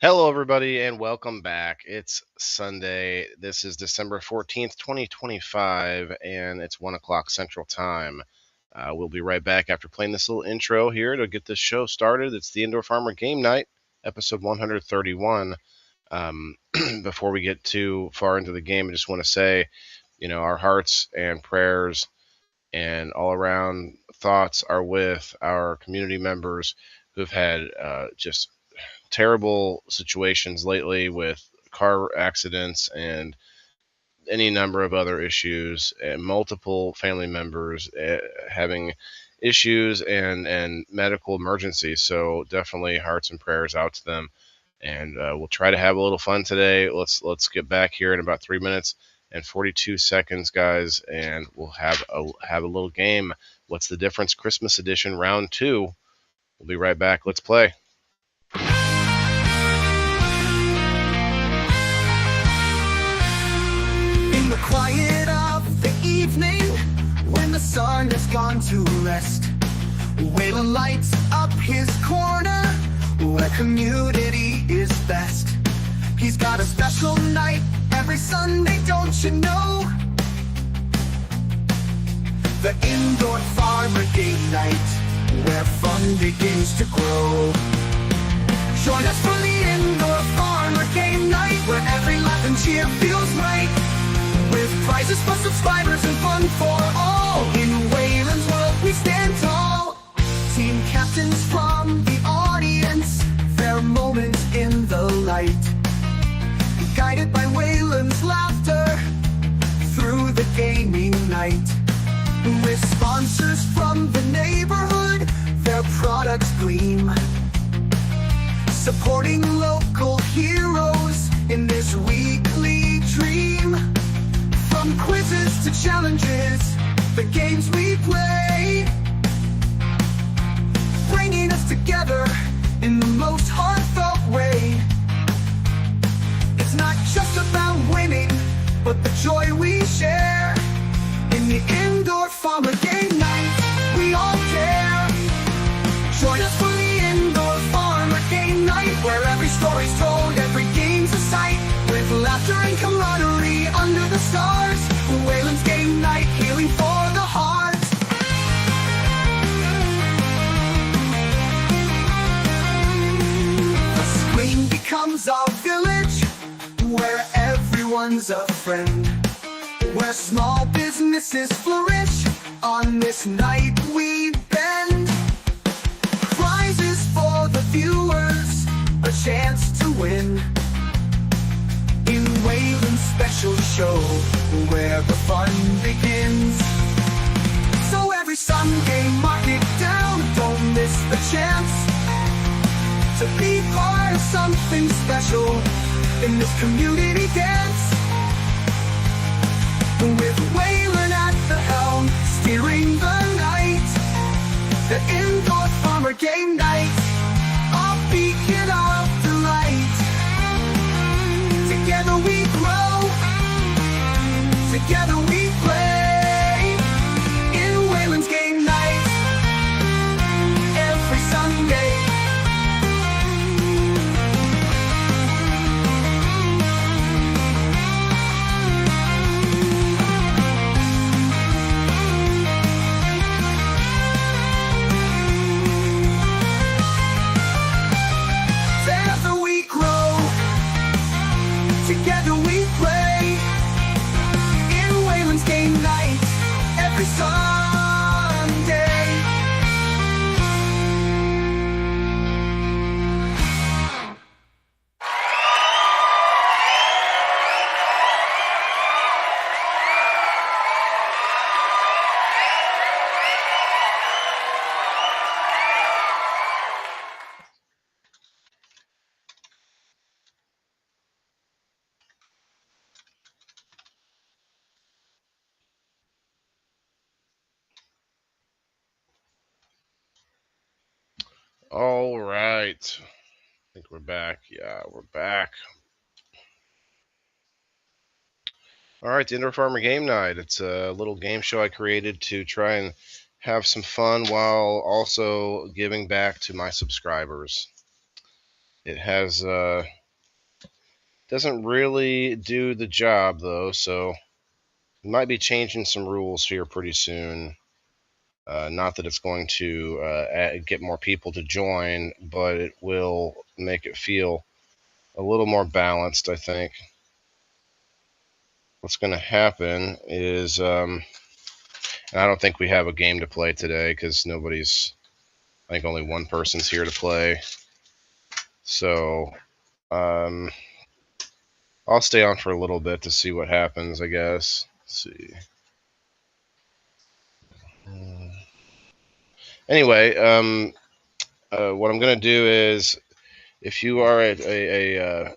Hello, everybody, and welcome back. It's Sunday. This is December 14th, 2025, and it's 1 o'clock Central Time. We'll be right back after playing this little intro here to get this show started. It's the Indoor Farmer Game Night, episode 131. Before we get too far into the game, I just want to say, our hearts and prayers and all around thoughts are with our community members who've had just terrible situations lately with car accidents and any number of other issues, and multiple family members having issues and medical emergencies. So definitely hearts and prayers out to them. And we'll try to have a little fun today. Let's get back here in about 3 minutes and 42 seconds, guys, and we'll have a little game. What's the difference? Christmas edition, round 2. We'll be right back. Let's play. In the quiet of the evening, when the sun has gone to rest, Waylon lights up his corner, where community is best. He's got a special night every Sunday, don't you know? The Indoor Farmer Game Night, where fun begins to grow. Join us for the Indoor Farmer Game Night, where every laugh and cheer feels right, with prizes for subscribers and fun for all. In Waylon's world we stand tall. Team captains from the audience, their moment in the light, guided by Waylon's laughter through the gaming night. With sponsors from the neighborhood, their products gleam, supporting local heroes in this weekly dream. From quizzes to challenges, the games we play, bringing us together in the most heartfelt way. It's not just about winning, but the joy we share. In the Indoor Farmer Game Night, we all care. Join us for the Indoor Farmer Game Night, where every story's told, every game's a sight, with laughter and camaraderie under the stars. Waylon's Game Night, healing for the heart. The screen becomes our village, where everyone's a friend, where small businesses flourish. On this night we bend, prizes for the viewers, a chance to win. In Waylon's special show, where the fun begins. So every Sunday, mark it down, don't miss the chance to be part of something special in this community dance. With Waylon at the helm, steering the night, the Indoor Farmer Game Night, a beacon of delight. Together we grow, together we play, in Waylon's Game Night, every Sunday. Together we grow, together we play, in Waylon's Game Night, every Sunday. All right. I think we're back. Yeah, we're back. All right, the Indoor Farmer Game Night. It's a little game show I created to try and have some fun while also giving back to my subscribers. It has doesn't really do the job though, so we might be changing some rules here pretty soon. Not that it's going to get more people to join, but it will make it feel a little more balanced, I think. What's going to happen is, and I don't think we have a game to play today because I think only one person's here to play. So um, I'll stay on for a little bit to see what happens, I guess. Let's see. Anyway, what I'm going to do is, if you are a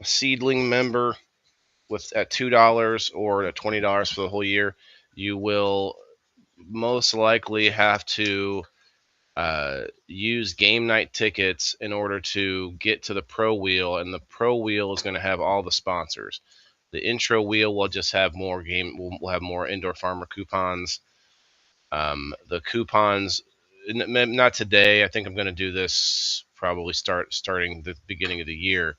seedling member at $2 or at $20 for the whole year, you will most likely have to use game night tickets in order to get to the pro wheel, and the pro wheel is going to have all the sponsors. The intro wheel will just have more we'll have more indoor farmer coupons. The coupons, not today. I think I'm going to do this probably starting the beginning of the year.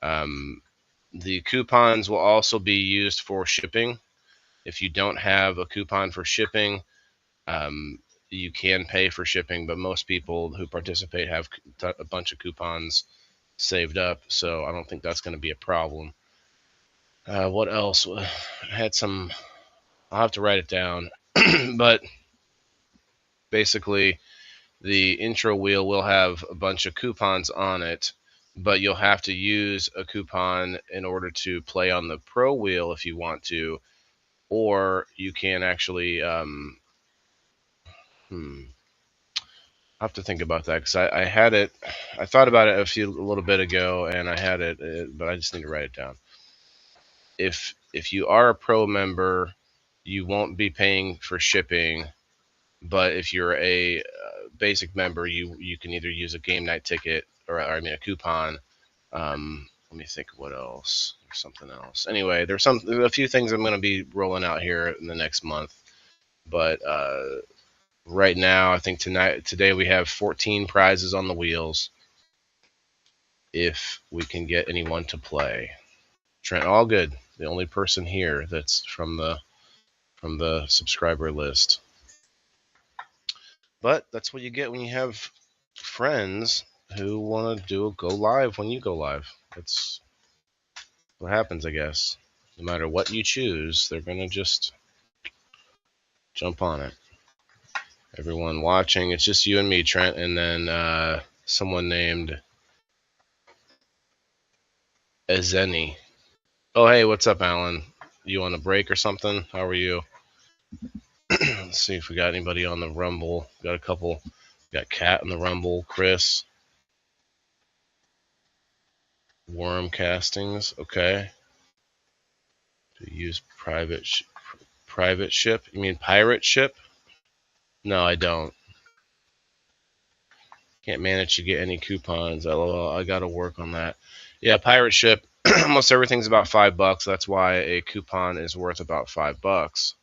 The coupons will also be used for shipping. If you don't have a coupon for shipping, you can pay for shipping, but most people who participate have a bunch of coupons saved up, so I don't think that's going to be a problem. What else? I had some. I'll have to write it down, but basically, the intro wheel will have a bunch of coupons on it, but you'll have to use a coupon in order to play on the pro wheel if you want to, or you can actually. I have to think about that because I had it. I thought about it a little bit ago, and I had it, but I just need to write it down. If you are a pro member, you won't be paying for shipping, but if you're a basic member, you can either use a game night ticket or a coupon. Let me think what else. There's something else. Anyway, there's a few things I'm going to be rolling out here in the next month, but right now I think today we have 14 prizes on the wheels. If we can get anyone to play, Trent Allgood, the only person here that's from the subscriber list. But that's what you get when you have friends who want to go live when you go live. That's what happens, I guess. No matter what you choose, they're going to just jump on it. Everyone watching, it's just you and me, Trent, and then someone named Ezeni. Oh, hey, what's up, Alan? You on a break or something? How are you? Let's see if we got anybody on the Rumble. Got a couple. Got Cat in the Rumble. Chris. Worm castings. Okay. To use private ship. You mean pirate ship? No, I don't. Can't manage to get any coupons. LOL. I gotta work on that. Yeah, pirate ship. Almost everything's about $5. That's why a coupon is worth about $5.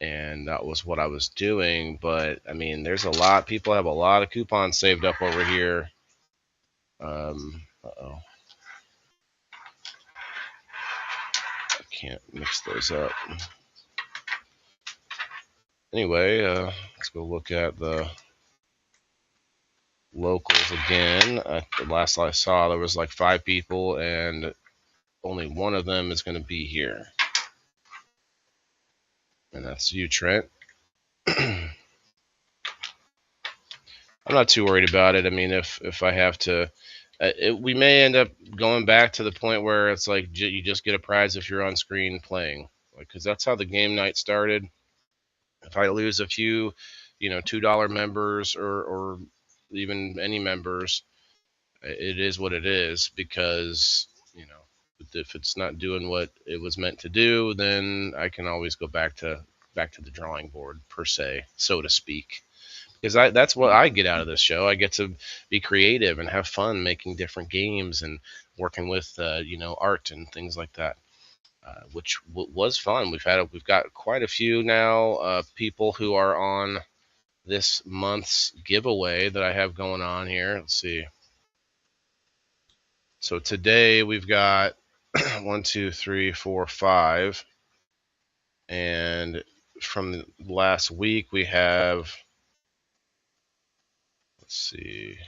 And that was what I was doing. But I mean, there's a lot. People have a lot of coupons saved up over here. Uh-oh. I can't mix those up. Anyway, let's go look at the locals again. The last I saw, there was like 5 people, and only one of them is going to be here. And that's you, Trent. I'm not too worried about it. I mean, if I have to, we may end up going back to the point where it's like you just get a prize if you're on screen playing, because that's how the game night started. If I lose a few, $2 members or even any members, it is what it is, because if it's not doing what it was meant to do, then I can always go back to the drawing board, per se, so to speak. Because that's what I get out of this show. I get to be creative and have fun making different games and working with art and things like that, which was fun. We've got quite a few now people who are on this month's giveaway that I have going on here. Let's see. So today we've got 1, 2, 3, 4, 5. And from last week we have, let's see,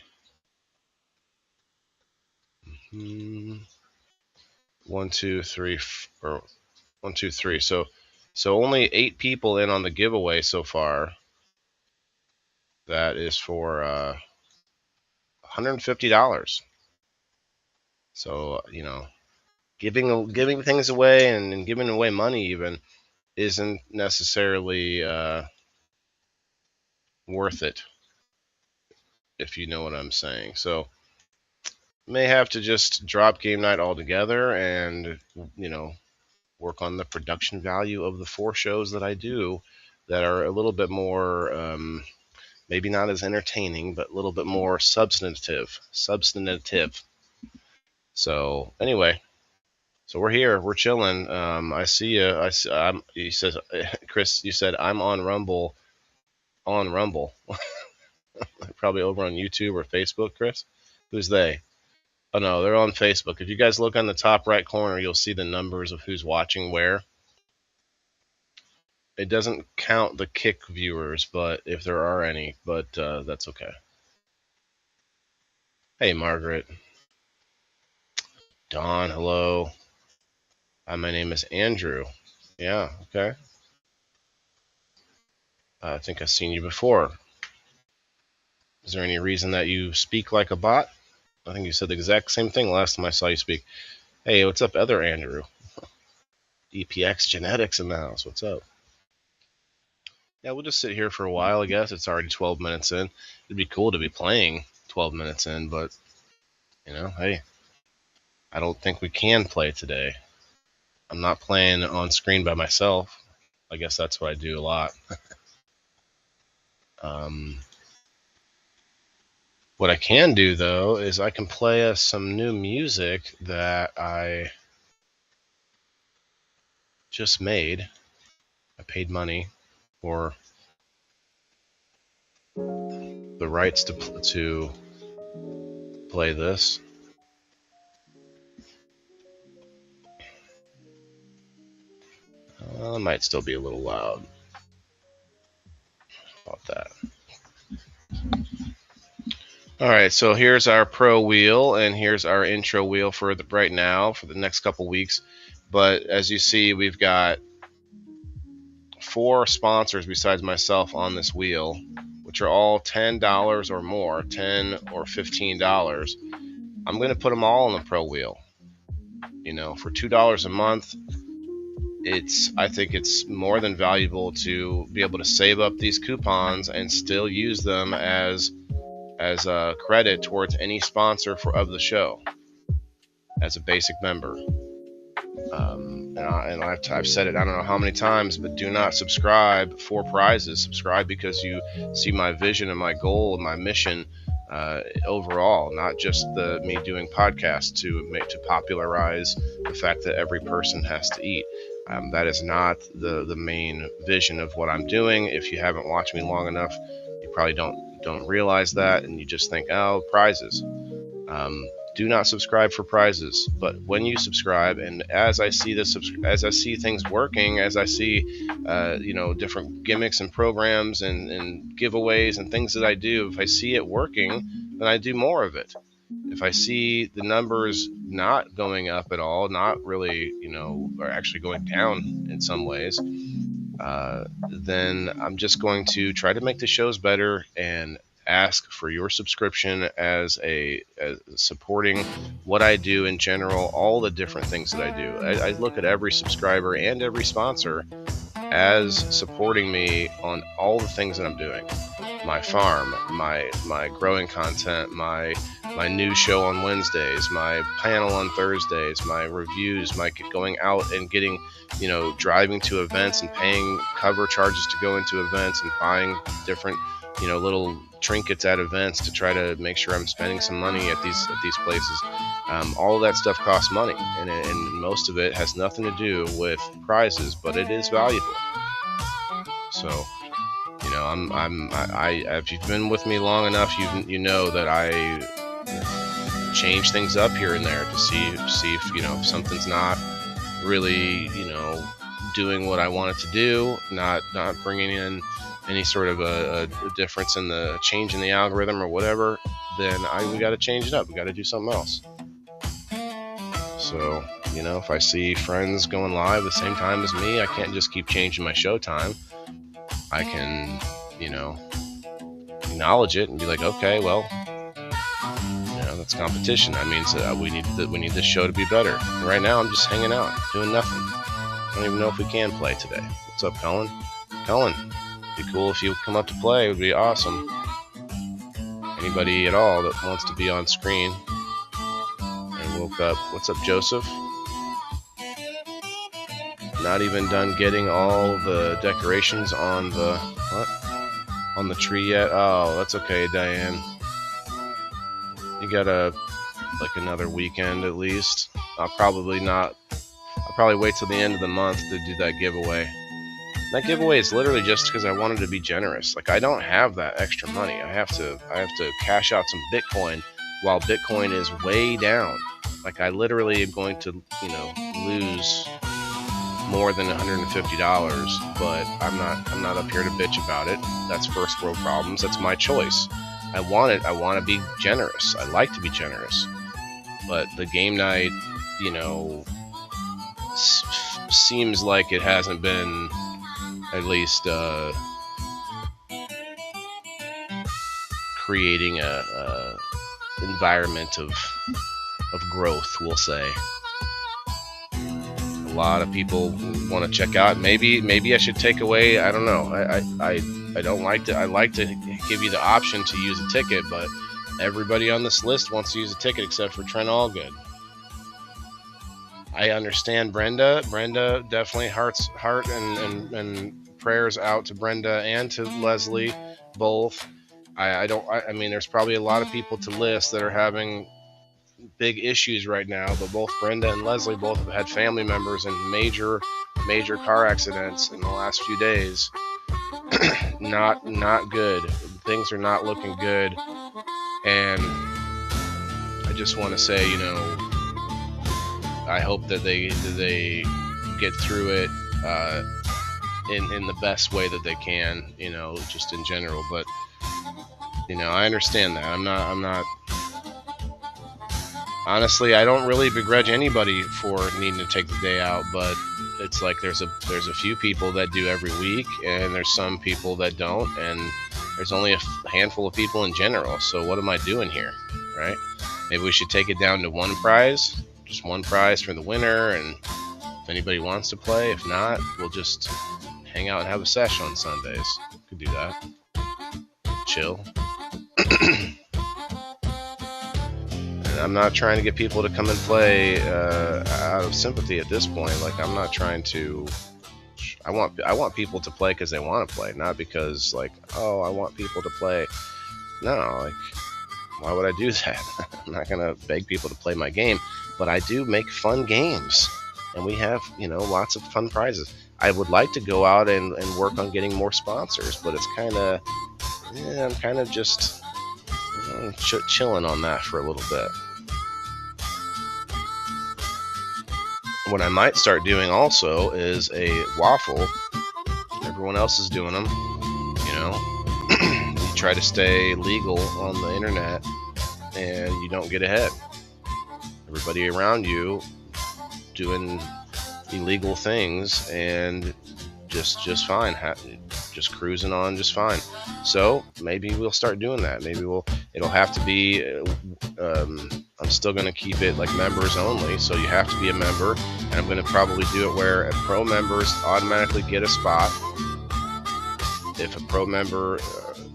1, 2, 3, or 1, 2, 3. So only 8 people in on the giveaway so far. That is for $150. So, you know, giving things away and giving away money even isn't necessarily worth it, if you know what I'm saying. So may have to just drop game night altogether and, you know, work on the production value of the 4 shows that I do that are a little bit more, maybe not as entertaining, but a little bit more substantive. So anyway, so we're here, we're chilling. I see you. He says, Chris, you said I'm on Rumble. Probably over on YouTube or Facebook, Chris. Who's they? Oh no, they're on Facebook. If you guys look on the top right corner, you'll see the numbers of who's watching where. It doesn't count the Kick viewers, but if there are any, but that's okay. Hey, Margaret. Dawn, hello. My name is Andrew. Yeah, okay. I think I've seen you before. Is there any reason that you speak like a bot? I think you said the exact same thing last time I saw you speak. Hey, what's up, other Andrew? EPX Genetics in the house. What's up? Yeah, we'll just sit here for a while, I guess. It's already 12 minutes in. It'd be cool to be playing 12 minutes in, but, you know, hey, I don't think we can play today. I'm not playing on screen by myself. I guess that's what I do a lot. What I can do, though, is I can play us some new music that I just made. I paid money for the rights to play this. It might still be a little loud. About that. Alright, so here's our pro wheel, and here's our intro wheel for right now, for the next couple weeks. But as you see, we've got 4 sponsors besides myself on this wheel, which are all $10 or more, $10 or $15. I'm going to put them all on the pro wheel. You know, for $2 a month, I think it's more than valuable to be able to save up these coupons and still use them as a credit towards any sponsor of the show as a basic member. And I've said it I don't know how many times, but do not subscribe for prizes. Subscribe because you see my vision and my goal and my mission overall, not just me doing podcasts to popularize the fact that every person has to eat. That is not the main vision of what I'm doing. If you haven't watched me long enough, you probably don't realize that, and you just think, oh, prizes. Do not subscribe for prizes. But when you subscribe, and as I see things working, as I see different gimmicks and programs and giveaways and things that I do, if I see it working, then I do more of it. If I see the numbers not going up at all, not really, or actually going down in some ways, then I'm just going to try to make the shows better and ask for your subscription as supporting what I do in general, all the different things that I do. I look at every subscriber and every sponsor as supporting me on all the things that I'm doing. My farm, my growing content, my new show on Wednesdays, my panel on Thursdays, my reviews, my going out and getting, driving to events and paying cover charges to go into events and buying different, little trinkets at events to try to make sure I'm spending some money at these places. All of that stuff costs money, and most of it has nothing to do with prizes, but it is valuable. So You know, if you've been with me long enough, you know that I change things up here and there to see if, you know, if something's not really, you know, doing what I want it to do, not bringing in any sort of a difference in the change in the algorithm or whatever, then we got to change it up. We got to do something else. So, you know, if I see friends going live the same time as me, I can't just keep changing my show time. I can, you know, acknowledge it and be like, okay, well, you know, that's competition. That means that we need this show to be better. And right now, I'm just hanging out, doing nothing. I don't even know if we can play today. What's up, Colin? Colin, it'd be cool if you would come up to play. It would be awesome. Anybody at all that wants to be on screen and woke up. What's up, Joseph? Not even done getting all the decorations on the on the tree yet. Oh, that's okay, Diane. You got like another weekend at least. I'll probably wait till the end of the month to do that giveaway. That giveaway is literally just because I wanted to be generous. Like, I don't have that extra money. I have to cash out some Bitcoin while Bitcoin is way down. Like, I literally am going to, you know, lose more than $150, but I'm not up here to bitch about it. That's first world problems. That's my choice. I want to be generous. I like to be generous. But the game night, you know, seems like it hasn't been at least creating a environment of growth, we'll say. A lot of people want to check out. Maybe I should take away, I don't know. I don't like to. I like to give you the option to use a ticket, but everybody on this list wants to use a ticket except for Trent Allgood. I understand Brenda. Brenda, definitely heart and prayers out to Brenda and to Leslie, both. I mean, there's probably a lot of people to list that are having big issues right now, but both Brenda and Leslie both have had family members in major car accidents in the last few days. Not good. Things are not looking good, and I just want to say, you know, I hope that they get through it in the best way that they can, you know, just in general. But, you know, I understand that. I'm not honestly, I don't really begrudge anybody for needing to take the day out, but it's like there's a few people that do every week, and there's some people that don't, and there's only a handful of people in general. So what am I doing here, right? Maybe we should take it down to one prize. Just one prize for the winner, and if anybody wants to play, if not, we'll just hang out and have a sesh on Sundays. Could do that. Chill. And I'm not trying to get people to come and play out of sympathy at this point. Like, I'm not trying to. I want people to play because they want to play, not because, like, oh, I want people to play. No, like, why would I do that? I'm not gonna beg people to play my game. But I do make fun games, and we have, you know, lots of fun prizes. I would like to go out and work on getting more sponsors, but it's kind of, I'm kind of just chilling on that for a little bit. What I might start doing also is a waffle. Everyone else is doing them, you know. You try to stay legal on the internet, and you don't get ahead. Everybody around you doing illegal things and just fine, just cruising on just fine. So maybe we'll start doing that. Maybe it'll have to be, I'm still going to keep it like members only, so you have to be a member, and I'm going to probably do it where pro members automatically get a spot. If a pro member,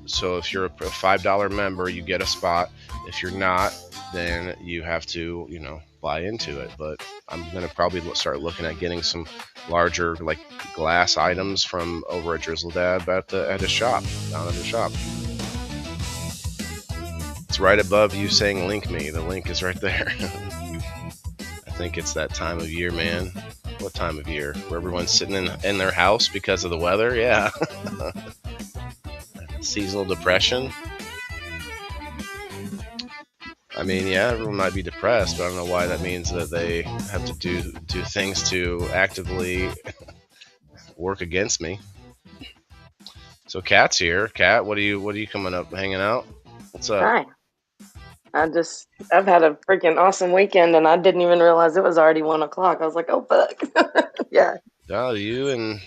so if you're a $5 member, you get a spot. If you're not, then you have to, you know, buy into it. But I'm going to probably start looking at getting some larger, like, glass items from over at Drizzle Dab at a shop, down at the shop. It's right above you saying link me. The link is right there. I think it's that time of year, man. What time of year? Where everyone's sitting in their house because of the weather? Yeah. Seasonal depression. I mean, yeah, everyone might be depressed, but I don't know why that means that they have to do things to actively work against me. So Kat's here. Kat, what are you coming up, hanging out? What's up? Hi. I've had a freaking awesome weekend, and I didn't even realize it was already 1 o'clock. I was like, oh fuck. Yeah. Oh, you and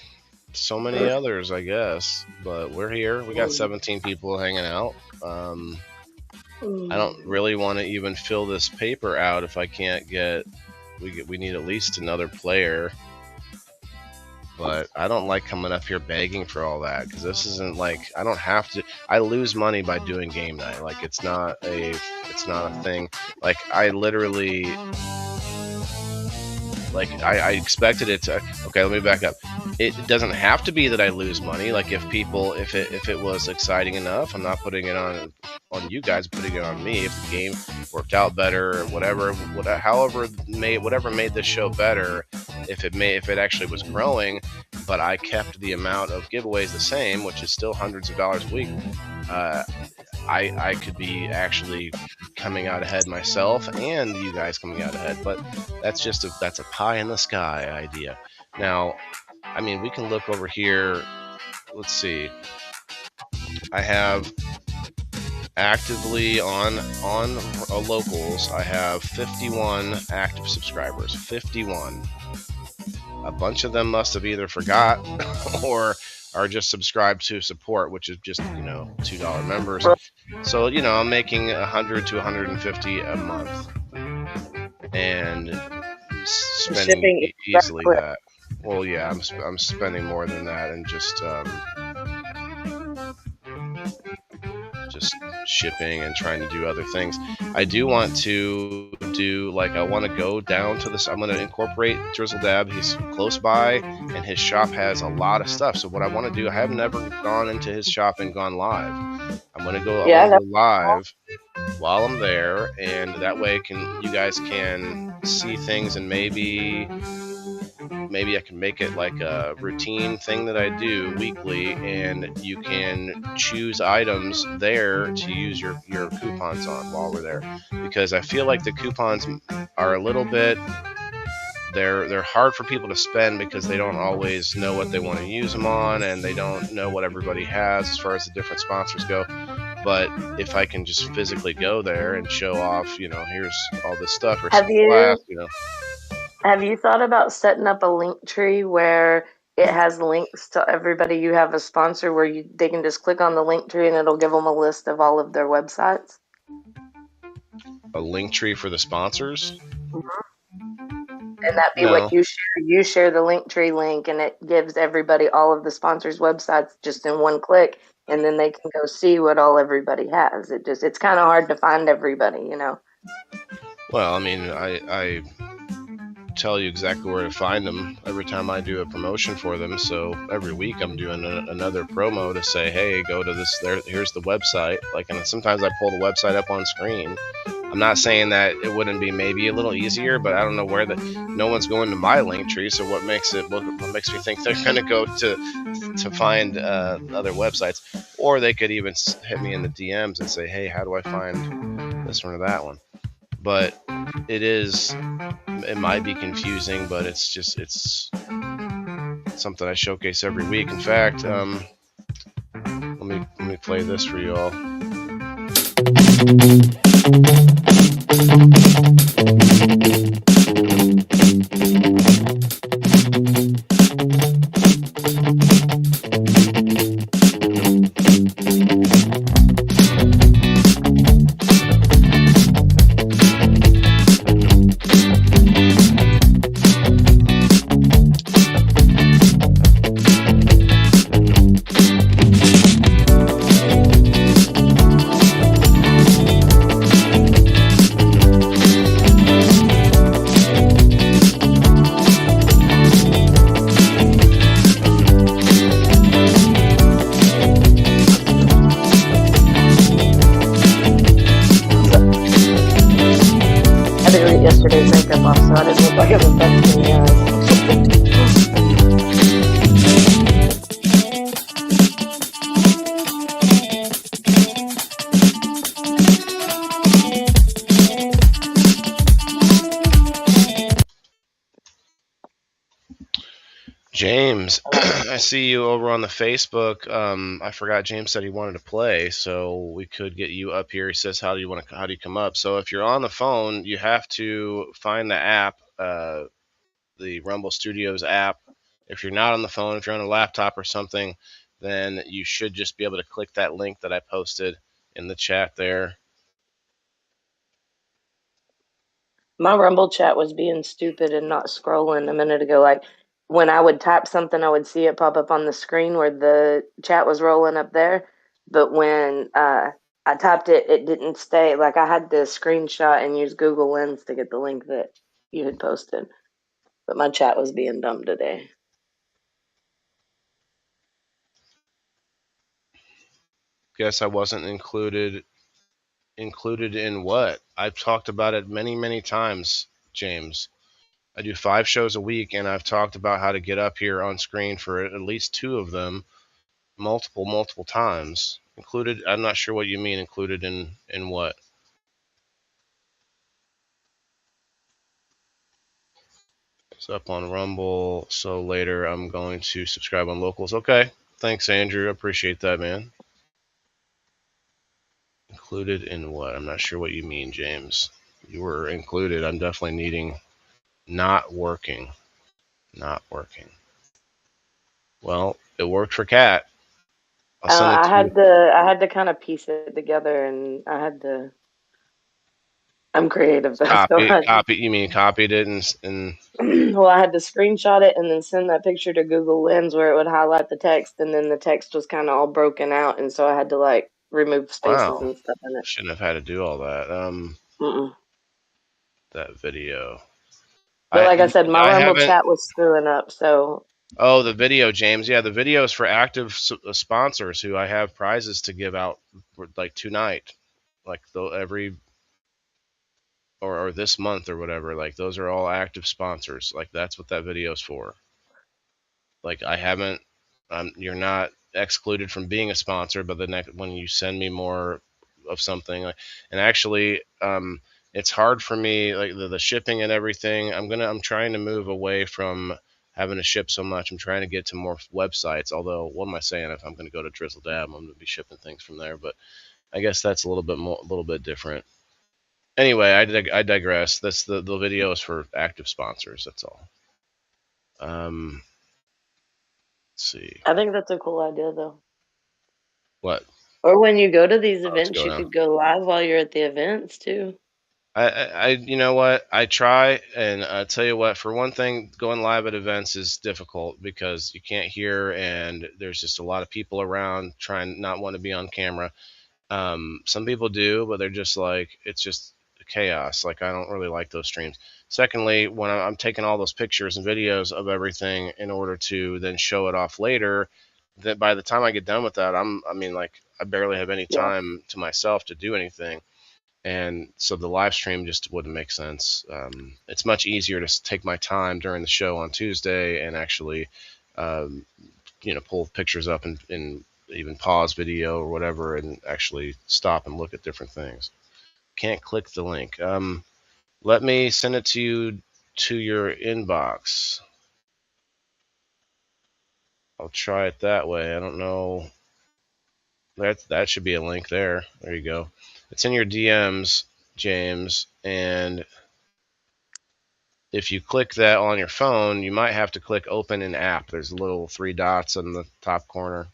so many others, I guess. But we're here. We got 17 people hanging out. I don't really want to even fill this paper out if I can't get. We need at least another player. But I don't like coming up here begging for all that, because this isn't like, I don't have to. I lose money by doing game night. Like, it's not a thing. Like, I literally, like, I expected it to. Okay, let me back up. It doesn't have to be that I lose money. Like, if it was exciting enough, I'm not putting it on you guys, putting it on me. If the game worked out better, or whatever made this show better, if it actually was growing, but I kept the amount of giveaways the same, which is still hundreds of dollars a week, I could be actually coming out ahead myself, and you guys coming out ahead. But that's a pie in the sky idea. Now, I mean, we can look over here. Let's see. I have actively on locals, I have 51 active subscribers. 51. A bunch of them must have either forgot or are just subscribed to support, which is just, $2 members. So, I'm making 100 to 150 a month, and spending easily that. Well, yeah, I'm spending more than that, and just shipping and trying to do other things. I do want to I want to go down to this. I'm going to incorporate Drizzle Dab. He's close by, and his shop has a lot of stuff. So what I want to do, I have never gone into his shop and gone live. I'm going to go live while I'm there, and that way you guys can see things, and maybe I can make it like a routine thing that I do weekly, and you can choose items there to use your coupons on while we're there, because I feel like the coupons are a little bit, they're hard for people to spend because they don't always know what they want to use them on, and they don't know what everybody has as far as the different sponsors go. But if I can just physically go there and show off, here's all this stuff, or Have you thought about setting up a link tree where it has links to everybody you have a sponsor, where they can just click on the link tree and it'll give them a list of all of their websites? A link tree for the sponsors? Mm-hmm. And that'd be what you share. You share the link tree link, and it gives everybody all of the sponsors' websites just in one click, and then they can go see what everybody has. It's kind of hard to find everybody, Well, I mean, I tell you exactly where to find them every time I do a promotion for them. So every week I'm doing another promo to say, hey, go to this, here's the website. And sometimes I pull the website up on screen. I'm not saying that it wouldn't be maybe a little easier, but I don't know where no one's going to my link tree. So what makes me think they're going to go to find other websites? Or they could even hit me in the DMs and say, hey, how do I find this one or that one? But it might be confusing, but it's something I showcase every week. In fact, let me play this for you all. Yesterday's makeup off, so I didn't look like I was affected in the eyes. James, I see you over on the Facebook. I forgot James said he wanted to play, so we could get you up here. He says, how do you come up? So if you're on the phone, you have to find the app, the Rumble Studios app. If you're not on the phone, if you're on a laptop or something, then you should just be able to click that link that I posted in the chat there. My Rumble chat was being stupid and not scrolling a minute ago. Like when I would type something, I would see it pop up on the screen where the chat was rolling up there. But when I typed it, it didn't stay. Like I had to screenshot and use Google Lens to get the link that you had posted. But my chat was being dumb today. Guess I wasn't included in what? I've talked about it many times, James. I do 5 shows a week, and I've talked about how to get up here on screen for at least 2 of them multiple times. Included, I'm not sure what you mean included in what. It's up on Rumble, so later I'm going to subscribe on Locals. Okay, thanks, Andrew. I appreciate that, man. Included in what? I'm not sure what you mean, James. You were included. I'm definitely needing not working. Not working. Well, it worked for Kat. I'll send it to you. I had to kind of piece it together, and I had to. I'm creative though, You mean copied it and well, I had to screenshot it and then send that picture to Google Lens where it would highlight the text, and then the text was kind of all broken out, and so I had to like remove spaces wow. and stuff in it. Shouldn't have had to do all that. That video. But like I said, my Rumble chat was screwing up, so. Oh, the video, James. Yeah, the video is for active sponsors who I have prizes to give out like tonight, like every or this month or whatever. Like those are all active sponsors. Like that's what that video is for. Like I haven't, you're not excluded from being a sponsor, but when you send me more of something, and actually, it's hard for me, like the shipping and everything. I'm trying to move away from having to ship so much. I'm trying to get to more websites. Although, what am I saying? If I'm going to go to Drizzle Dab, I'm going to be shipping things from there. But I guess that's a little bit different. Anyway, I digress. That's the video is for active sponsors. That's all. Let's see. I think that's a cool idea, though. What? Or when you go to these events, you could go live while you're at the events too. You know what? I try, and I tell you what. For one thing, going live at events is difficult because you can't hear, and there's just a lot of people around trying not want to be on camera. Some people do, but they're just like it's just chaos. Like I don't really like those streams. Secondly, when I'm taking all those pictures and videos of everything in order to then show it off later, that by the time I get done with that, I barely have any time to myself to do anything. And so the live stream just wouldn't make sense. It's much easier to take my time during the show on Tuesday and actually, pull pictures up and even pause video or whatever and actually stop and look at different things. Can't click the link. Let me send it to you to your inbox. I'll try it that way. I don't know. That should be a link there. There you go. It's in your DMs, James, and if you click that on your phone, you might have to click open in app. There's little 3 dots in the top corner.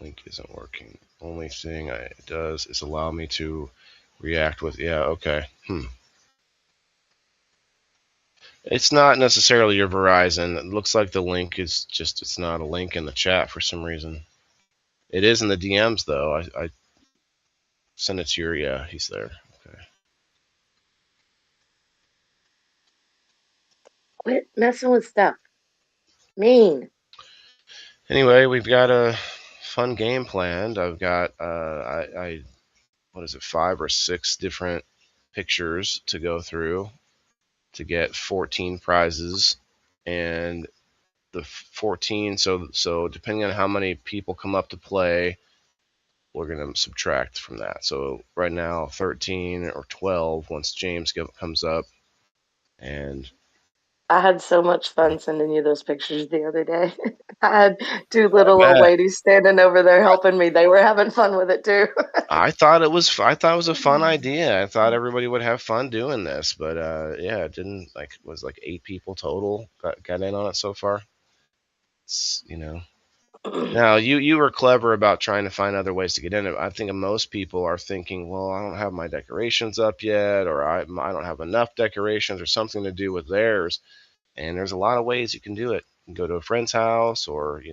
Link isn't working. Only thing it does is allow me to react with, okay. It's not necessarily your Verizon. It looks like the link is just, it's not a link in the chat for some reason. It is in the DMs, though. I send it to your, he's there. Okay. Quit messing with stuff. Mean. Anyway, we've got a fun game planned. I've got, 5 or 6 different pictures to go through to get 14 prizes, and the 14, so depending on how many people come up to play, we're going to subtract from that. So right now 13 or 12 once James comes up, And I had so much fun sending you those pictures the other day. I had two I little old bet. ladies standing over there helping me. They were having fun with it too. I thought it was a fun idea. I thought everybody would have fun doing this, but yeah, it didn't. Like, it was like 8 people total got in on it so far. It's. Now, you were clever about trying to find other ways to get in it. I think most people are thinking, well, I don't have my decorations up yet, or I don't have enough decorations, or something to do with theirs. And there's a lot of ways you can do it. You can go to a friend's house, or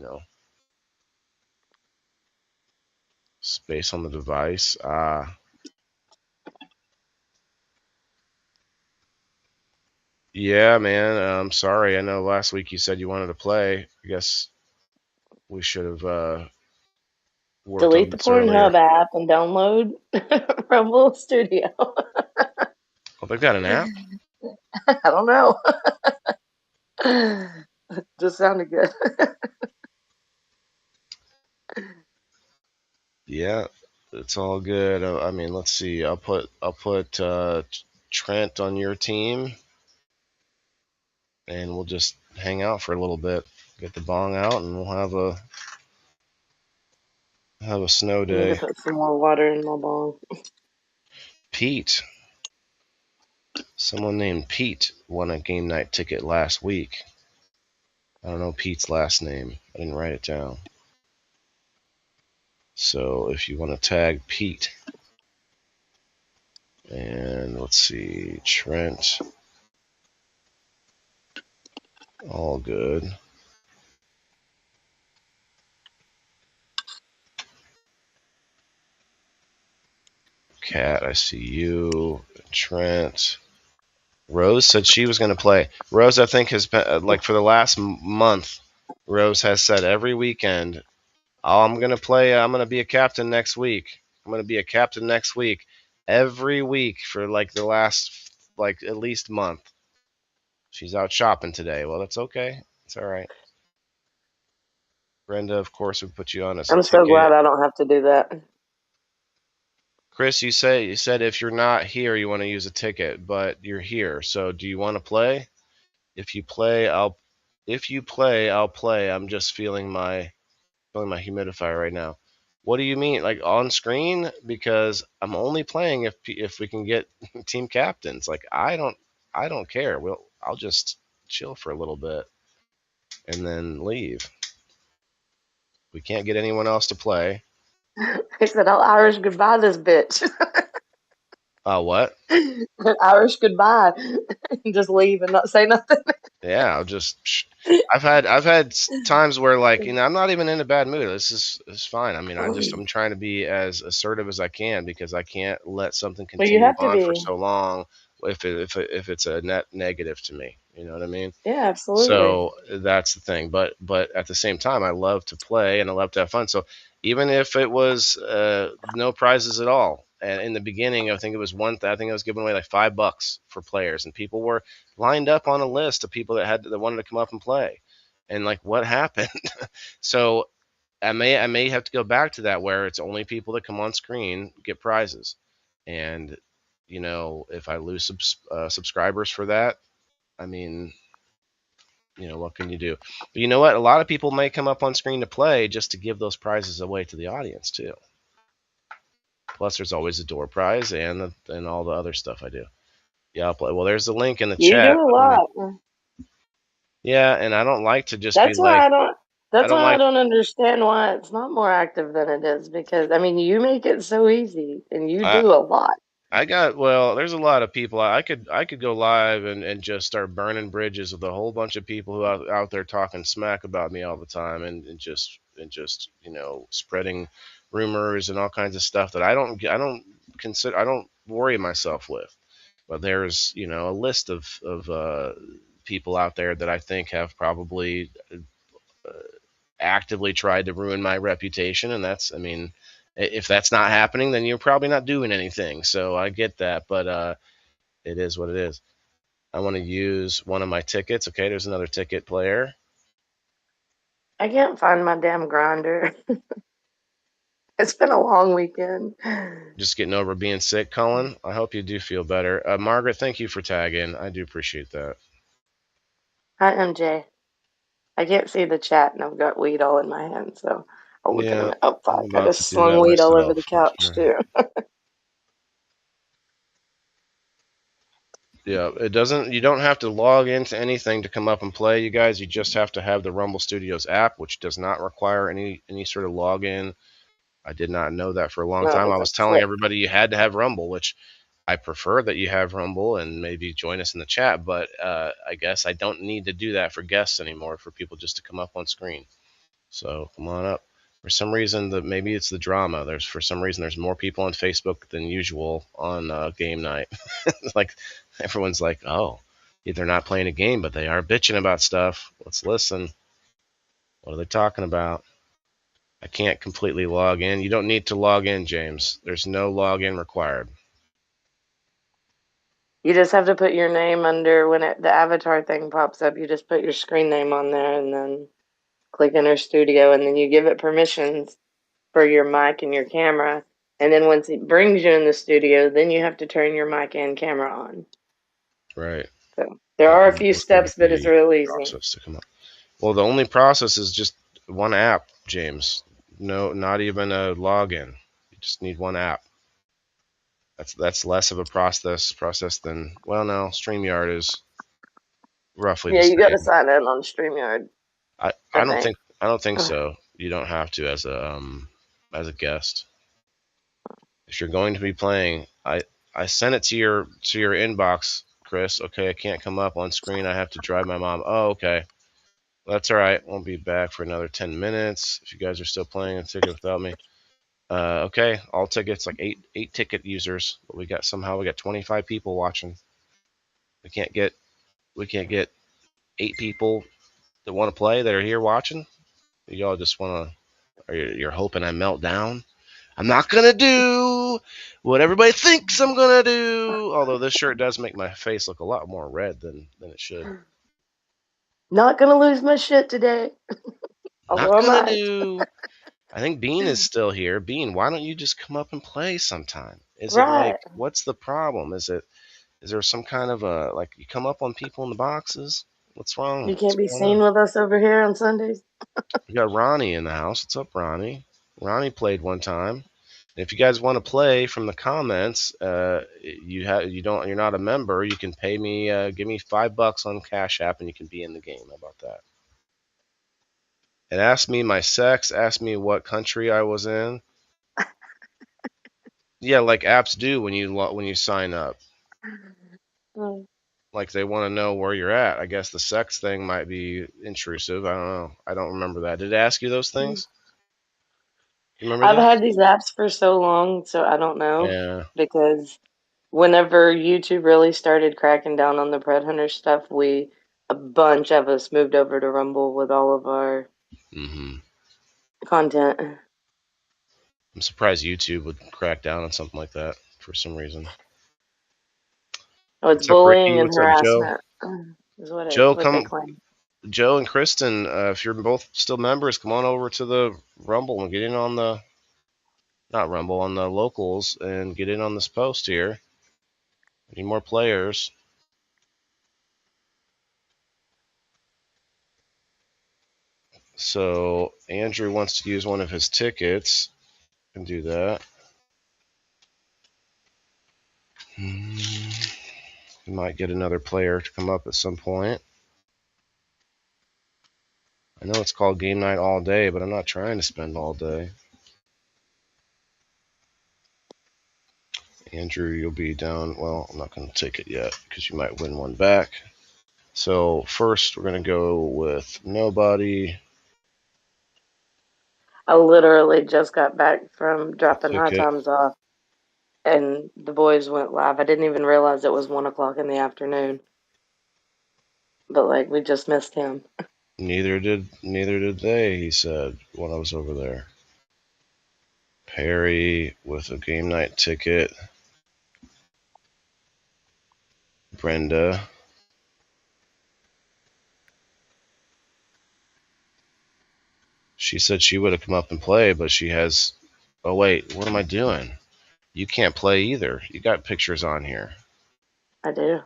space on the device. Yeah, man. I'm sorry. I know last week you said you wanted to play. I guess we should have worked on Delete the this earlier. Pornhub app and download Rumble Studio. Oh, they've got an app? I don't know. Just sounded good. Yeah, it's all good. I mean, let's see. I'll put Trent on your team, and we'll just hang out for a little bit. Get the bong out, and we'll have a snow I need to day. put some more water in my bong. Pete, someone named Pete won a game night ticket last week. I don't know Pete's last name. I didn't write it down. So if you want to tag Pete, and let's see, Trent, all good. Cat, I see you. Trent. Rose said she was going to play. Rose, I think, has been like for the last month. Rose has said every weekend, "Oh, I'm going to play. I'm going to be a captain next week. I'm going to be a captain next week." Every week for like the last like at least month. She's out shopping today. Well, that's okay. It's all right. Brenda, of course, would put you on as a I'm so glad ticket. I don't have to do that. Chris, you said if you're not here, you want to use a ticket, but you're here. So, do you want to play? If you play, I'll. If you play, I'll play. I'm just feeling my humidifier right now. What do you mean, like on screen? Because I'm only playing if we can get team captains. Like I don't care. I'll just chill for a little bit and then leave. We can't get anyone else to play. He said, I'll Irish goodbye this bitch. What? Irish goodbye. Just leave and not say nothing. Yeah, I'll just. I've had times where like I'm not even in a bad mood. This is fine. I mean, I'm trying to be as assertive as I can because I can't let something Well, you continue have to on for be. so long if it's a net negative to me. You know what I mean? Yeah, absolutely. So that's the thing. But at the same time, I love to play and I love to have fun. So even if it was no prizes at all, and in the beginning, I think it was I think I was giving away like $5 for players, and people were lined up on a list of people that wanted to come up and play. And like, what happened? So I may have to go back to that where it's only people that come on screen get prizes, and if I lose subscribers for that, I mean, what can you do? But you know what? A lot of people may come up on screen to play just to give those prizes away to the audience too. Plus, there's always a door prize and all the other stuff I do. Yeah, I'll play. Well, there's the link in the You do chat. a lot. Yeah, and I don't like to just be That's why like, I don't. I That's don't why I like. don't understand why it's not more active than it is. Because I mean, you make it so easy, and you I do a lot. well, there's a lot of people. I could go live and just start burning bridges with a whole bunch of people who out there talking smack about me all the time and just spreading rumors and all kinds of stuff that I don't worry myself with. But there's a list of people out there that I think have probably uh, actively tried to ruin my reputation, and I mean, if that's not happening, then you're probably not doing anything. So I get that, but it is what it is. I want to use one of my tickets. Okay, there's another ticket player. I can't find my damn grinder. It's been a long weekend. Just getting over being sick, Colin. I hope you do feel better. Margaret, thank you for tagging. I do appreciate that. Hi, MJ. I can't see the chat, and I've got weed all in my hand, so I'll look in a Yeah, minute. Oh, I'm fuck. I about to just do slung that weed all over the myself. couch, too. Yeah, it doesn't. You don't have to log into anything to come up and play, you guys. You just have to have the Rumble Studios app, which does not require any sort of login. I did not know that for a long No, time. I it's a was telling click. everybody you had to have Rumble, which I prefer that you have Rumble and maybe join us in the chat. But I guess I don't need to do that for guests anymore. For people just to come up on screen. So come on up. For some reason, maybe it's the drama. There's more people on Facebook than usual on game night. Like everyone's like, oh, they're not playing a game, but they are bitching about stuff. Let's listen. What are they talking about? I can't completely log in. You don't need to log in, James. There's no login required. You just have to put your name under when the avatar thing pops up. You just put your screen name on there and then click Enter Studio, and then you give it permissions for your mic and your camera. And then once it brings you in the studio, then you have to turn your mic and camera on. Right. So there are a few Go through steps, but it's the really easy. process to come up. Well, the only process is just one app, James. No, not even a login. You just need one app. That's less of a process than, well, no, StreamYard is roughly the Yeah, you got to same. sign in on StreamYard. I don't think so. You don't have to as a guest. If you're going to be playing, I sent it to your inbox, Chris. Okay, I can't come up on screen. I have to drive my mom. Oh, okay. That's all right. Won't be back for another 10 minutes if you guys are still playing a ticket without me. Okay, all tickets, like eight ticket users. But we got 25 people watching. We can't get 8 people that want to play that are here watching. Y'all just want to, or you're hoping I melt down. I'm not gonna do what everybody thinks I'm gonna do. Although this shirt does make my face look a lot more red than it should. Not gonna lose my shit today. Not Although I gonna might. do. I think Bean is still here. Bean, why don't you just come up and play sometime? Is it like, Right. what's the problem? Is there some kind of a, like, you come up on people in the boxes? What's wrong? You What's can't be going on? seen with us over here on Sundays. We got Ronnie in the house. What's up, Ronnie? Ronnie played one time. And if you guys want to play from the comments, you're not a member, you can pay me, give me $5 on Cash App, and you can be in the game. How about that? And ask me my sex. Ask me what country I was in. Yeah, like apps do when you sign up. Like they want to know where you're at. I guess the sex thing might be intrusive. I don't know. I don't remember that. Did it ask you those things? You remember I've this? had these apps for so long, so I don't know. Yeah. Because whenever YouTube really started cracking down on the Pred Hunter stuff, a bunch of us moved over to Rumble with all of our content. I'm surprised YouTube would crack down on something like that for some reason. Oh, it's What's up, bullying Ricky? and What's up, Joe? harassment. Is what Joe, they come. claim. Joe and Kristen, if you're both still members, come on over to the Rumble and get in on the, not Rumble, on the locals and get in on this post here. We need more players. So Andrew wants to use one of his tickets. Can do that. We might get another player to come up at some point. I know it's called Game Night All Day, but I'm not trying to spend all day. Andrew, you'll be down. Well, I'm not going to take it yet because you might win one back. So first, we're going to go with nobody. I literally just got back from dropping High Times off, and the boys went live. I didn't even realize it was 1 o'clock in the afternoon. But like, we just missed him. Neither did they, he said when I was over there. Perry with a game night ticket. Brenda. She said she would have come up and played, but she has Oh wait, what am I doing? You can't play either. You got pictures on here. I do.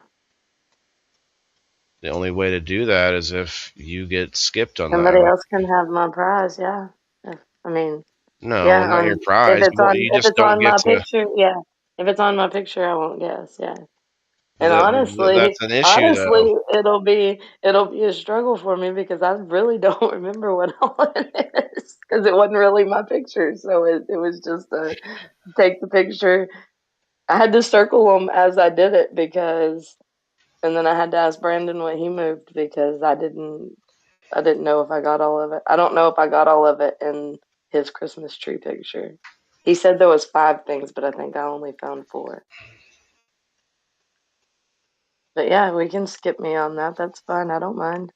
The only way to do that is if you get skipped on Somebody that. else can have my prize. Yeah. I mean, No, yeah. not your If prize. it's on You if just it's don't on get my to. picture, yeah. If it's on my picture, I won't guess. Yeah. And honestly, That's an issue though, it'll be a struggle for me because I really don't remember what all it is because it wasn't really my picture. So it was just take the picture. I had to circle them as I did it because, and then I had to ask Brandon what he moved because I didn't know if I got all of it. I don't know if I got all of it in his Christmas tree picture. He said there was 5 things, but I think I only found 4. But yeah, we can skip me on that. That's fine. I don't mind.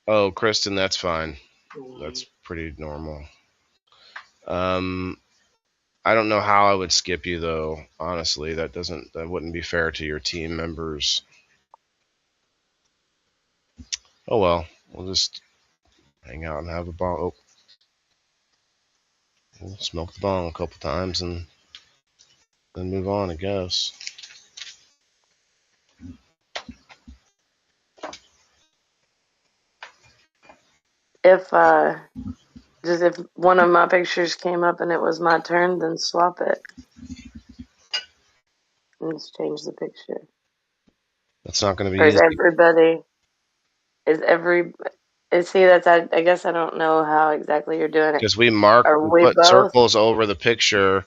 Oh, Kristen, that's fine. That's pretty normal. I don't know how I would skip you though. Honestly, that wouldn't be fair to your team members. Oh well, we'll just hang out and have a bong. Oh, we'll smoke the bong a couple times and then move on, I guess. If just if one of my pictures came up and it was my turn, then swap it and just change the picture. That's not going to Or be is easy everybody is every see that's I guess I don't know how exactly you're doing it. because we Are we put both circles over the picture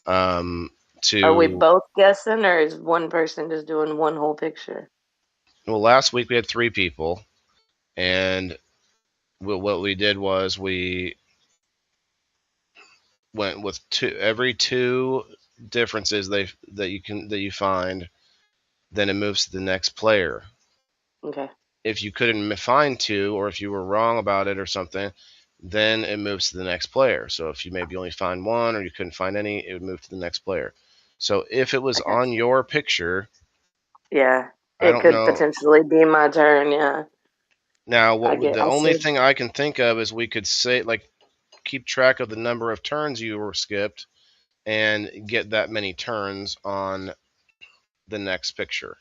to. guessing or is one person just doing one whole picture? Well, last week we had 3 people, and what we did was we went with every 2 differences that you find, then it moves to the next player. Okay. If you couldn't find 2, or if you were wrong about it or something, then it moves to the next player. So if you maybe only find 1 or you couldn't find any, it would move to the next player. So if it was Okay. on your picture, Yeah. I It don't could know. potentially be my turn, yeah. Now, the I only see. thing I can think of is we could say, like, keep track of the number of turns you were skipped and get that many turns on the next picture.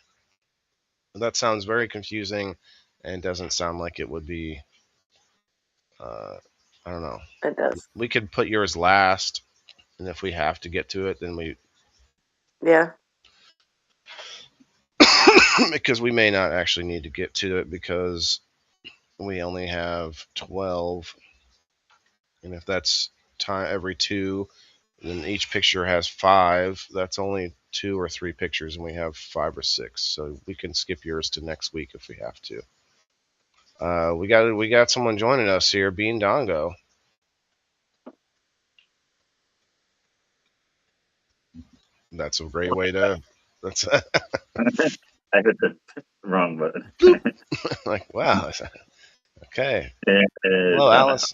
That sounds very confusing and doesn't sound like it would be. I don't know. It does. We could put yours last, and if we have to get to it, then we. Yeah. Because we may not actually need to get to it because we only have 12, and if that's time every 2, then each picture has 5. That's only 2 or 3 pictures, and we have 5 or 6. So we can skip yours to next week if we have to. We got someone joining us here, Bean Dongo. That's a great way to. That's I hit the wrong button. like wow. Okay. And, Hello, no. Alice.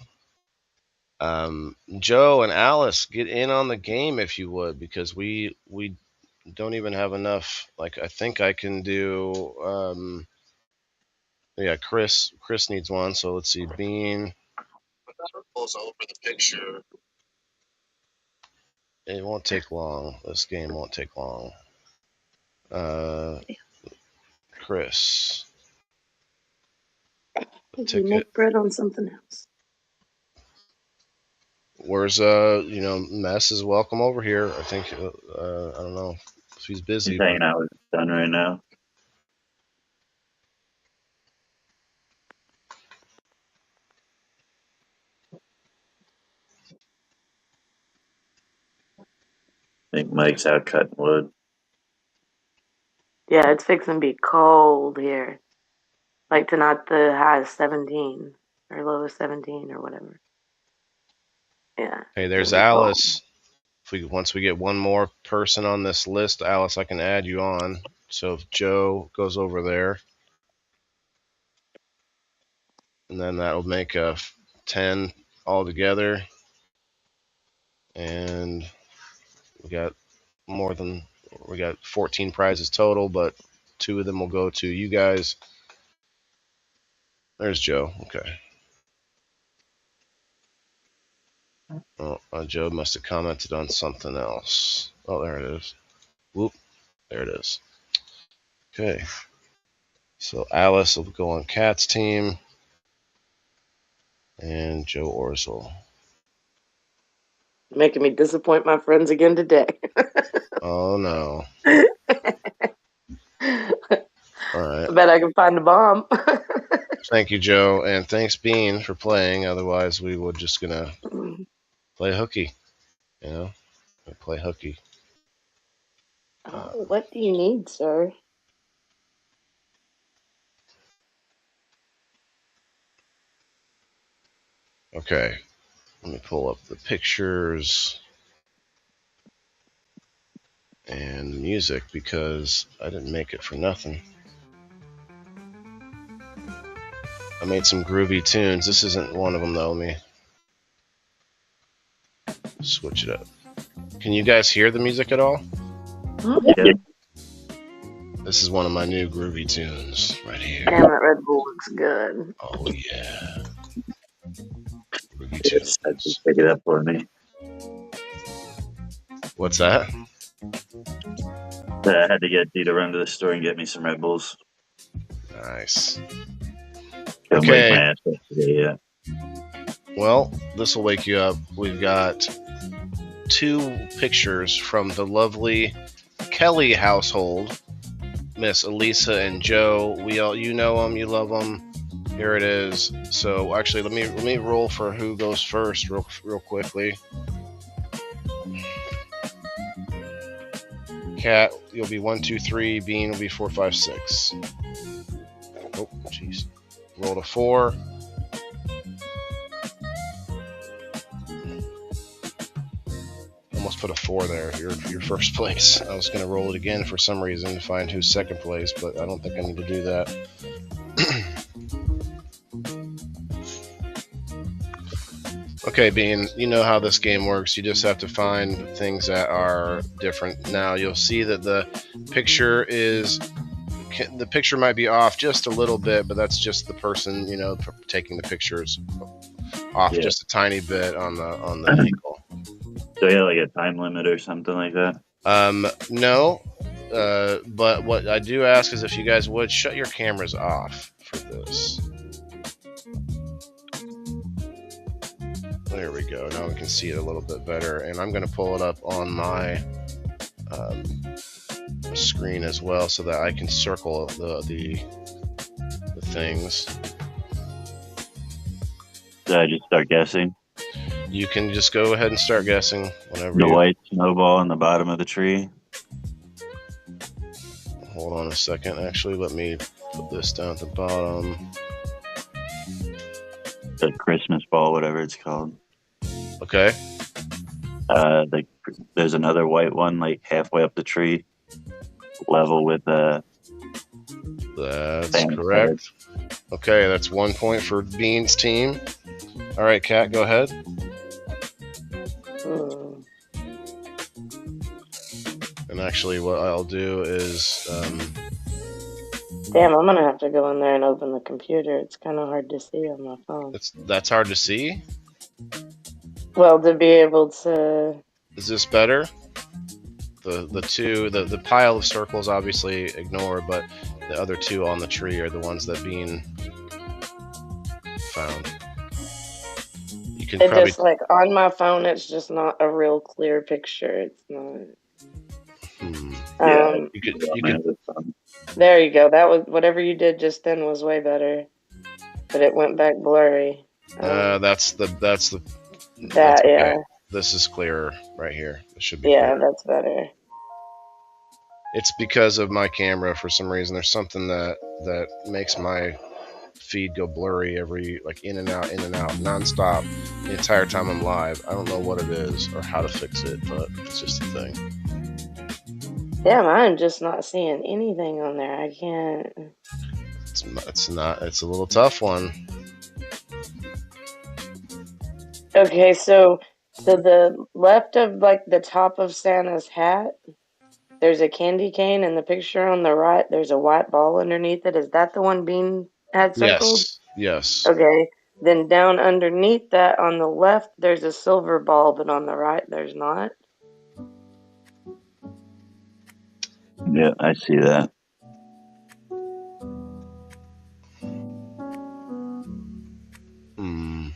Joe and Alice, get in on the game if you would, because we don't even have enough. Like I think I can do. Yeah, Chris needs one. So let's see, Bean. Over the picture. It won't take long. This game won't take long. Chris. You make bread on something else. Where's Mess is welcome over here. I think I don't know if he's busy. He's hanging out with his son right now. I think Mike's out cutting wood. Yeah, it's fixing to be cold here. Like tonight the high is 17 or low is 17 or whatever. Yeah. Hey, there's Alice. Once we get one more person on this list, Alice, I can add you on. So if Joe goes over there, and then that'll make a 10 altogether, and we got 14 prizes total, but 2 of them will go to you guys. There's Joe. Okay. Oh, Joe must have commented on something else. Oh, there it is. Whoop. There it is. Okay. So Alice will go on Kat's team. And Joe Orzel. Making me disappoint my friends again today. Oh, no. All right. I bet I can find a bomb. Thank you, Joe. And thanks, Bean, for playing. Otherwise, we were just going to play hooky. You know? Play hooky. Oh, what do you need, sir? Okay. Let me pull up the pictures and the music because I didn't make it for nothing. I made some groovy tunes. This isn't one of them, though. Let me switch it up. Can you guys hear the music at all? Yeah. This is one of my new groovy tunes right here. Damn it, Red Bull looks good. Oh, yeah. Groovy Just tunes. pick it up for me. What's that? I had to get Dee to run to the store and get me some Red Bulls. Nice. Couldn't Okay. wake my ass up today, yeah. Well, this will wake you up. We've got 2 pictures from the lovely Kelly household. Miss Elisa and Joe. You know them, you love them. Here it is. So actually, let me roll for who goes first, real quickly. Cat, you'll be 1, 2, 3. Bean will be 4, 5, 6. Oh, jeez. Rolled a 4. Almost put a 4 there. Your first place. I was going to roll it again for some reason to find who's second place, but I don't think I need to do that. Okay, Bean, you know how this game works. You just have to find things that are different. Now, you'll see that the picture might be off just a little bit, but that's just the person, taking the pictures off just a tiny bit on the vehicle. So you have like a time limit or something like that? No, but what I do ask is if you guys would shut your cameras off for this. There we go. Now we can see it a little bit better, and I'm going to pull it up on my screen as well so that I can circle the things. Did I just start guessing? You can just go ahead and start guessing whenever. The white snowball in the bottom of the tree. Hold on a second. Actually, let me put this down at the bottom. The Christmas ball, whatever it's called. Okay. There's another white one like halfway up the tree, level with That's Thanks, correct. Okay, that's 1 point for Bean's team. All right, Kat, go ahead. And actually, what I'll do is, Damn, I'm gonna have to go in there and open the computer. It's kind of hard to see on my phone. that's hard to see. Well, to be able to. Is this better? The pile of circles obviously ignore, but the other 2 on the tree are the ones that Bean found. You can probably Just like on my phone, it's just not a real clear picture. It's not. You could. There you go. That was whatever you did just then was way better, but it went back blurry. That's okay. Yeah. This is clearer right here. It should be. Yeah, clear. that's better. It's because of my camera for some reason. There's something that makes my feed go blurry in and out, nonstop the entire time I'm live. I don't know what it is or how to fix it, but it's just a thing. Damn, I'm just not seeing anything on there. I can't. It's a little tough one. Okay, so to the left of like the top of Santa's hat, there's a candy cane, and the picture on the right, there's a white ball underneath it. Is that the one Bean had circled? Yes. Okay. Then down underneath that on the left, there's a silver ball, but on the right, there's not. Yeah, I see that. Hmm.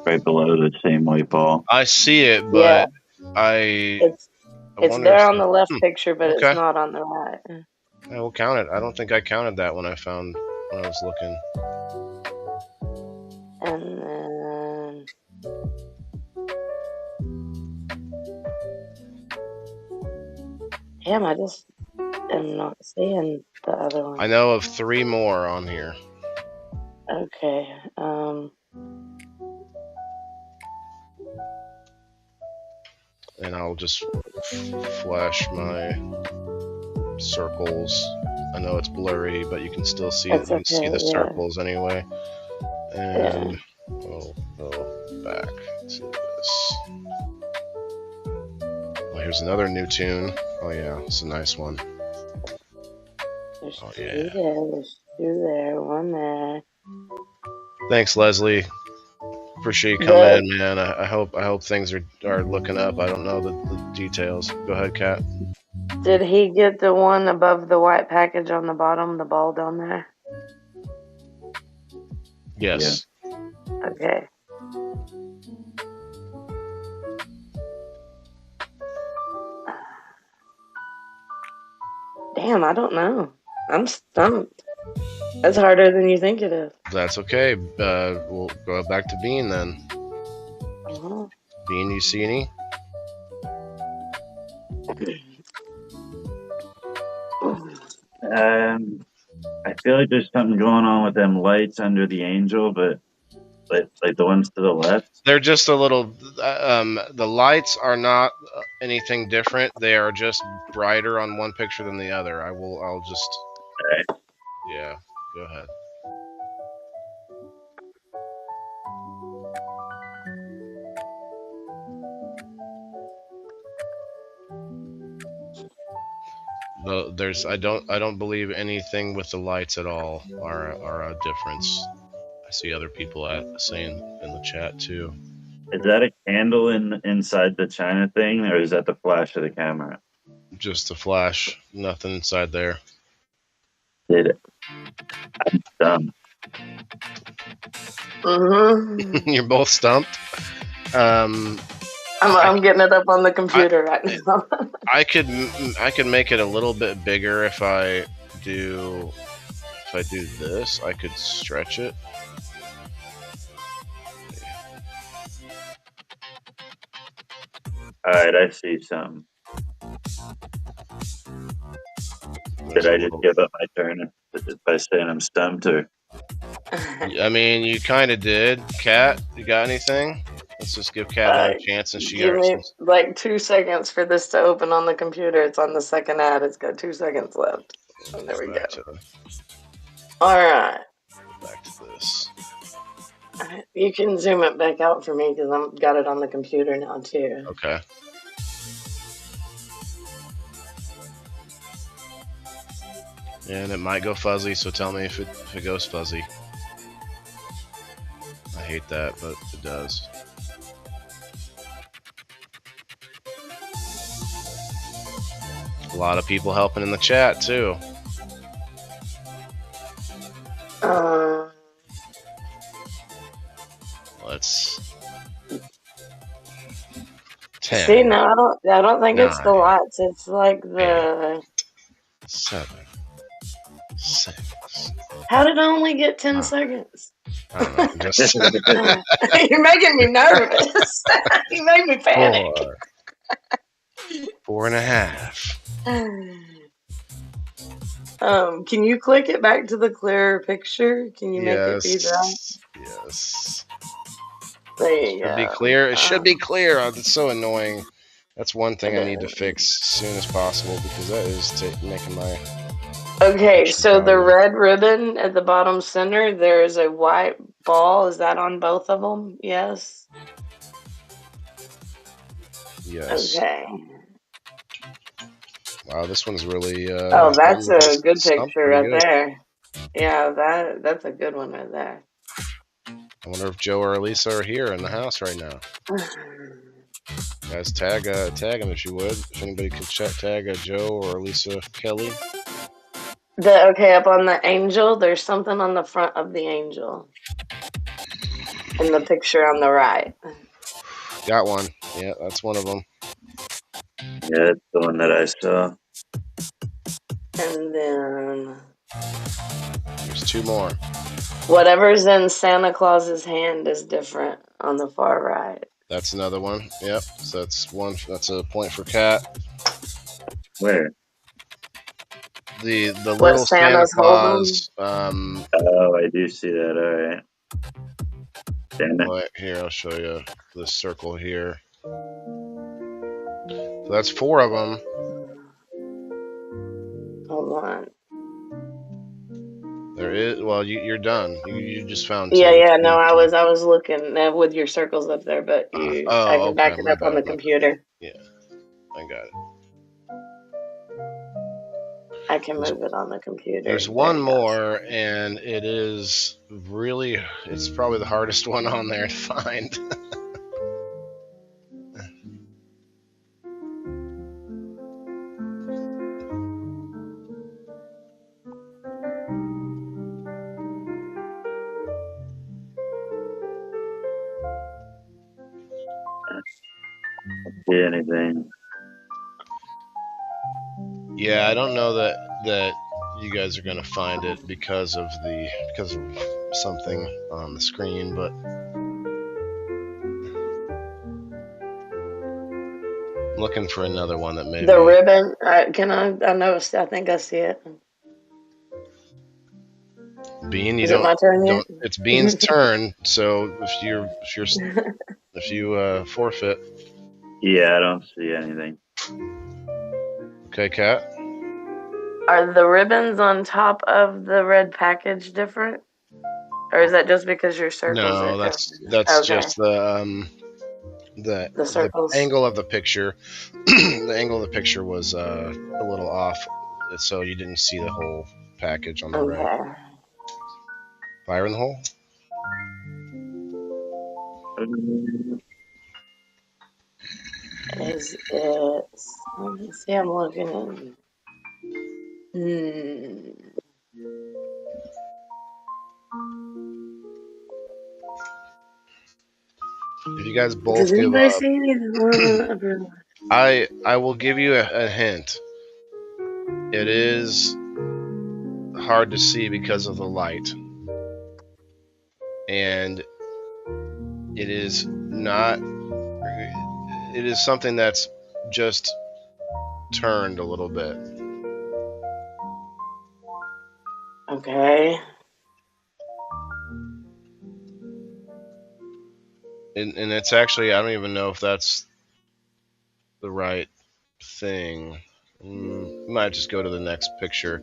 Right below the same white ball. I see it, Yeah. but I It's wonder there if on the left picture, but it's okay. not on the right. I will count it. I don't think I counted that when I was looking. And then damn, I just am not seeing the other one. I know of 3 more on here. Okay. And I'll just flash my circles. I know it's blurry, but you can still see it. That's You can see okay, the yeah. circles anyway. And we'll go back to this. Well, here's another new tune. Oh yeah, it's a nice one. There's Oh, 2 yeah. there, there's 2 there, 1 there. Thanks, Leslie. Appreciate you coming in, man. I hope things are looking up. I don't know the details. Go ahead, Kat. Did he get the one above the white package on the bottom, the ball down there? Yes. Okay. Damn, I don't know. I'm stumped. That's harder than you think it is. That's okay. We'll go back to Bean then. Uh-huh. Bean, you see any? I feel like there's something going on with them lights under the angel, but like the ones to the left. They're just a little. The lights are not anything different. They are just brighter on one picture than the other. I'll just. Alright. Yeah. Go ahead. I don't believe anything with the lights at all are a difference. I see other people saying in the chat too. Is that a candle inside the China thing, or is that the flash of the camera? Just a flash, nothing inside there. Did it? I'm dumb. Mm-hmm. You're both stumped. I'm getting it up on the computer right now. I could make it a little bit bigger if I do this. I could stretch it. All right, I see some. Did I just give up my turn by saying I'm stumped, or? I mean, you kind of did. Kat, you got anything? Let's just give Kat a chance, and she Give got me like 2 seconds for this to open on the computer. It's on the second ad. It's got 2 seconds left. Oh, there we go. All right. Back to this. You can zoom it back out for me because I've got it on the computer now too. Okay. And it might go fuzzy, so tell me if it goes fuzzy. I hate that, but it does. A lot of people helping in the chat too. Let's 10. See, no, I don't think it's the lights. It's like the 7, 6. How did I only get 10 seconds? I don't know. Just You're making me nervous. You made me panic. 4 and a half. Can you click it back to the clearer picture? Can you make it be that? Yes. There you go. Should be clear. It should be clear. Oh, that's so annoying. That's one thing I need to fix as soon as possible because that is making my. Okay, so the red ribbon at the bottom center, there is a white ball. Is that on both of them? Yes. Yes. Okay. Wow, this one's really. Oh, that's a good picture right there. Yeah, that's a good one right there. I wonder if Joe or Elisa are here in the house right now. Guys, tag them if you would. If anybody could tag Joe or Elisa Kelly. Okay, up on the angel, there's something on the front of the angel. In the picture on the right. Got one. Yeah, that's one of them. Yeah, that's the one that I saw. And then There's two more. whatever's in Santa Claus's hand is different on the far right. That's another one. Yep. So that's one. That's a point for Kat. Where? The What little Santa Santa's holding? Claus. Oh, I do see that. All right. Damn it. Wait, here, I'll show you this circle here. So that's four of them. Hold on. There is. Well, you're done. You just found two. Yeah. No, I was looking with your circles up there, but I can back okay, it up on the computer. Yeah, I got it. I can move it on the computer. There's one more, and it is really. It's probably the hardest one on there to find. See anything? Yeah, I don't know that you guys are gonna find it because of something on the screen, but I'm looking for another one that maybe The ribbon. I noticed. I think I see it. Bean, Is it my turn yet? It's Bean's turn. So if you forfeit. Yeah, I don't see anything. Okay, Kat. Are the ribbons on top of the red package different, or is that just because your circles? No, are that's okay. just the circles. The angle of the picture. The angle of the picture was a little off, so you didn't see the whole package on the right. Fire in the hole. Is it? Let me see. I'm looking in. If you guys both give up, I will give you a hint. It is hard to see because of the light, and it is not. It is something that's just turned a little bit. Okay. And it's actually, I don't even know if that's the right thing. Might just go to the next picture.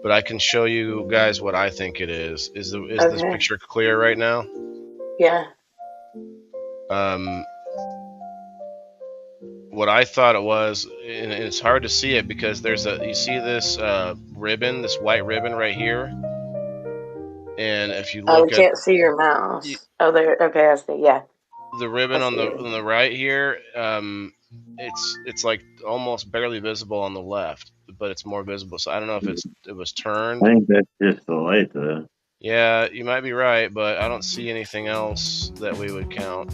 But I can show you guys what I think it is. Is this picture clear right now? Yeah. What I thought it was, and it's hard to see it because you see this ribbon, this white ribbon right here? And if you look I can't see your mouse. There. Okay, I see. Yeah. The ribbon on the right here, it's like almost barely visible on the left, but it's more visible. So I don't know if it was turned. I think that's just the light, though. Yeah, you might be right, but I don't see anything else that we would count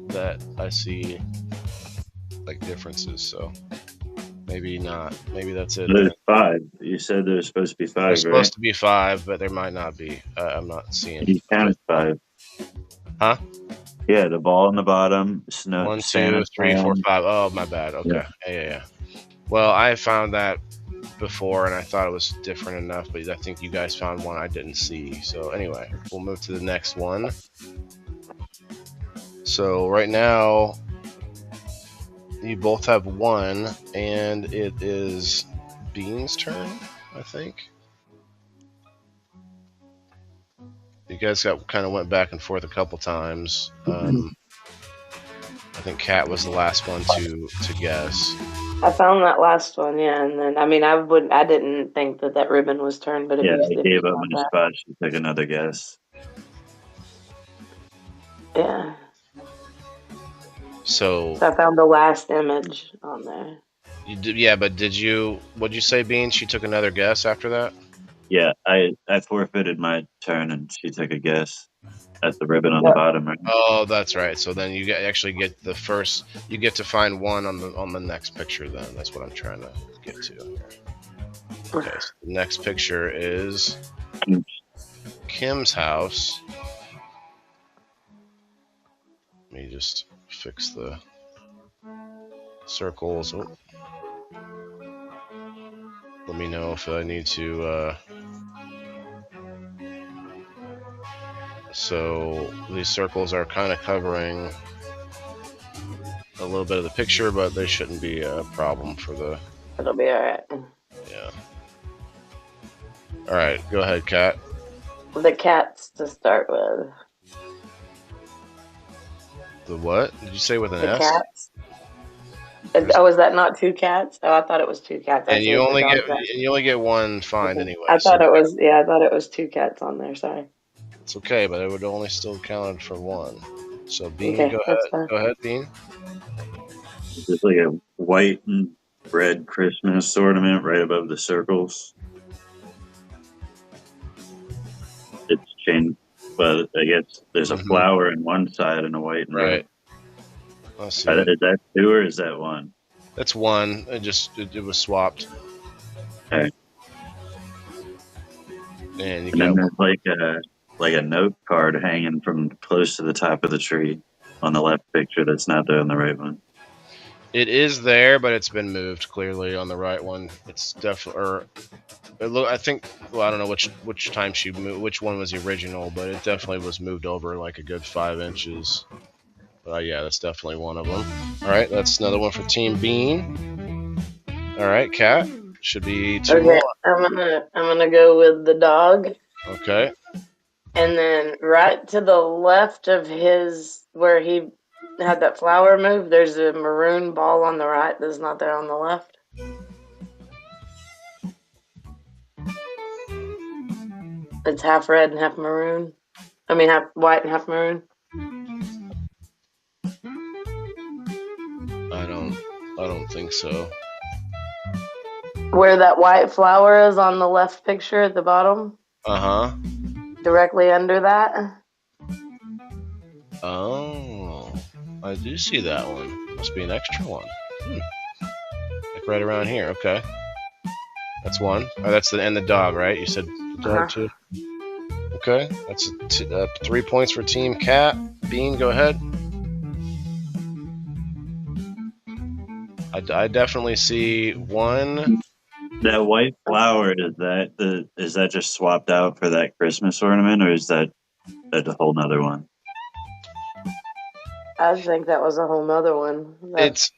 that I see like differences. So maybe not. Maybe that's it. There's 5. You said there's supposed to be 5, right? There's supposed to be 5, but there might not be. I'm not seeing. You counted 5. Huh? Yeah, the ball on the bottom. Snow. 1, 2, 3, 4, 5. Oh, my bad. Okay. Yeah. Well, I found that before, and I thought it was different enough, but I think you guys found one I didn't see. So anyway, we'll move to the next one. So right now, you both have 1, and it is Bean's turn, I think. You guys kind of went back and forth a couple times. I think Kat was the last one to guess. I found that last one, yeah, and then I didn't think that ribbon was turned, but I gave up on the spot. She took another guess. Yeah. So So I found the last image on there. you did, yeah, but what'd you say, Bean? She took another guess after that? Yeah, I forfeited my turn, and she took a guess at the ribbon on the Yep. bottom. Right? Oh, that's right. So then you actually get the first. You get to find one on the next picture. Then that's what I'm trying to get to. Okay, so the next picture is Kim's house. Let me just fix the circles. Oh. Let me know if I need to. So these circles are kind of covering a little bit of the picture, but they shouldn't be a problem for the. It'll be alright. Yeah. All right, go ahead, Kat. The cats to start with. The what? Did you say with an The S? cats. Oh, is that not two cats? Oh, I thought it was two cats. And you only get that. and you only get one find anyway. I thought so it was. Yeah, I thought it was two cats on there. Sorry. it's okay, but it would only still counted for one. So Bean, Okay, go that's ahead. fine. Go ahead, Bean. There's like a white and red Christmas ornament right above the circles. It's changed, but I guess there's a Mhm. flower in one side and a white and Right. Let's see. red. Is that two or is that one? That's one. It was swapped. Okay. And you And then got there's like a note card hanging from close to the top of the tree on the left picture that's not there on the right one. it is there, but it's been moved clearly on the right one. It's definitely. I think. Well, I don't know which time she moved. Which one was the original, but it definitely was moved over like a good 5 inches. But yeah, that's definitely one of them. All right, that's another one for Team Bean. All right, Kat, should be two Okay, more. I'm gonna go with the dog, Okay. and then right to the left of his where he had that flower move, there's a maroon ball on the right that's not there on the left. It's half red and half maroon. I mean, half white and half maroon. I don't think so. Where that white flower is on the left picture at the bottom, Uh-huh. directly under that. Oh, I do see that one. Must be an extra one. Like right around here. Okay. That's one. Oh, that's the dog, right? You said the dog too? Okay. That's 3 points for Team Cat. Bean, go ahead. I definitely see one. That white flower, is that just swapped out for that Christmas ornament, or is that a whole nother one? I think that was a whole nother one.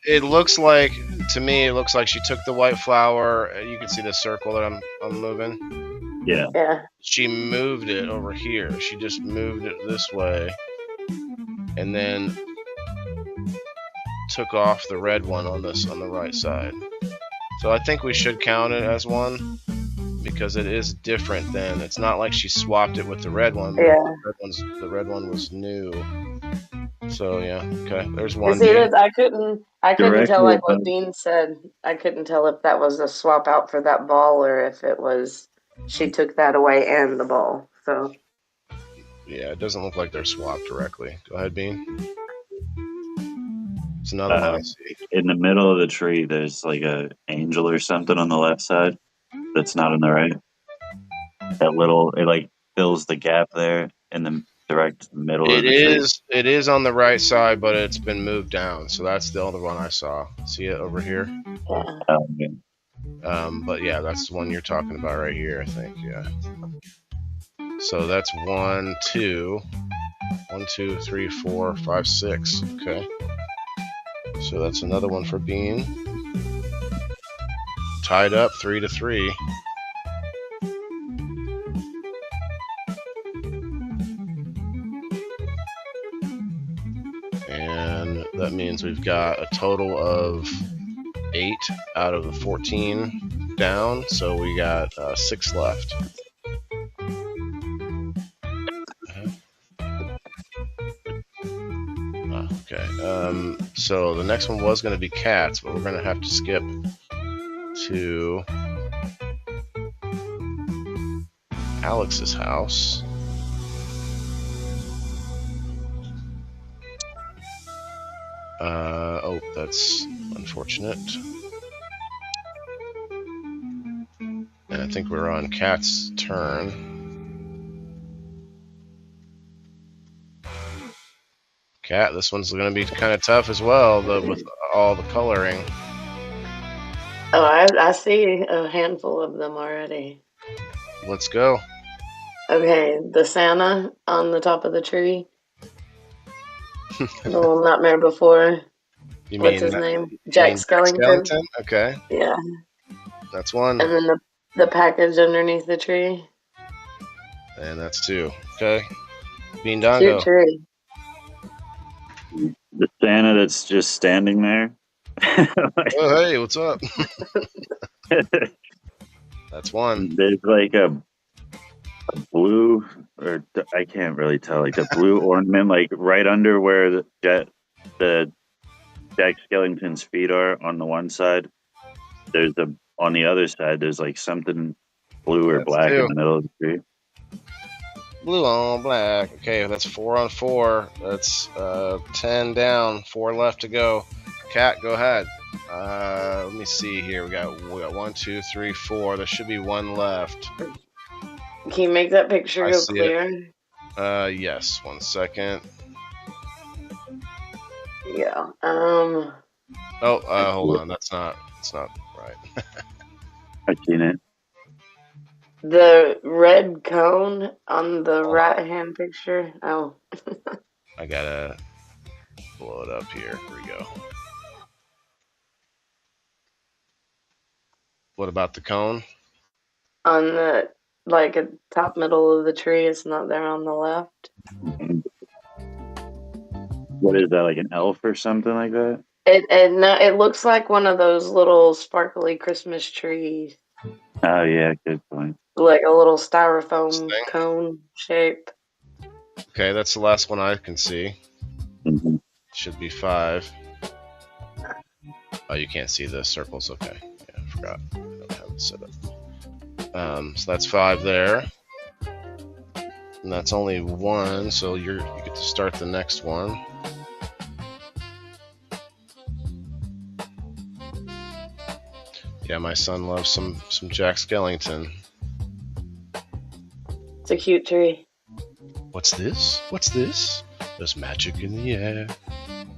It looks like, to me, it looks like she took the white flower. You can see the circle that I'm moving. Yeah. Yeah. She moved it over here. She just moved it this way, and then took off the red one on the right side. So I think we should count it as one because it is different than. It's not like she swapped it with the red one. Yeah. The red one was new. So yeah, okay. There's one. See, I couldn't tell like what above. Dean said. I couldn't tell if that was a swap out for that ball or if it was she took that away and the ball. So yeah, it doesn't look like they're swapped directly. Go ahead, Bean. It's another one I see. In the middle of the tree, there's like a angel or something on the left side that's not on the right. It like fills the gap there in the direct middle of the tree. It is on the right side, but it's been moved down. So that's the other one I saw. See it over here? yeah. But yeah, that's the one you're talking about right here, I think. Yeah. So that's 1, 2, 1, 2, 3, 4, 5, 6. Okay. So that's another one for Bean. Tied up 3-3. And that means we've got a total of 8 out of the 14 down. So we got 6 left. Okay. So the next one was going to be cats, but we're going to have to skip to Alex's house. Oh, that's unfortunate. And I think we're on Cat's turn. Cat, this one's going to be kind of tough as well, with all the coloring. Oh, I see a handful of them already. Let's go. Okay, the Santa on the top of the tree. The little Nightmare Before. What's his name? Jack Skellington. Okay. Yeah. That's one. And then the package underneath the tree. And that's two. Okay. Beandongo. Cute tree. The Santa that's just standing there. Oh, hey, what's up? That's one. There's like a blue, or I can't really tell, like a blue ornament, like right under where the Jack Skellington's feet are on the one side. On the other side, there's like something blue or black in the middle of the tree. Blue on black. Okay, that's 4 on 4. That's 10 down, 4 left to go. Cat, go ahead. Let me see here. We got 1, 2, 3, 4. There should be one left. Can you make that picture go clear? Yes. 1 second. Yeah. Hold on. That's not right. I've seen it. The red cone on the right-hand picture. Oh. I gotta blow it up here. Here we go. What about the cone? On the top middle of the tree, it's not there on the left. What is that, like an elf or something like that? It looks like one of those little sparkly Christmas trees. Oh yeah, good point. Like a little styrofoam cone shape. Okay, that's the last one I can see. Mm-hmm. Should be 5. Oh, you can't see the circles. Okay, yeah, I forgot. I don't have it set up. So that's 5 there, and that's only 1. So you get to start the next one. Yeah, my son loves some Jack Skellington. It's a cute tree. What's this? What's this? There's magic in the air.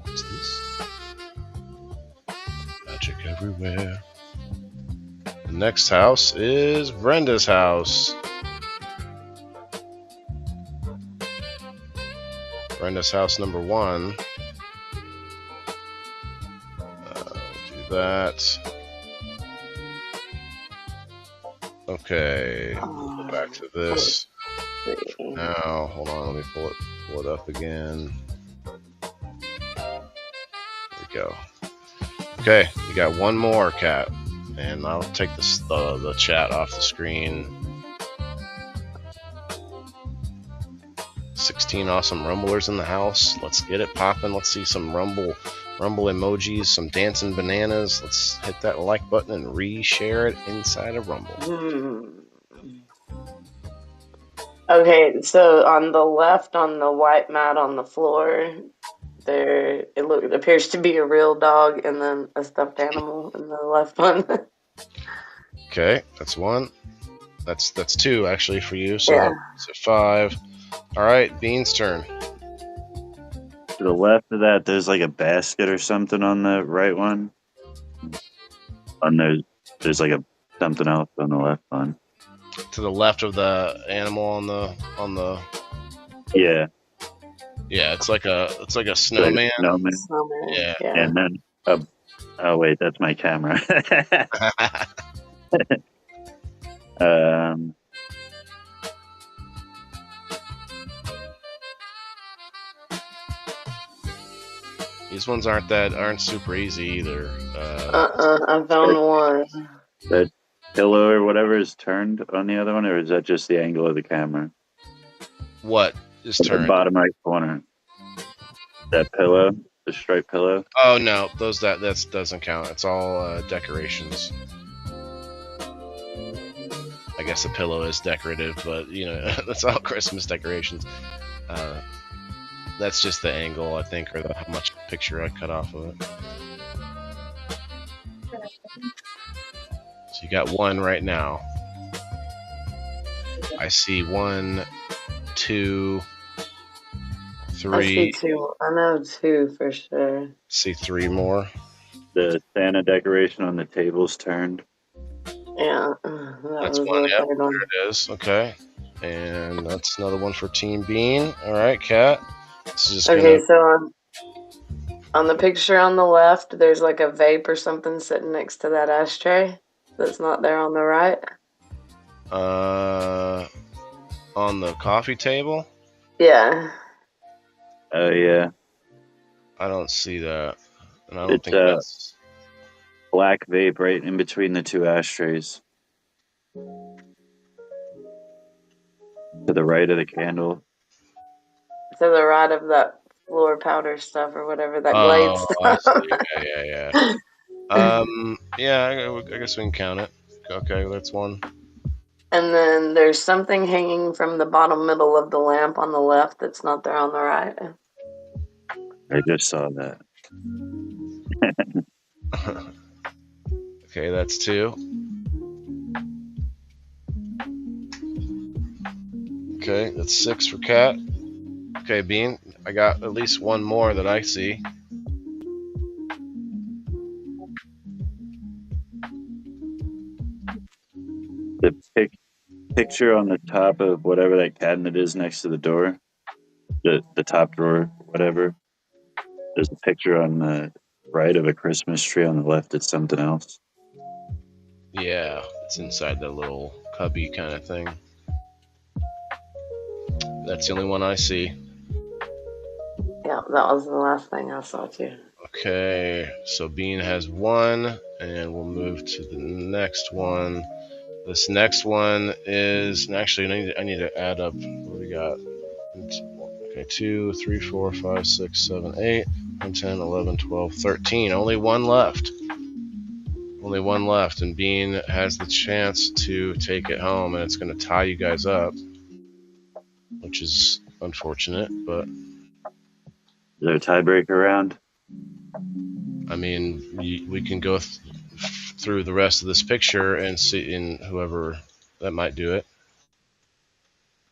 What's this? Magic everywhere. The next house is Brenda's house. Brenda's house number 1. We'll do that. Okay, go back to this. Now, hold on, let me pull it up again. There we go. Okay, we got one more, Cat, and I'll take the chat off the screen. 16 awesome rumblers in the house. Let's get it popping. Let's see some rumble emojis, some dancing bananas. Let's hit that like button and reshare it inside of Rumble. Okay, so on the left, on the white mat on the floor, it appears to be a real dog and then a stuffed animal in the left one. Okay, that's 1. That's 2 actually for you. So yeah. That's 5. All right, Bean's turn. To the left of that, there's like a basket or something on the right one. And there's like something else on the left one. To the left of the animal on the. Yeah. Yeah, it's like a snowman. Snowman. Yeah. And then oh wait, that's my camera. These ones aren't super easy either. I found one. That pillow or whatever is turned on the other one, or is that just the angle of the camera? What is turned? The bottom right corner. That pillow. The striped pillow? Oh no, that doesn't count. It's all decorations. I guess the pillow is decorative, but that's all Christmas decorations. That's just the angle, I think, or how much picture I cut off of it. So you got one right now. I see 1, 2, 3. I see 2. I know 2 for sure. See 3 more. The Santa decoration on the table's turned. Yeah, that's one. Yep, there it is. Okay, and that's another one for Team Bean. All right, Kat. This is just okay. So on the picture on the left, there's like a vape or something sitting next to that ashtray. That's not there on the right. On the coffee table. Yeah. Oh yeah. I don't see that, and I don't think that's black vape right in between the 2 ashtrays. To the right of the candle. To the right of that floor powder stuff or whatever, that Glade stuff. Yeah. Yeah, I guess we can count it. Okay, that's 1. And then there's something hanging from the bottom middle of the lamp on the left that's not there on the right. I just saw that. Okay, that's 2. Okay, that's 6 for Kat. Okay, Bean, I got at least 1 more that I see. The picture on the top of whatever that cabinet is next to the door, the top drawer, whatever. There's a picture on the right of a Christmas tree. On the left, it's something else. Yeah, it's inside the little cubby kind of thing. That's the only one I see. Yeah, that was the last thing I saw too. Okay, so Bean has 1, and we'll move to the next one. This next one is, and actually I need to add up what we got. Okay, 2, 3, 4, 5, 6, 7, 8, 9, 10, 11, 12, 13. Only 1 left. Only 1 left, and Bean has the chance to take it home, and it's going to tie you guys up, which is unfortunate, but... Is there a tiebreaker round? I mean, we can go through the rest of this picture and see in whoever that might do it.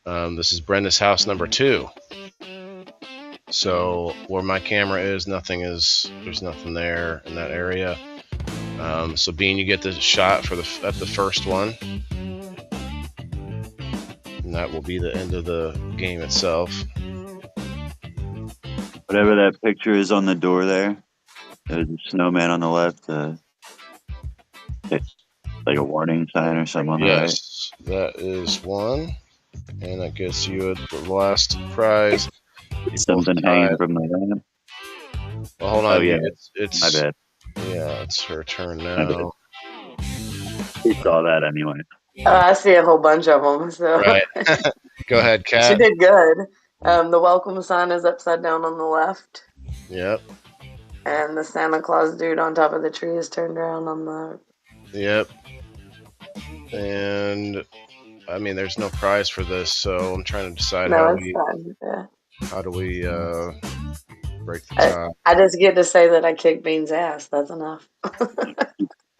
This is Brenda's house number 2. So where my camera is, there's nothing there in that area. So Bean, you get the shot at the first one, and that will be the end of the game itself. Whatever that picture is on the door there, there's a snowman on the left. Like a warning sign or something on the right. Yes, that is 1, and that gets you the last prize. Something hanging from the lamp. Well, hold on. Oh yeah, it's my bad. Yeah, it's her turn now. We saw that anyway. I see a whole bunch of them. So. Right. Go ahead, Kat. She did good. The welcome sign is upside down on the left. Yep. And the Santa Claus dude on top of the tree is turned around on the... Yep. And, I mean, there's no prize for this, so I'm trying to decide how do we break the tie. I just get to say that I kicked Bean's ass. That's enough.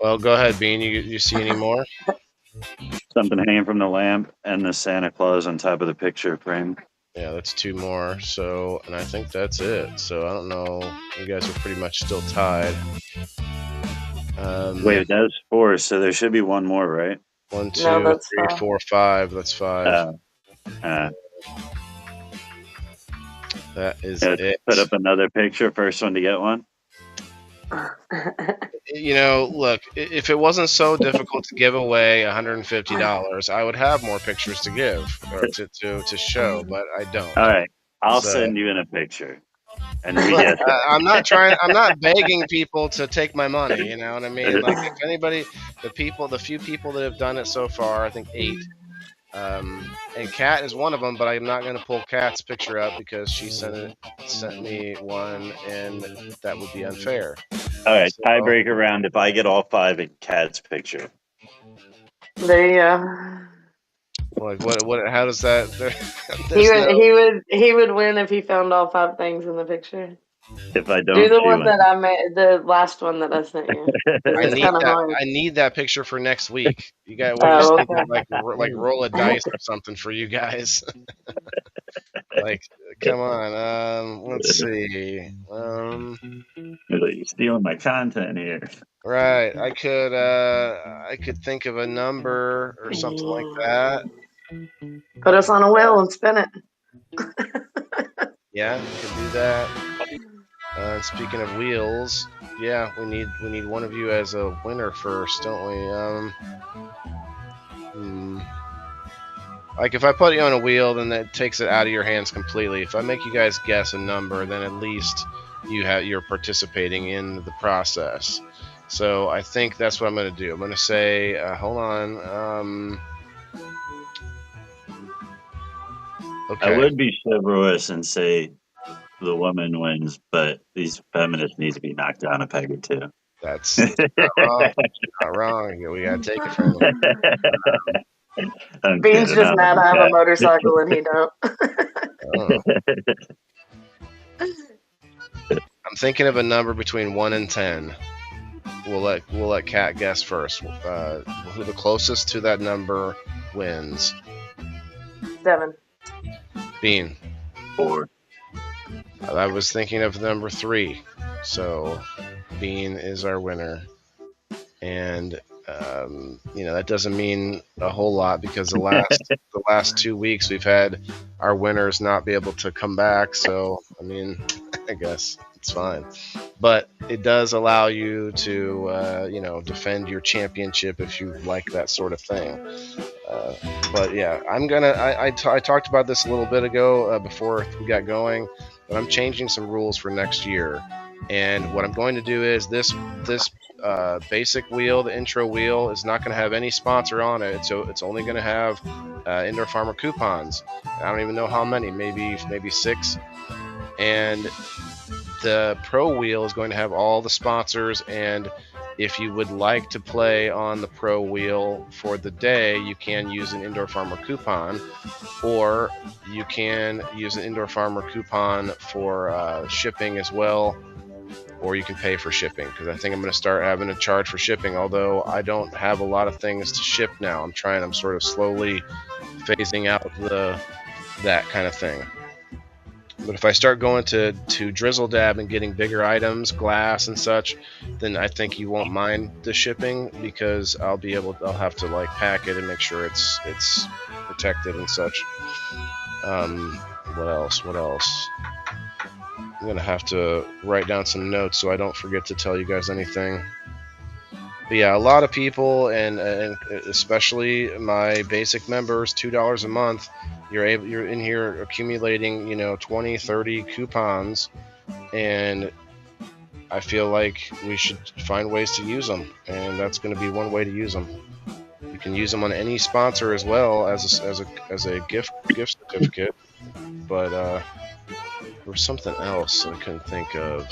Well, go ahead, Bean. You see any more? Something hanging from the lamp and the Santa Claus on top of the picture frame. Yeah, that's 2 more. So, and I think that's it. So I don't know. You guys are pretty much still tied. Wait, that was 4, so there should be 1 more, right? 1, 2, 3, 4, 5. That's 5. That is it. Put up another picture. First one to get one. Look, if it wasn't so difficult to give away $150, I would have more pictures to give or to show, but I don't. All right, I'll send you in a picture. And we get I'm not begging people to take my money. You know what I mean? Like, if anybody, the few people that have done it so far, I think 8. And Kat is one of them, but I'm not going to pull Kat's picture up because she sent me one, and that would be unfair. All right, tiebreaker round. If I get all 5 in Kat's picture, There you go. Like what? How does that? He would win if he found all 5 things in the picture. If I don't, do the one that I made, the last one that I sent you. It's kind of hard. I need that picture for next week. You got like roll a dice or something for you guys. Like, come on. Let's see. You're stealing my content here. Right. I could think of a number or something like that. Put us on a wheel and spin it. Yeah, we can do that. Speaking of wheels, yeah, we need one of you as a winner first, don't we? Like if I put you on a wheel, then that takes it out of your hands completely. If I make you guys guess a number, then at least you're participating in the process. So I think that's what I'm going to do. I'm going to say, hold on. Okay. I would be chivalrous and say the woman wins, but these feminists need to be knocked down a peg or two. That's not wrong. Not wrong. We gotta take it from them. Bean's just mad I have a motorcycle and he don't. I'm thinking of a number between 1 and 10. We'll let Kat guess first. Who the closest to that number wins. 7. Bean. 4. I was thinking of number 3. So Bean is our winner. And that doesn't mean a whole lot because the last 2 weeks we've had our winners not be able to come back. So I guess it's fine. But it does allow you to defend your championship if you like that sort of thing. But yeah, I talked about this a little bit ago before we got going, but I'm changing some rules for next year. And what I'm going to do is this basic wheel, the intro wheel, is not going to have any sponsor on it. So it's only going to have Indoor Farmer coupons. I don't even know how many, maybe 6. And the Pro wheel is going to have all the sponsors. And if you would like to play on the Pro wheel for the day, you can use an Indoor Farmer coupon, or you can use an Indoor Farmer coupon for shipping as well. Or you can pay for shipping, because I think I'm going to start having a charge for shipping, although I don't have a lot of things to ship now. I'm sort of slowly phasing out that kind of thing. But if I start going to Drizzle Dab and getting bigger items, glass and such, then I think you won't mind the shipping, because I'll have to pack it and make sure it's protected and such. What else? I'm going to have to write down some notes so I don't forget to tell you guys anything. But yeah, a lot of people, and especially my basic members, $2 a month, you're in here accumulating, 20, 30 coupons, and I feel like we should find ways to use them, and that's going to be one way to use them. You can use them on any sponsor as well as a gift certificate, but there was something else I couldn't think of.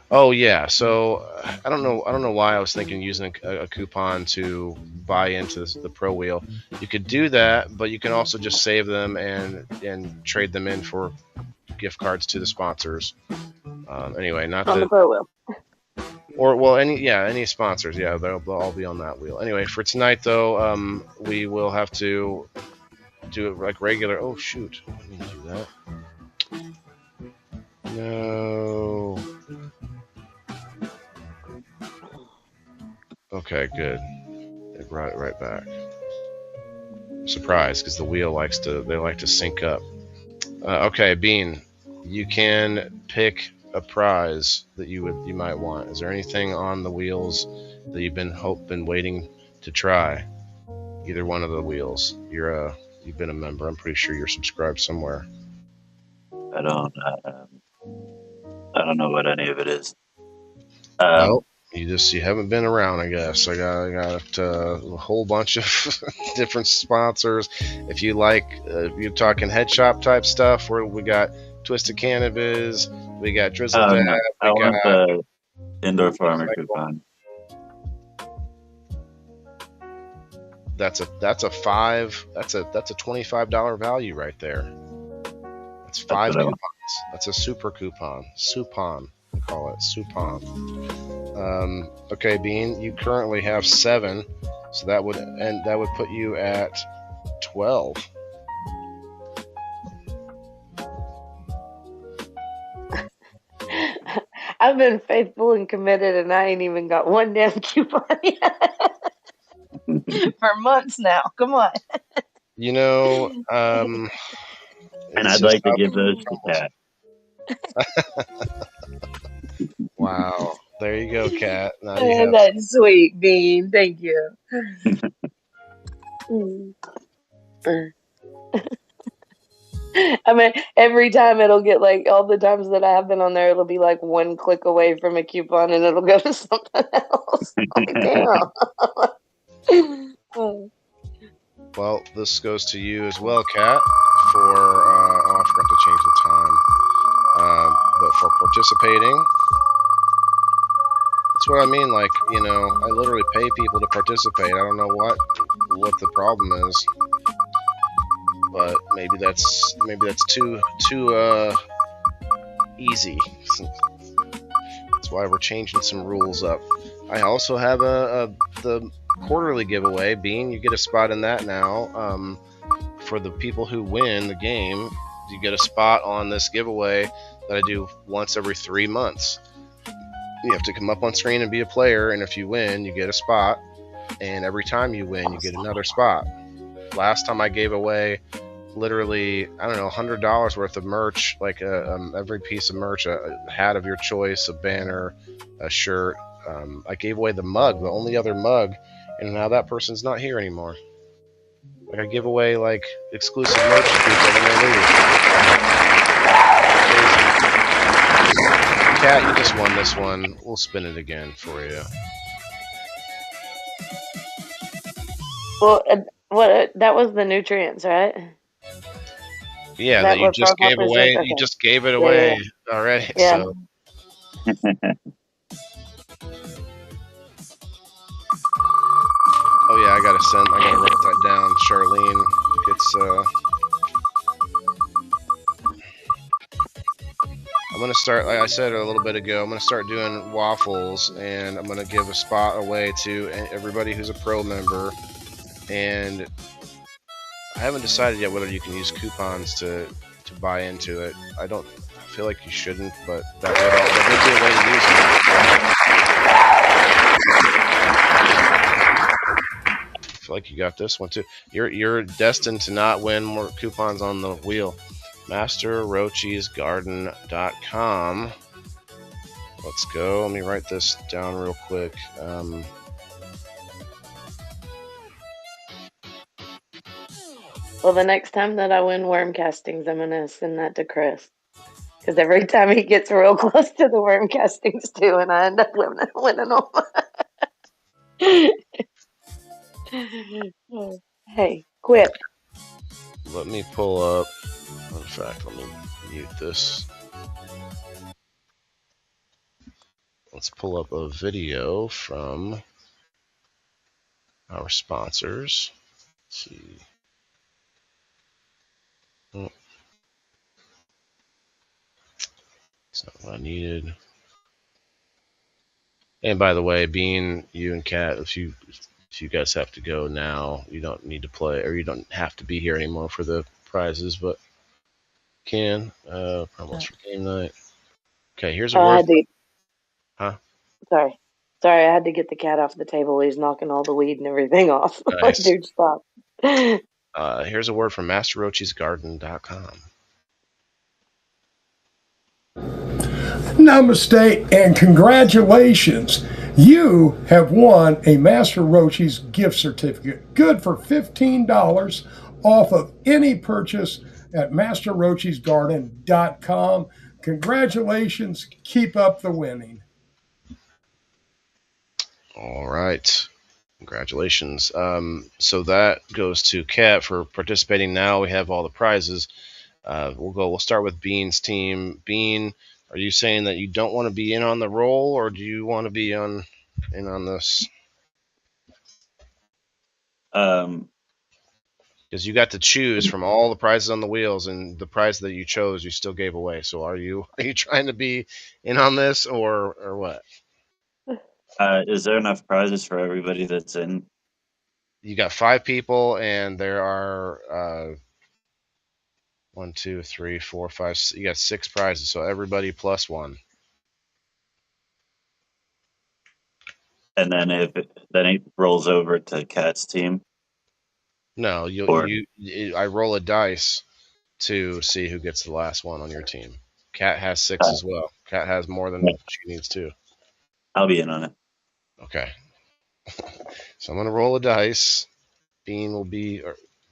Oh yeah, so I don't know why I was thinking using a coupon to buy into the Pro wheel. You could do that, but you can also just save them and trade them in for gift cards to the sponsors. Anyway, not on the Pro wheel. Or any sponsors, yeah, they'll all be on that wheel. Anyway, for tonight though, we will have to do it like regular. Oh shoot, I didn't do that. No. Okay, good. It brought it right back. I'm surprised because the wheel like to sync up. Okay, Bean, you can pick a prize that you might want. Is there anything on the wheels that you've been waiting to try? Either one of the wheels. You've been a member. I'm pretty sure you're subscribed somewhere. I don't know what any of it is. Well, You haven't been around, I guess. I got a whole bunch of different sponsors. If you like, you're talking head shop type stuff, where we got Twisted Cannabis, we got Drizzle Dab, no. I want the indoor farmer coupon. That's a $25 value right there. That's 5 coupons. That's a super coupon. Supon, we call it Supon. Okay, Bean, you currently have 7, so that would put you at 12. I've been faithful and committed, and I ain't even got one damn coupon yet. For months now. Come on. You know, and I'd like to give those to Kat. Wow. There you go, Kat. That's sweet, Bean. Thank you. I mean, every time it'll get like all the times that I have been on there, it'll be like 1 click away from a coupon and it'll go to something else. Like, damn. Well, this goes to you as well, Kat, for, I forgot to change the time, but for participating. That's what I mean, like, you know, I literally pay people to participate. I don't know what the problem is, but maybe that's too easy. That's why we're changing some rules up. I also have the quarterly giveaway. Bean, you get a spot in that now. For the people who win the game, you get a spot on this giveaway that I do once every 3 months. You have to come up on screen and be a player, and if you win, you get a spot. And every time you win, you get another spot. Last time I gave away literally, I don't know, $100 worth of merch, like every piece of merch, a hat of your choice, a banner, a shirt. I gave away the mug, the only other mug, and now that person's not here anymore. Like, I give away like exclusive merch to people when they leave. Kat, you just won this one. We'll spin it again for you. Well, that was the nutrients, right? Yeah, that you just gave away. Okay. You just gave it away already. Yeah. So. Oh yeah, I gotta write that down. Charlene gets. I'm gonna start, like I said a little bit ago, I'm gonna start doing waffles, and I'm gonna give a spot away to everybody who's a pro member. And I haven't decided yet whether you can use coupons to buy into it. I feel like you shouldn't, but that would be a way to use it. I feel like you got this one too. You're destined to not win more coupons on the wheel. MasterRochiesGarden.com. Let's go. Let me write this down real quick. Well, the next time that I win worm castings, I'm going to send that to Chris. Because every time he gets real close to the worm castings too, and I end up winning them. Hey, quit. Let me pull up. In fact, let me mute this. Let's pull up a video from our sponsors. Let's see. Oh. That's not what I needed. And by the way, Bean, you and Kat, if you guys have to go now, you don't need to play, or you don't have to be here anymore for the prizes, but can promos for game night. Okay, here's a word. Huh? Sorry, I had to get the cat off the table. He's knocking all the weed and everything off. Nice. Dude, stop. Here's a word from MasterRochiesGarden.com. Namaste and congratulations. You have won a Master Rochi's gift certificate, good for $15 off of any purchase at MasterRochiesGarden.com. Congratulations. Keep up the winning. All right. Congratulations. So that goes to Kat for participating. Now we have all the prizes. We'll start with Bean's team. Bean, are you saying that you don't want to be in on the roll, or do you want to be in on this? Because you got to choose from all the prizes on the wheels, and the prize that you chose, you still gave away. So are you trying to be in on this, or what? Is there enough prizes for everybody that's in? You got 5 people, and there are 1, 2, 3, 4, 5. You got 6 prizes, so everybody plus 1. And then it rolls over to Kat's team. No, I roll a dice to see who gets the last one on your team. Kat has 6 as well. Kat has more than she needs to. I'll be in on it. Okay. So I'm gonna roll a dice. Bean will be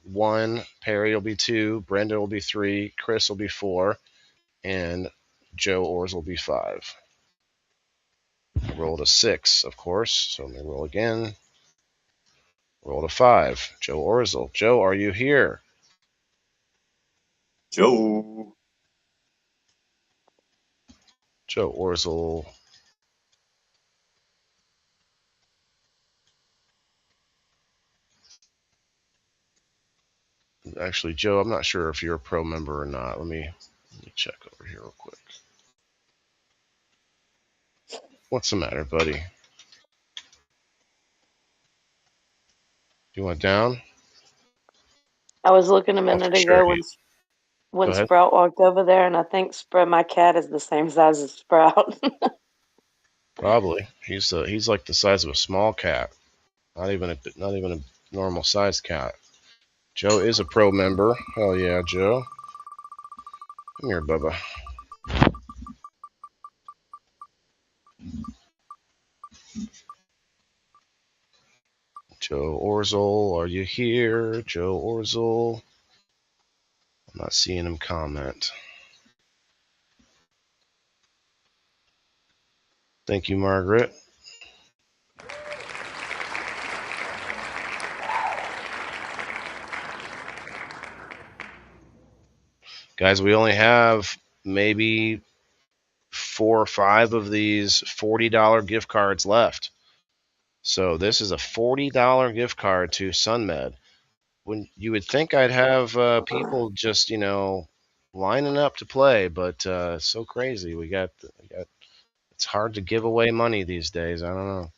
1, Perry will be 2, Brendan will be 3, Chris will be 4, and Joe Ors will be 5. I rolled a 6, of course, so let me roll again. Rolled a 5. Joe Orzel. Joe, are you here? Joe Orzel. Actually, Joe, I'm not sure if you're a pro member or not. Let me check over here real quick. What's the matter, buddy? You went down? I was looking a minute ago when Sprout walked over there, and I think my cat is the same size as Sprout. Probably. He's like the size of a small cat. Not even a normal sized cat. Joe is a pro member. Hell yeah, Joe. Come here, Bubba. Joe Orzel, are you here? Joe Orzel. I'm not seeing him comment. Thank you, Margaret. Guys, we only have maybe 4 or 5 of these $40 gift cards left. So this is a $40 gift card to SunMed. When you would think I'd have people just, lining up to play, but it's so crazy. We got it's hard to give away money these days. I don't know.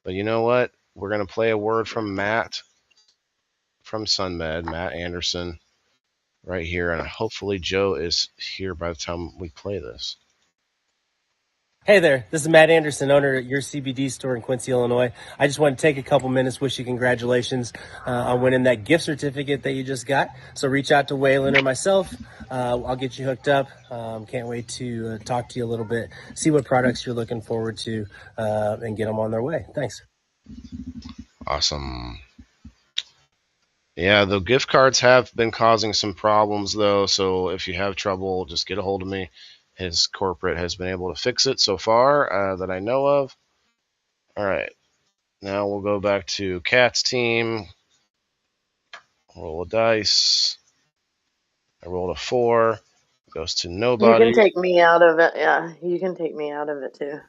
But you know what? We're going to play a word from Matt from SunMed, Matt Anderson, right here. And hopefully Joe is here by the time we play this. Hey there, this is Matt Anderson, owner at your CBD store in Quincy, Illinois. I just want to take a couple minutes, wish you congratulations on winning that gift certificate that you just got. So reach out to Waylon or myself. I'll get you hooked up. Can't wait to talk to you a little bit, see what products you're looking forward to, and get them on their way. Thanks. Awesome. Yeah, the gift cards have been causing some problems, though. So if you have trouble, just get a hold of me. His corporate has been able to fix it so far that I know of. All right. Now we'll go back to Kat's team. Roll a dice. I rolled a 4. Goes to nobody. You can take me out of it. Yeah, you can take me out of it, too.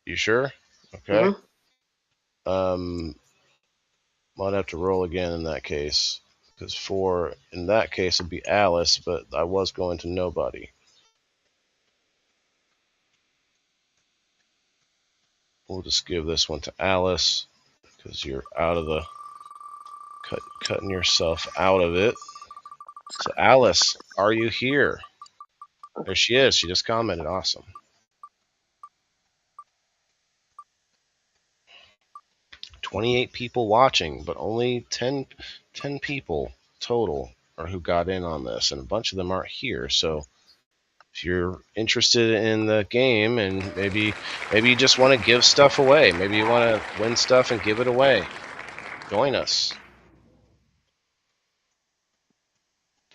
You sure? Okay. Might have to roll again in that case. Because 4, in that case, would be Alice, but I was going to nobody. We'll just give this one to Alice because you're out of the cutting yourself out of it. So Alice, are you here? There she is. She just commented. Awesome. "28 people watching, but only 10 people total are who got in on this, and a bunch of them aren't here. So if you're interested in the game and maybe you just want to give stuff away, maybe you want to win stuff and give it away, join us.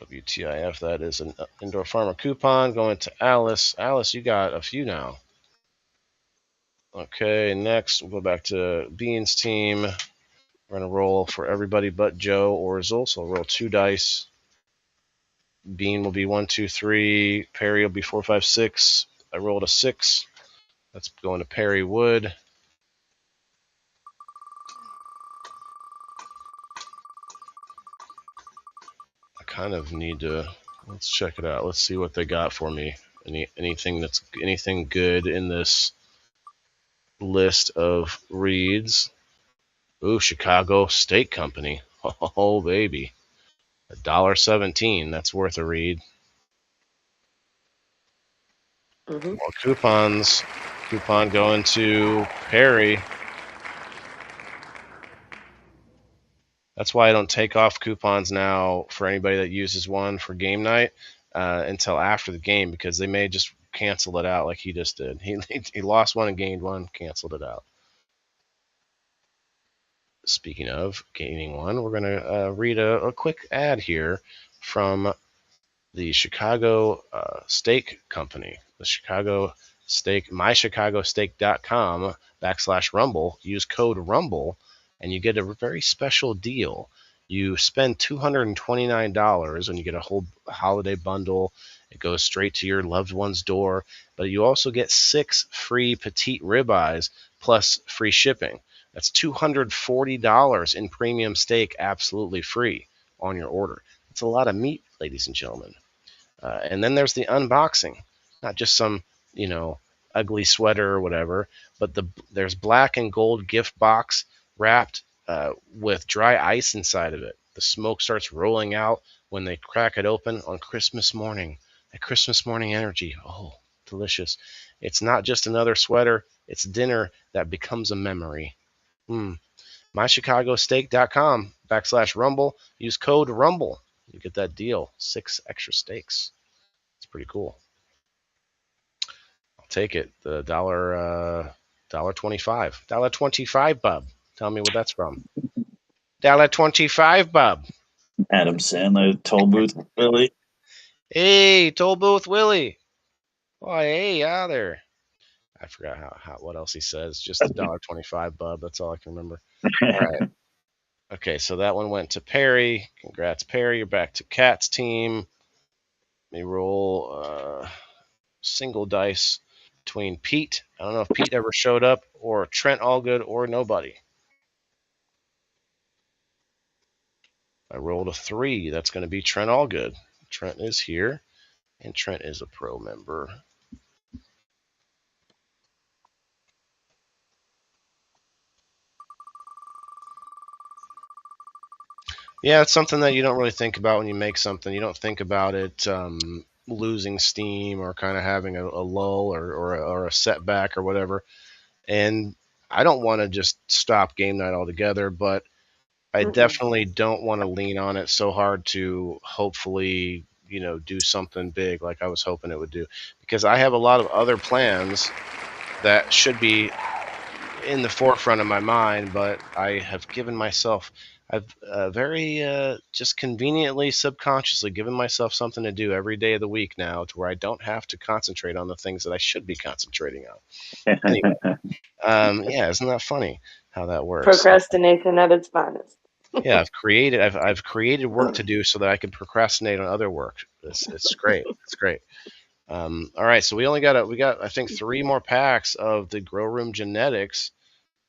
WTIF, that is an Indoor Farmer coupon going to Alice. Alice, you got a few now. Okay, next we'll go back to Bean's team. We're going to roll for everybody but Joe or Zul. So I'll roll 2 dice. Bean will be 1, 2, 3. Perry will be 4, 5, 6. I rolled a 6. That's going to Perry Wood. I kind of need to, let's check it out. Let's see what they got for me. Anything good in this list of reads? Ooh, Chicago Steak Company. Oh, baby. $1.17. That's worth a read. Mm-hmm. More coupons. Coupon going to Perry. That's why I don't take off coupons now for anybody that uses one for game night until after the game, because they may just cancel it out like he just did. He lost one and gained one, canceled it out. Speaking of gaining one, we're going to read a quick ad here from the Chicago Steak Company. The Chicago Steak, mychicagosteak.com/Rumble. Use code Rumble, and you get a very special deal. You spend $229 and you get a whole holiday bundle. It goes straight to your loved one's door, but you also get 6 free petite ribeyes plus free shipping. That's $240 in premium steak, absolutely free on your order. It's a lot of meat, ladies and gentlemen. And then there's the unboxing, not just some, ugly sweater or whatever, but there's black and gold gift box wrapped with dry ice inside of it. The smoke starts rolling out when they crack it open on Christmas morning. That Christmas morning energy. Oh, delicious. It's not just another sweater. It's dinner that becomes a memory. mychicagosteak.com/Rumble. Use code Rumble. You get that deal. 6 extra steaks. It's pretty cool. I'll take it. The $1.25. $1.25, bub. Tell me what that's from. $1.25, bub. Adam Sandler, Toll Booth Willie. Hey, Toll Booth Willie. Oh, hey, yeah, there. I forgot what else he says. Just $1.25, bub. That's all I can remember. All right. Okay, so that one went to Perry. Congrats, Perry. You're back to Cat's team. Let me roll single dice between Pete. I don't know if Pete ever showed up, or Trent Allgood, or nobody. I rolled a 3. That's going to be Trent Allgood. Trent is here, and Trent is a pro member. Yeah, it's something that you don't really think about when you make something. You don't think about it losing steam or kind of having a lull or a setback or whatever. And I don't want to just stop game night altogether, but I definitely don't want to lean on it so hard to hopefully, do something big like I was hoping it would do. Because I have a lot of other plans that should be in the forefront of my mind, but I have given myself, I've very just conveniently, subconsciously given myself something to do every day of the week now, to where I don't have to concentrate on the things that I should be concentrating on. Anyway, yeah, isn't that funny how that works? Procrastination at its finest. Yeah, I've created work to do so that I can procrastinate on other work. It's great. It's great. All right, so we got I think 3 more packs of the Grow Room Genetics.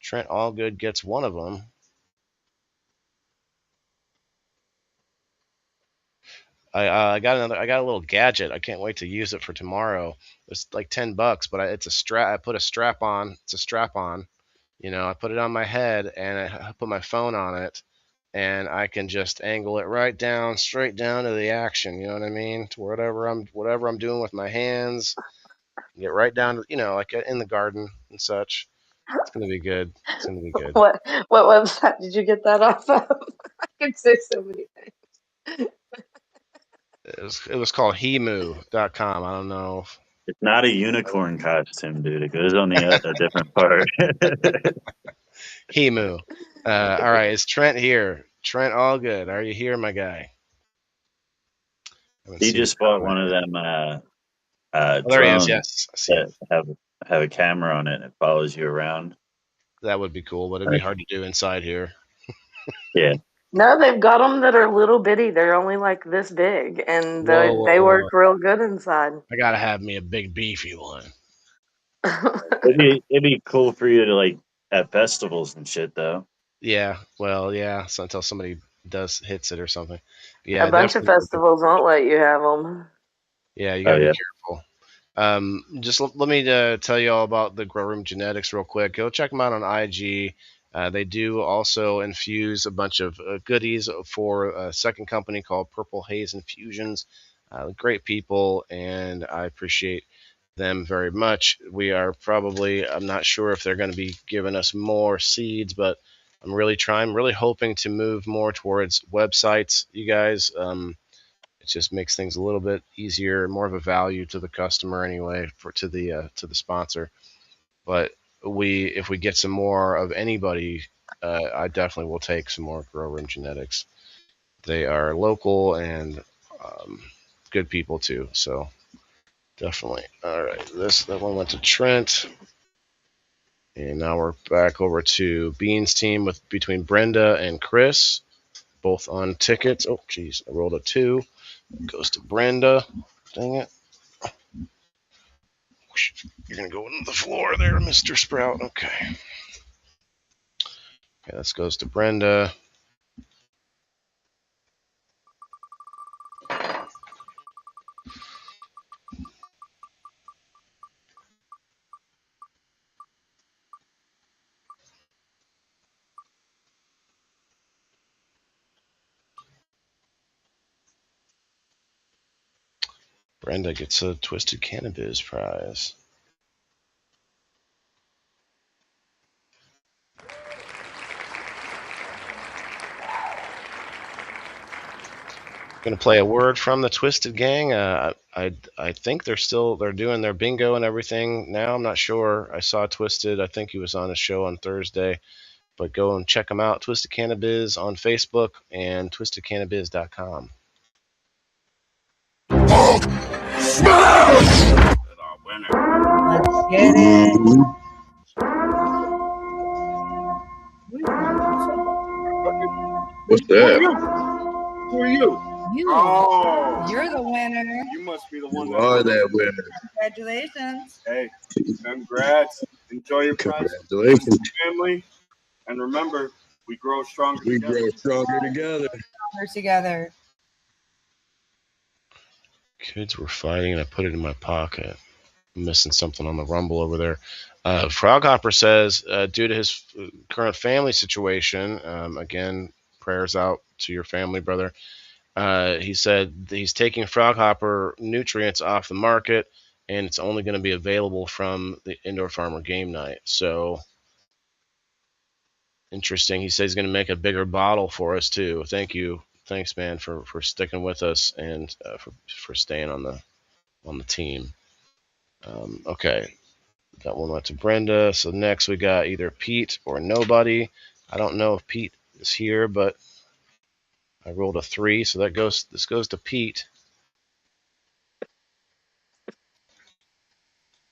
Trent Allgood gets one of them. I got a little gadget. I can't wait to use it for tomorrow. It's like $10, but it's a strap. I put a strap on. It's a strap on. I put it on my head and I put my phone on it, and I can just angle it right down, straight down to the action. You know what I mean? To whatever I'm doing with my hands, get right down to, like in the garden and such. It's gonna be good. It's gonna be good. What website did you get that off of? I can say so many things. It was called Hemu.com. I don't know. It's not a unicorn costume, dude. It goes on a different part. Hemu. All right, is Trent here? Trent Allgood, are you here, my guy? He just bought one of them. There he is. Yes, I see that have have a camera on it and it follows you around. That would be cool, but it'd be hard to do inside here. Yeah. No, they've got them that are little bitty. They're only like this big, and they work real good inside. I gotta have me a big beefy one. It'd be cool for you to like at festivals and shit, though. Yeah, well, yeah. So until somebody hits it or something. Yeah, a bunch of festivals won't let you have them. Yeah, you gotta be careful. Just let me tell you all about the Grow Room Genetics real quick. Go check them out on IG. They do also infuse a bunch of goodies for a second company called Purple Haze Infusions. Great people, and I appreciate them very much. We are probably, I'm not sure if they're going to be giving us more seeds, but I'm really hoping to move more towards websites, you guys. It just makes things a little bit easier, more of a value to the customer anyway, to the sponsor. But if we get some more of anybody, I definitely will take some more Grow Room Genetics. They are local and good people too, so definitely. All right, that one went to Trent, and now we're back over to Bean's team between Brenda and Chris, both on tickets. Oh, geez, I rolled a 2. Goes to Brenda. Dang it. You're going to go into the floor there, Mr. Sprout. Okay. Okay, this goes to Brenda. Brenda gets a Twisted Cannabis prize. Going to play a word from the Twisted Gang. I think they're doing their bingo and everything now. I'm not sure. I saw Twisted. I think he was on a show on Thursday. But go and check them out. Twisted Cannabis on Facebook and twistedcannabis.com. Smash! Let's get it. What's that? Who are you? You. Oh. You're the winner. You must be the one. You are that winner. Congratulations. Hey, congrats. Enjoy your prize. Congratulations. Family. And remember, we grow stronger together. We grow stronger together. We're together. Kids were fighting, and I put it in my pocket. I'm missing something on the Rumble over there. Froghopper says, due to his current family situation, again, prayers out to your family, brother. He said he's taking Froghopper nutrients off the market, and it's only going to be available from the Indoor Farmer Game Night. So, interesting. He says he's going to make a bigger bottle for us, too. Thank you. Thanks, man, for sticking with us and for staying on the team. Okay. That one went to Brenda. So next we got either Pete or nobody. I don't know if Pete is here, but I rolled a 3, so this goes to Pete.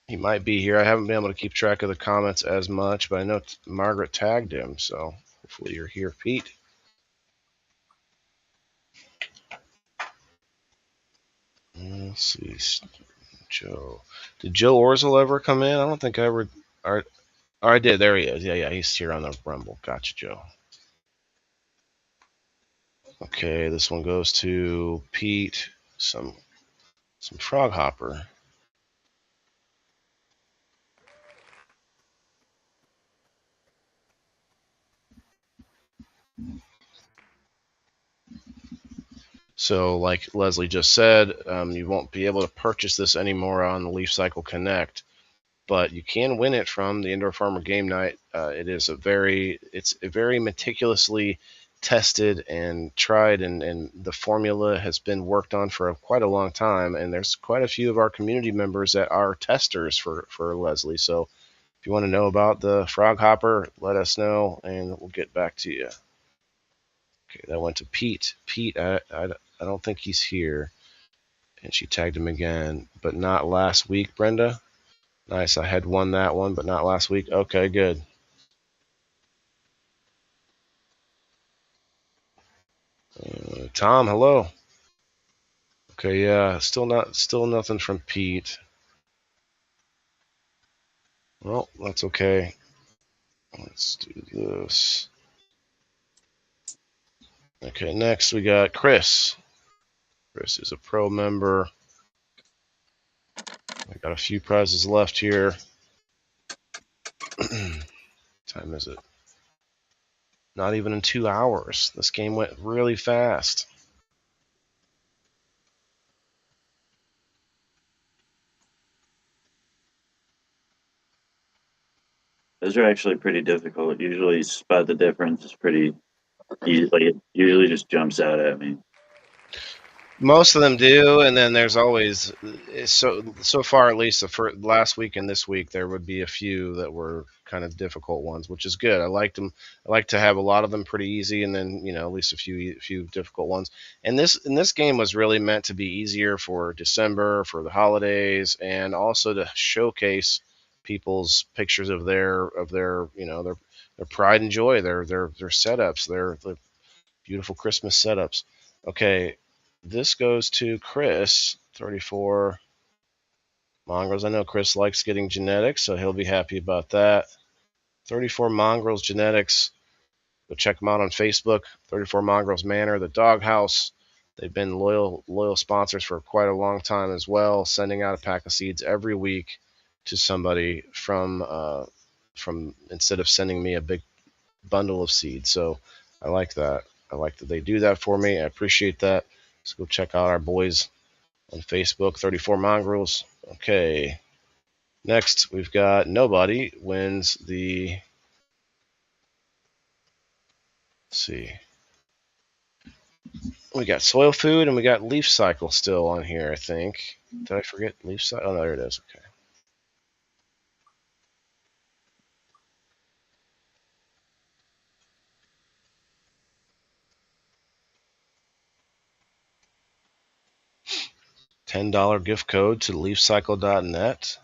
He might be here. I haven't been able to keep track of the comments as much, but I know Margaret tagged him, so hopefully you're here, Pete. Let's see. Joe. Did Joe Orzel ever come in? I don't think I ever. I did. There he is. Yeah, he's here on the Rumble. Gotcha, Joe. Okay, this one goes to Pete. Some Froghopper. So, like Leslie just said, you won't be able to purchase this anymore on the Leaf Cycle Connect, but you can win it from the Indoor Farmer Game Night. It's a very meticulously tested and tried, and the formula has been worked on for quite a long time. And there's quite a few of our community members that are testers for Leslie. So, if you want to know about the Froghopper, let us know, and we'll get back to you. Okay, that went to Pete. Pete, I don't think he's here. And she tagged him again, but not last week, Brenda. Nice. I had won that one, but not last week. Okay, good. Tom, hello. Okay, yeah, still nothing from Pete. Well, that's okay. Let's do this. Okay, next we got Chris. Chris is a pro member. I got a few prizes left here. Time is it? Not even in 2 hours. This game went really fast. Those are actually pretty difficult. Usually, spot the difference is pretty easy. Like, it usually just jumps out at me. Most of them do, and then there's always so far at least last week and this week there would be a few that were kind of difficult ones, which is good. I liked them. I like to have a lot of them pretty easy, and then at least a few difficult ones. And this game was really meant to be easier for December, for the holidays, and also to showcase people's pictures of their their pride and joy, their setups, their beautiful Christmas setups. Okay. This goes to Chris, 34 Mongrels. I know Chris likes getting genetics, so he'll be happy about that. 34 Mongrels Genetics. Go check them out on Facebook. 34 Mongrels Manor, the Doghouse. They've been loyal sponsors for quite a long time as well, sending out a pack of seeds every week to somebody from instead of sending me a big bundle of seeds. So I like that. I like that they do that for me. I appreciate that. So go check out our boys on Facebook, 34 Mongrels. Okay. Next, we've got nobody wins the. Let's see. We got Soil Food and we got Leaf Cycle still on here, I think. Did I forget Leaf Cycle? Oh, no, there it is. Okay. $10 gift code to leafcycle.net.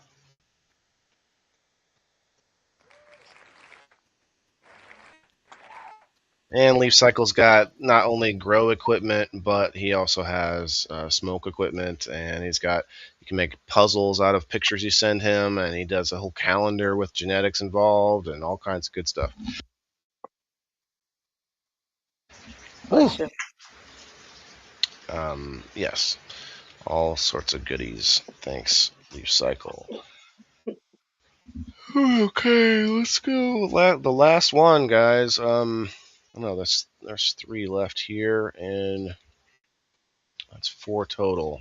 And Leaf Cycle's got not only grow equipment, but he also has smoke equipment, and you can make puzzles out of pictures you send him, and he does a whole calendar with genetics involved and all kinds of good stuff. Yes, all sorts of goodies. Thanks, Leaf Cycle. Okay, let's go. The last one, guys. No, there's 3 left here, and that's 4 total.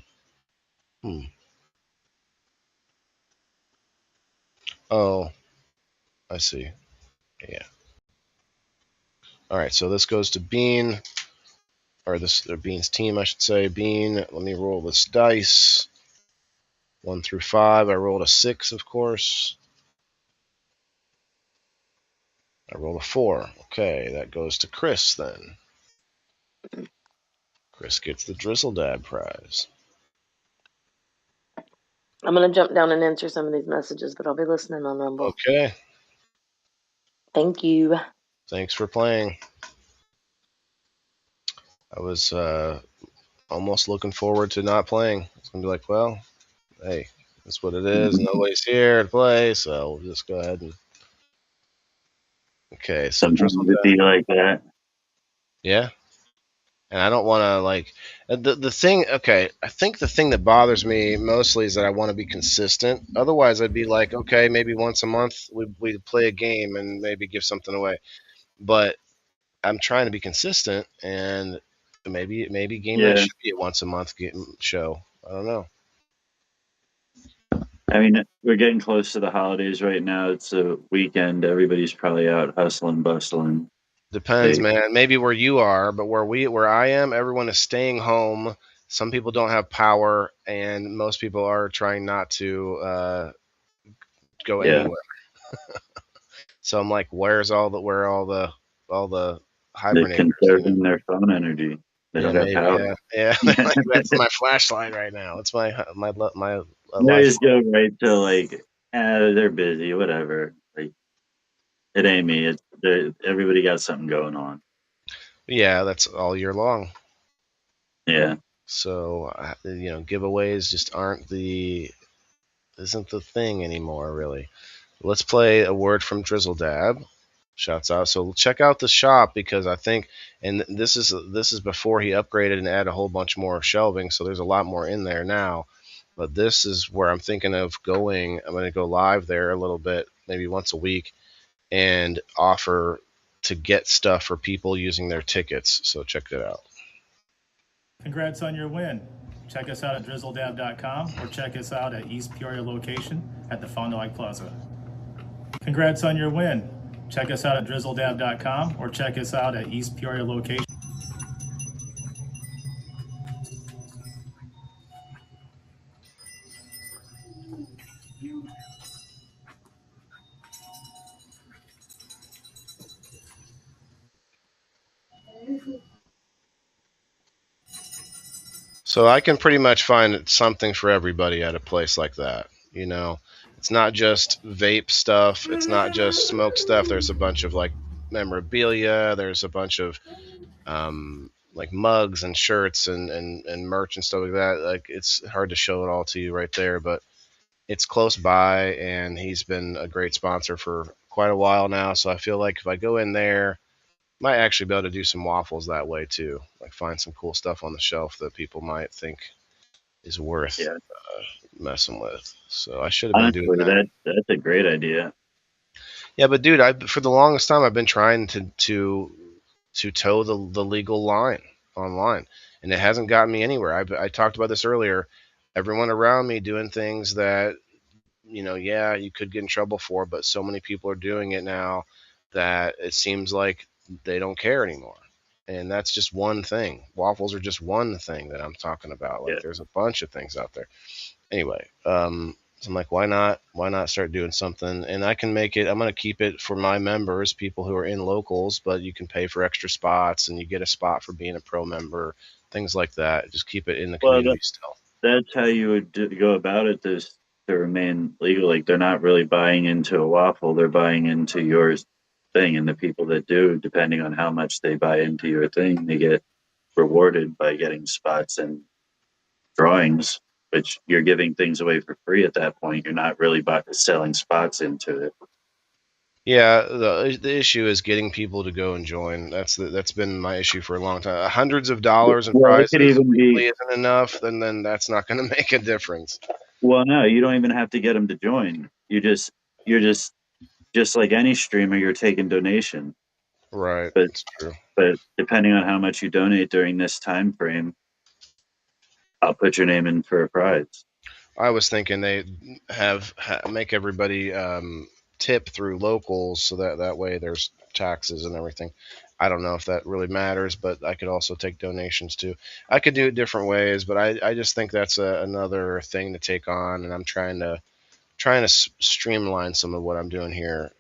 Oh, I see. Yeah. All right, so this goes to Bean, or Bean's team, I should say. Bean, let me roll this dice. 1 through 5. I rolled a 6, of course. I rolled a 4. Okay, that goes to Chris then. Chris gets the Drizzle Dab prize. I'm going to jump down and answer some of these messages, but I'll be listening on Rumble. Okay. Thank you. Thanks for playing. I was almost looking forward to not playing. I was going to be like, well, hey, that's what it is. Nobody's here to play, so we'll just go ahead and... Okay, so Drizzle Dab. Be like that. Yeah. And I don't want to the thing. Okay, I think the thing that bothers me mostly is that I want to be consistent. Otherwise, I'd be like, okay, maybe once a month we play a game and maybe give something away. But I'm trying to be consistent, and maybe game night should be a once a month show. I don't know. I mean, we're getting close to the holidays right now. It's a weekend. Everybody's probably out hustling, bustling. Depends, man. Maybe where you are, but where I am, everyone is staying home. Some people don't have power, and most people are trying not to go anywhere. So I'm like, where are all the hibernators? They're conserving their phone energy. They don't have power. Yeah. That's my flashlight right now. It's my I just go right to They're busy, whatever. Like, it ain't me. Everybody got something going on. Yeah, that's all year long. Yeah. So giveaways just isn't the thing anymore, really. Let's play a word from Drizzle Dab. Shouts out. So check out the shop, because I think, and this is before he upgraded and added a whole bunch more shelving, so there's a lot more in there now. But this is where I'm thinking of going. I'm going to go live there a little bit, maybe once a week, and offer to get stuff for people using their tickets. So check it out. Congrats on your win. Check us out at drizzledab.com or check us out at East Peoria location at the Fond du Lac Plaza. Congrats on your win. Check us out at drizzledab.com or check us out at East Peoria location. So I can pretty much find something for everybody at a place like that. It's not just vape stuff. It's not just smoke stuff. There's a bunch of like memorabilia. There's a bunch of like mugs and shirts and merch and stuff like that. Like, it's hard to show it all to you right there, but it's close by, and he's been a great sponsor for quite a while now. So I feel like if I go in there, might actually be able to do some waffles that way too. Like, find some cool stuff on the shelf that people might think is worth messing with. So I should have been doing that. That's a great idea. Yeah, but dude, for the longest time I've been trying to toe the legal line online, and it hasn't gotten me anywhere. I talked about this earlier. Everyone around me doing things that, you could get in trouble for, but so many people are doing it now that it seems like they don't care anymore. And that's just one thing. Waffles are just one thing that I'm talking about. Like, there's a bunch of things out there. Anyway, so I'm like, why not start doing something? And I can make it, I'm going to keep it for my members, people who are in locals, but you can pay for extra spots, and you get a spot for being a pro member, things like that. Just keep it in the community still. That's how you would go about it to remain legal. Like, they're not really buying into a waffle, they're buying into your thing. And the people that do, depending on how much they buy into your thing, they get rewarded by getting spots and drawings, which you're giving things away for free at that point. You're not really selling spots into it. Yeah, the issue is getting people to go and join. That's been my issue for a long time. Hundreds of dollars in prizes really isn't enough. Then that's not going to make a difference. Well, no, you don't even have to get them to join. You're just like any streamer. You're taking donation. Right. But that's true. But depending on how much you donate during this time frame, I'll put your name in for a prize. I was thinking they make everybody tip through locals, so that way there's taxes and everything. I don't know if that really matters, but I could also take donations too. I could do it different ways, but I just think that's another thing to take on, and I'm trying to streamline some of what I'm doing here.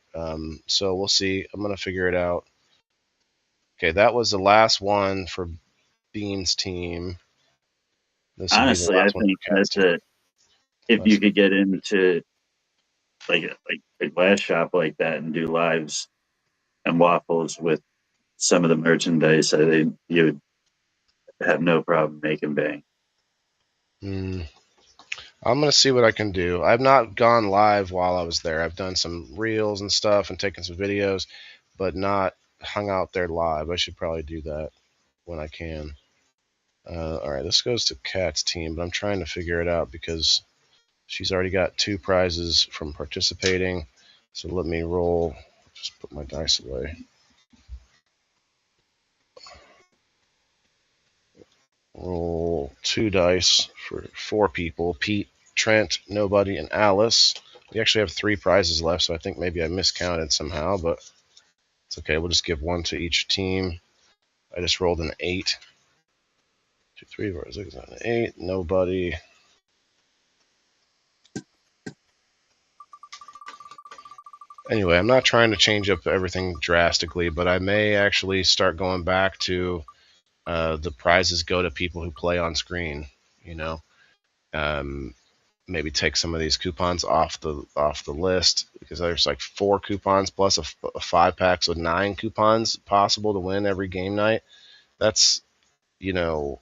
So we'll see. I'm gonna figure it out. Okay, that was the last one for Bean's team. Honestly, I think that's it. If you could get into like a glass shop like that and do lives and waffles with some of the merchandise, I think you would have no problem making bank. I'm going to see what I can do. I've not gone live while I was there. I've done some reels and stuff and taken some videos, but not hung out there live. I should probably do that when I can. All right, this goes to Kat's team, but I'm trying to figure it out because she's already got 2 prizes from participating. So let me roll. Just put my dice away. Roll 2 dice for 4 people. Pete, Trent, Nobody, and Alice. We actually have 3 prizes left, so I think maybe I miscounted somehow, but it's okay. We'll just give 1 to each team. I just rolled an 8. 2, 3, 4, 6, 7, 8. Nobody. Anyway, I'm not trying to change up everything drastically, but I may actually start going back to the prizes go to people who play on screen, maybe take some of these coupons off the list, because there's like 4 coupons plus a 5-pack, so 9 coupons possible to win every game night. That's, you know,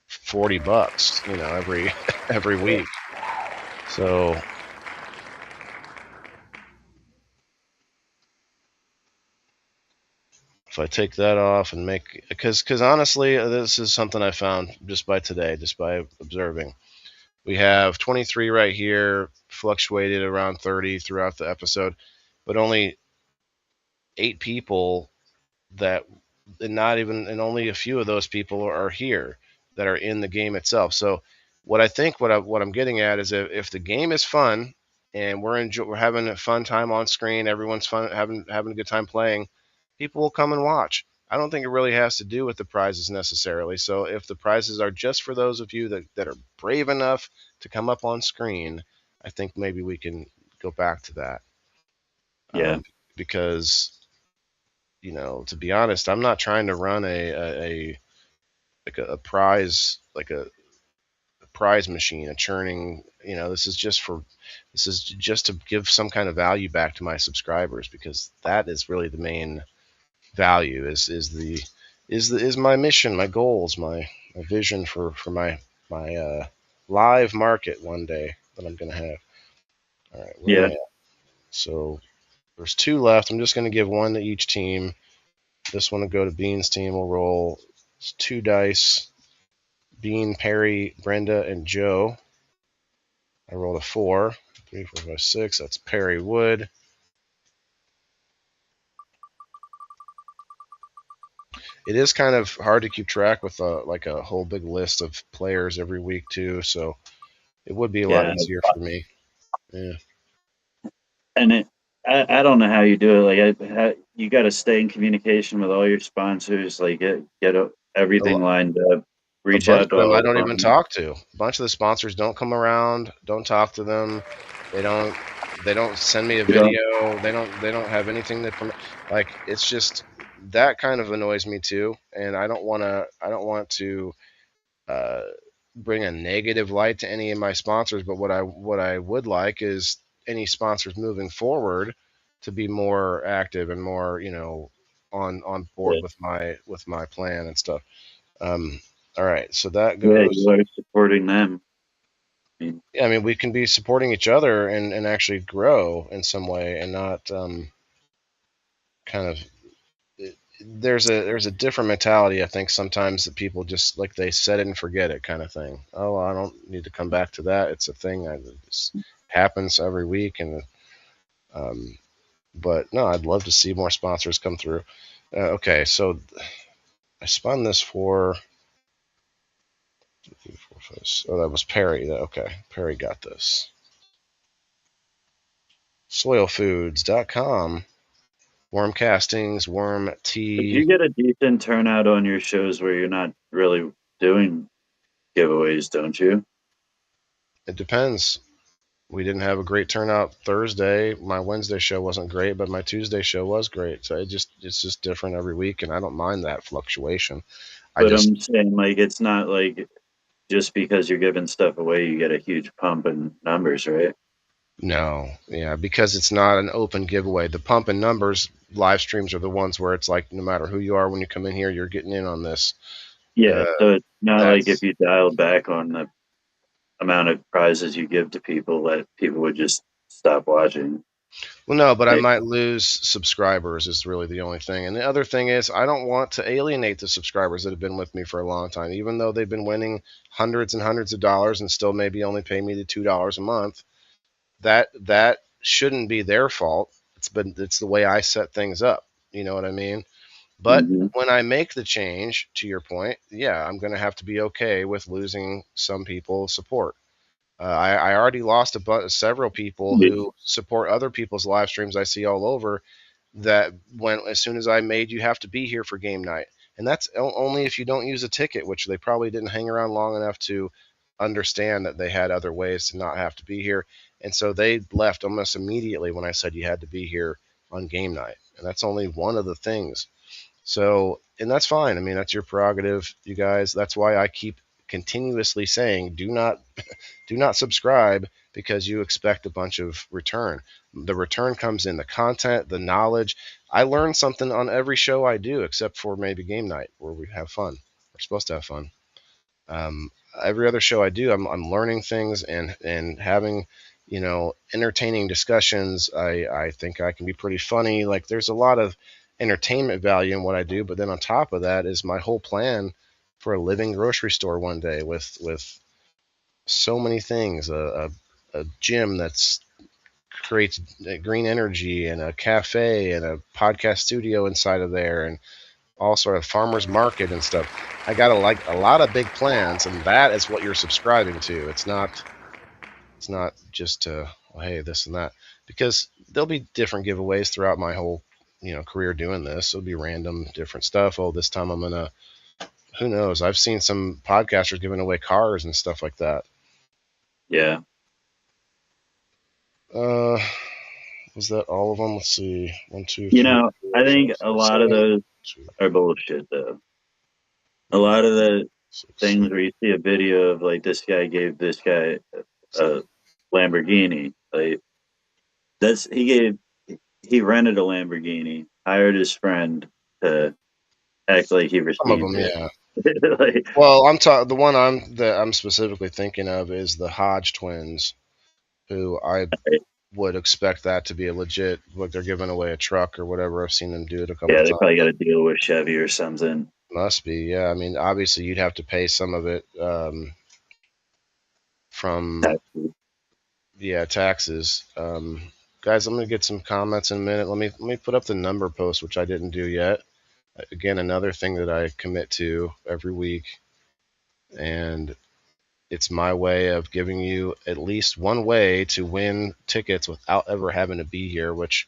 $40, you know, every week. So if I take that off and make, because honestly, this is something I found just by observing. We have 23 right here, fluctuated around 30 throughout the episode, but only 8 people and only a few of those people are here that are in the game itself. So what I'm getting at is, if the game is fun and we're having a fun time on screen, everyone's having a good time playing, people will come and watch. I don't think it really has to do with the prizes necessarily. So if the prizes are just for those of you that are brave enough to come up on screen, I think maybe we can go back to that. Yeah. Because, you know, to be honest, I'm not trying to run a prize, like a prize machine, a churning, you know, this is just to give some kind of value back to my subscribers, because that is really the main value, is my mission, my goals, my vision for my live market one day that I'm going to have. All right. Yeah. So there's 2 left. I'm just going to give 1 to each team. This one will go to Bean's team. We'll roll 2 dice. Bean, Perry, Brenda, and Joe. I rolled a 4. 3, 4, 5, 6. That's Perry Wood. It is kind of hard to keep track with a whole big list of players every week too, so it would be a lot easier for me. Yeah. And I don't know how you do it. Like, you got to stay in communication with all your sponsors. Like, get everything lined up. Reach out to them. all I don't even talk to. A bunch of the sponsors don't come around. Don't talk to them. They don't send me a video. They don't have anything that like, it's just, that kind of annoys me too. And I don't want to bring a negative light to any of my sponsors. But what I would like is any sponsors moving forward to be more active and more, you know, on board with my plan and stuff. All right, so that goes. Yeah, you are supporting them. Yeah, I mean, we can be supporting each other and actually grow in some way, and not kind of. There's a different mentality, I think, sometimes, that people just, like, they set it and forget it kind of thing. Oh, I don't need to come back to that. It's a thing that just happens every week, and but no, I'd love to see more sponsors come through. Okay, so I spun this for. Oh, that was Perry. Okay, Perry got this. Soilfoods.com. Worm castings, worm tea. You get a decent turnout on your shows where you're not really doing giveaways, don't you? It depends. We didn't have a great turnout Thursday. My Wednesday show wasn't great, but my Tuesday show was great. So it's just different every week, and I don't mind that fluctuation. But I'm saying, like, it's not like just because you're giving stuff away, you get a huge pump in numbers, right? No, yeah, because it's not an open giveaway. The pump in numbers live streams are the ones where it's like, no matter who you are, when you come in here, you're getting in on this. Yeah, so it's not like if you dialed back on the amount of prizes you give to people, that people would just stop watching. Well, no, but I might lose subscribers is really the only thing. And the other thing is, I don't want to alienate the subscribers that have been with me for a long time, even though they've been winning hundreds and hundreds of dollars and still maybe only pay me the $2 a month. That shouldn't be their fault. It's the way I set things up. You know what I mean? But when I make the change, to your point, yeah, I'm going to have to be okay with losing some people's support. I already lost several people who support other people's live streams I see all over, that as soon as I made you have to be here for game night. And that's only if you don't use a ticket, which they probably didn't hang around long enough to understand that they had other ways to not have to be here. And so they left almost immediately when I said you had to be here on game night. And that's only one of the things. So, and that's fine. I mean, that's your prerogative, you guys. That's why I keep continuously saying, do not subscribe because you expect a bunch of return. The return comes in the content, the knowledge. I learn something on every show I do, except for maybe game night where we have fun. We're supposed to have fun. Every other show I do, I'm learning things and having, entertaining discussions. I think I can be pretty funny. Like, there's a lot of entertainment value in what I do, but then on top of that is my whole plan for a living grocery store one day with so many things, a gym that's creates green energy and a cafe and a podcast studio inside of there and all sort of farmers market and stuff. I got a lot of big plans, and that is what you're subscribing to. It's not just hey, this and that, because there'll be different giveaways throughout my whole career doing this. It'll be random different stuff. Oh, this time I'm gonna, who knows? I've seen some podcasters giving away cars and stuff like that. Yeah. Was that all of them? Let's see. 1, 2, 3. I 4, think 5, a lot of those are bullshit, though. A lot of the things where you see a video of, like, this guy gave this guy a Lamborghini. Like, he rented a Lamborghini, hired his friend to act like he received some of them, it. yeah. Like, well, the one I'm specifically thinking of is the Hodge twins, who I would expect that to be a legit, like they're giving away a truck or whatever. I've seen them do it a couple times. Yeah, they probably got a deal with Chevy or something. Must be, yeah. I mean, obviously you'd have to pay some of it from taxes. Guys, I'm gonna get some comments in a minute. Let me put up the number post, which I didn't do yet. Again, another thing that I commit to every week, and it's my way of giving you at least one way to win tickets without ever having to be here, which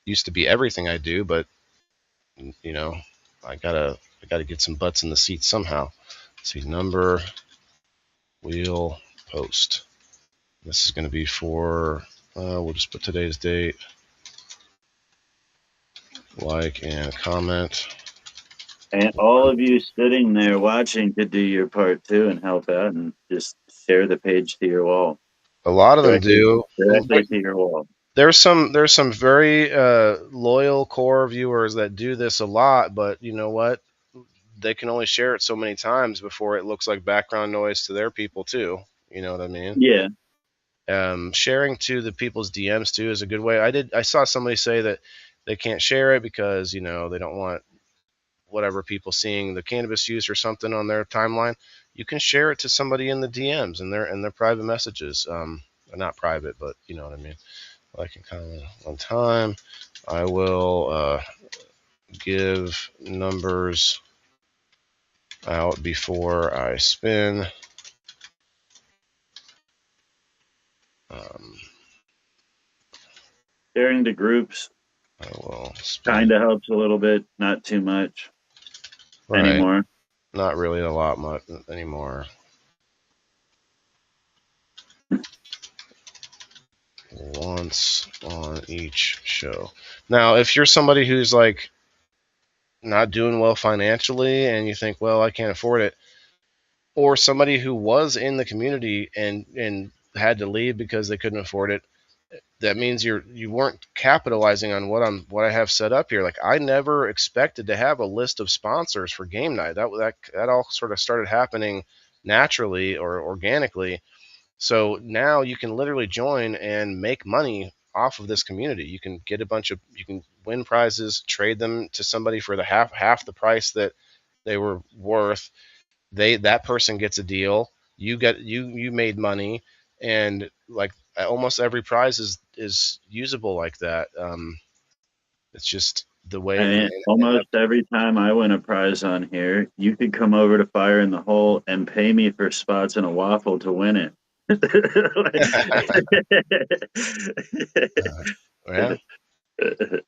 used to be everything I do, but I gotta get some butts in the seats somehow. Let's see, number, wheel, post. This is going to be for, we'll just put today's date. Like and comment. And all of you sitting there watching could do your part too and help out and just share the page to your wall. A lot of them do. Directly to your wall. There's some very loyal core viewers that do this a lot, but you know what? They can only share it so many times before it looks like background noise to their people too. You know what I mean? Yeah. Sharing to the people's DMs too is a good way. I saw somebody say that they can't share it because they don't want whatever people seeing the cannabis use or something on their timeline. You can share it to somebody in the DMs and their private messages. Not private, but you know what I mean. Like and comment one time. I will give numbers out before I spin. Sharing to groups kind of helps a little bit, not too much anymore. Not really a lot much anymore. Once on each show. Now, if you're somebody who's like not doing well financially and you think, well, I can't afford it, or somebody who was in the community and had to leave because they couldn't afford it, that means you weren't capitalizing on what I have set up here. Like, I never expected to have a list of sponsors for game night. That all sort of started happening naturally or organically. So now you can literally join and make money off of this community. You can get you can win prizes, trade them to somebody for the half the price that they were worth. That person gets a deal. You made money, and like almost every prize is usable like that. It's just the way. Almost every time I win a prize on here, you could come over to Fire in the Hole and pay me for spots in a waffle to win it. Yeah.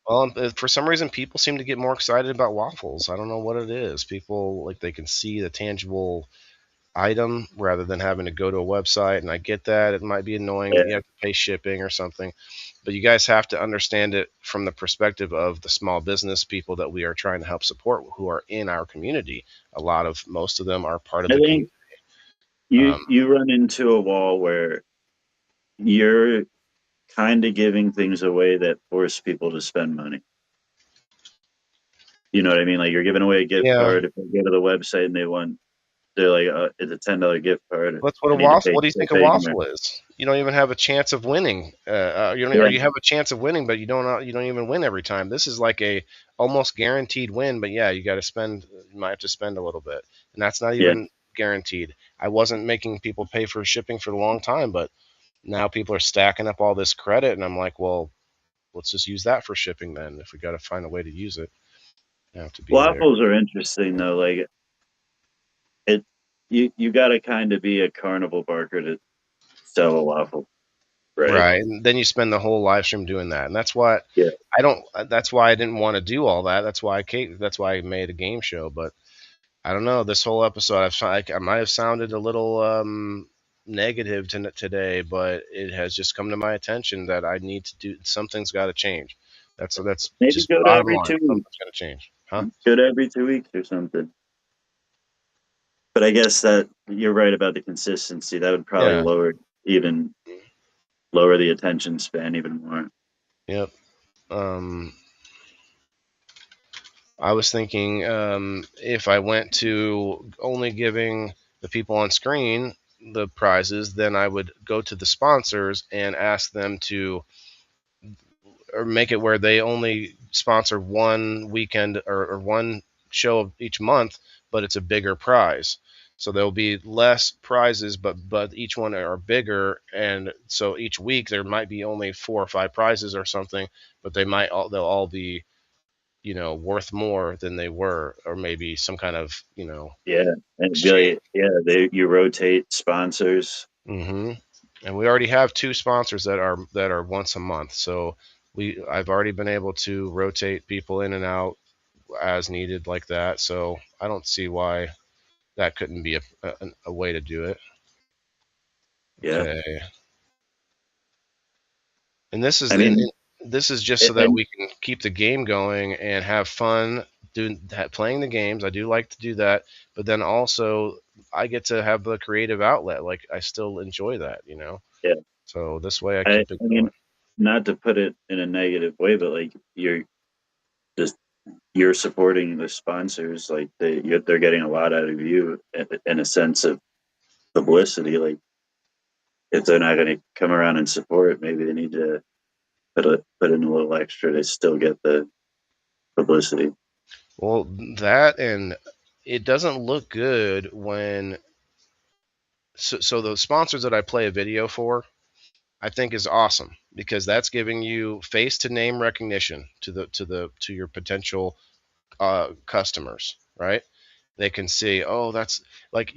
Well, for some reason, people seem to get more excited about waffles. I don't know what it is. People, like, they can see the tangible item rather than having to go to a website, and I get that. It might be annoying. You have to pay shipping or something, but you guys have to understand it from the perspective of the small business people that we are trying to help support who are in our community. Most of them are part of the community. You run into a wall where you're kind of giving things away that force people to spend money. You know what I mean? Like you're giving away a gift card if they go to the website and they're like, it's a $10 gift card. That's what a waffle. What do you think a waffle is? You don't even have a chance of winning. Or you have a chance of winning, but you don't even win every time. This is like a almost guaranteed win, but yeah, you got to spend. You might have to spend a little bit, and that's not even guaranteed. I wasn't making people pay for shipping for a long time, but now people are stacking up all this credit, and I'm like, well, let's just use that for shipping then. If we got to find a way to use it, you have to be waffles are interesting though. Like you got to kind of be a carnival barker to sell a waffle, right? Right, and then you spend the whole live stream doing that, and that's why I don't. That's why I didn't want to do all that. That's why I made a game show. But I don't know. This whole episode, I might have sounded a little negative today, but it has just come to my attention that I need to do something's got to change. That's maybe just go to every 2 weeks. Something's got to change, huh? Go to every 2 weeks or something. But I guess that you're right about the consistency. That would probably lower the attention span even more. Yep. I was thinking if I went to only giving the people on screen the prizes, then I would go to the sponsors and ask them to or make it where they only sponsor one weekend or one show each month, but it's a bigger prize. So there'll be less prizes, but each one are bigger, and so each week there might be only 4 or 5 prizes or something, but they'll all be, worth more than they were, or maybe some kind of, and you rotate sponsors. Mm-hmm. And we already have 2 sponsors that are once a month, so I've already been able to rotate people in and out as needed like that. So I don't see why that couldn't be a way to do it. Yeah. Okay. And this is just so that we can keep the game going and have fun playing the games. I do like to do that, but then also I get to have the creative outlet. Like I still enjoy that, Yeah. So this way I keep it going. Not to put it in a negative way, but like you're supporting the sponsors. Like they're getting a lot out of you in a sense of publicity. Like if they're not going to come around and support, maybe they need to put in a little extra to still get the publicity. Well, that, and it doesn't look good when. So the sponsors that I play a video for, I think is awesome because that's giving you face to name recognition to your potential customers, right? They can see, oh, that's like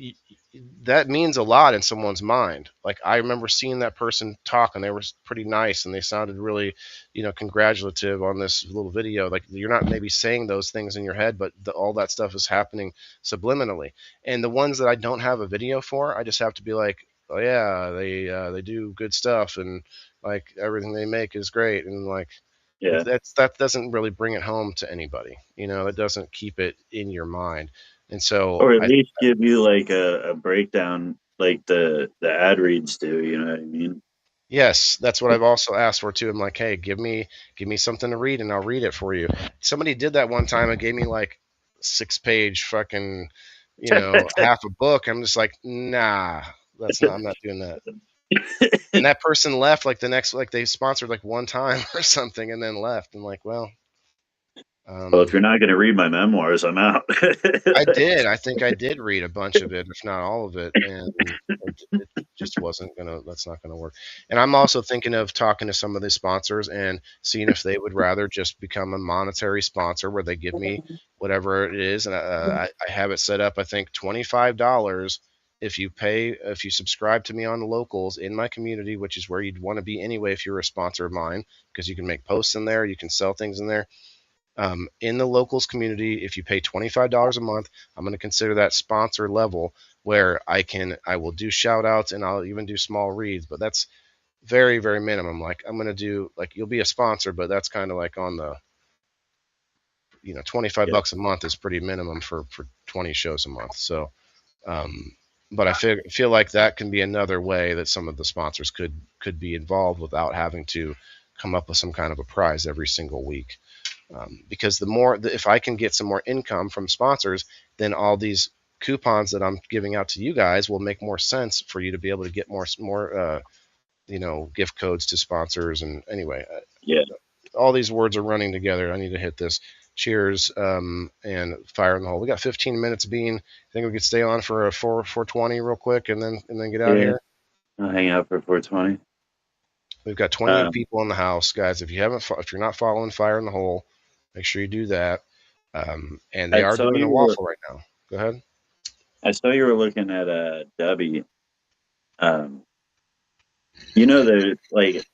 that means a lot in someone's mind. Like I remember seeing that person talk and they were pretty nice and they sounded really, congratulative on this little video. Like you're not maybe saying those things in your head, but all that stuff is happening subliminally. And the ones that I don't have a video for, I just have to be like, oh yeah, they do good stuff and like everything they make is great, and like that doesn't really bring it home to anybody. It doesn't keep it in your mind. And so, or at least give you like a breakdown, like the ad reads do. You know what I mean? Yes, that's what I've also asked for too. I'm like, hey, give me something to read, and I'll read it for you. Somebody did that one time and gave me like 6-page fucking, half a book. I'm just like, nah, I'm not doing that. And that person left like the next, like they sponsored like one time or something, and then left. And like, well. Well, if you're not going to read my memoirs, I'm out. I did. I think I did read a bunch of it, if not all of it, and it just that's not gonna work. And I'm also thinking of talking to some of the sponsors and seeing if they would rather just become a monetary sponsor where they give me whatever it is, and I have it set up. I think $25 if you subscribe to me on the locals in my community, which is where you'd want to be anyway if you're a sponsor of mine, because you can make posts in there, you can sell things in there. In the locals community, if you pay $25 a month, I'm going to consider that sponsor level where I will do shout outs and I'll even do small reads, but that's very, very minimum. Like I'm going to do, like, you'll be a sponsor, but that's kind of like on the, $25 a month is pretty minimum for 20 shows a month. So, But I feel like that can be another way that some of the sponsors could be involved without having to come up with some kind of a prize every single week. Because if I can get some more income from sponsors, then all these coupons that I'm giving out to you guys will make more sense for you to be able to get more gift codes to sponsors. And anyway, all these words are running together. I need to hit this. Cheers and fire in the hole. We got 15 minutes, Bean. I think we could stay on for a 420 real quick and then get out of here. I'll hang out for 420. We've got 28 people in the house, guys. If you're not following Fire in the Hole, make sure you do that. And they are doing a waffle right now. Go ahead. I saw you were looking at Dubby. They're like.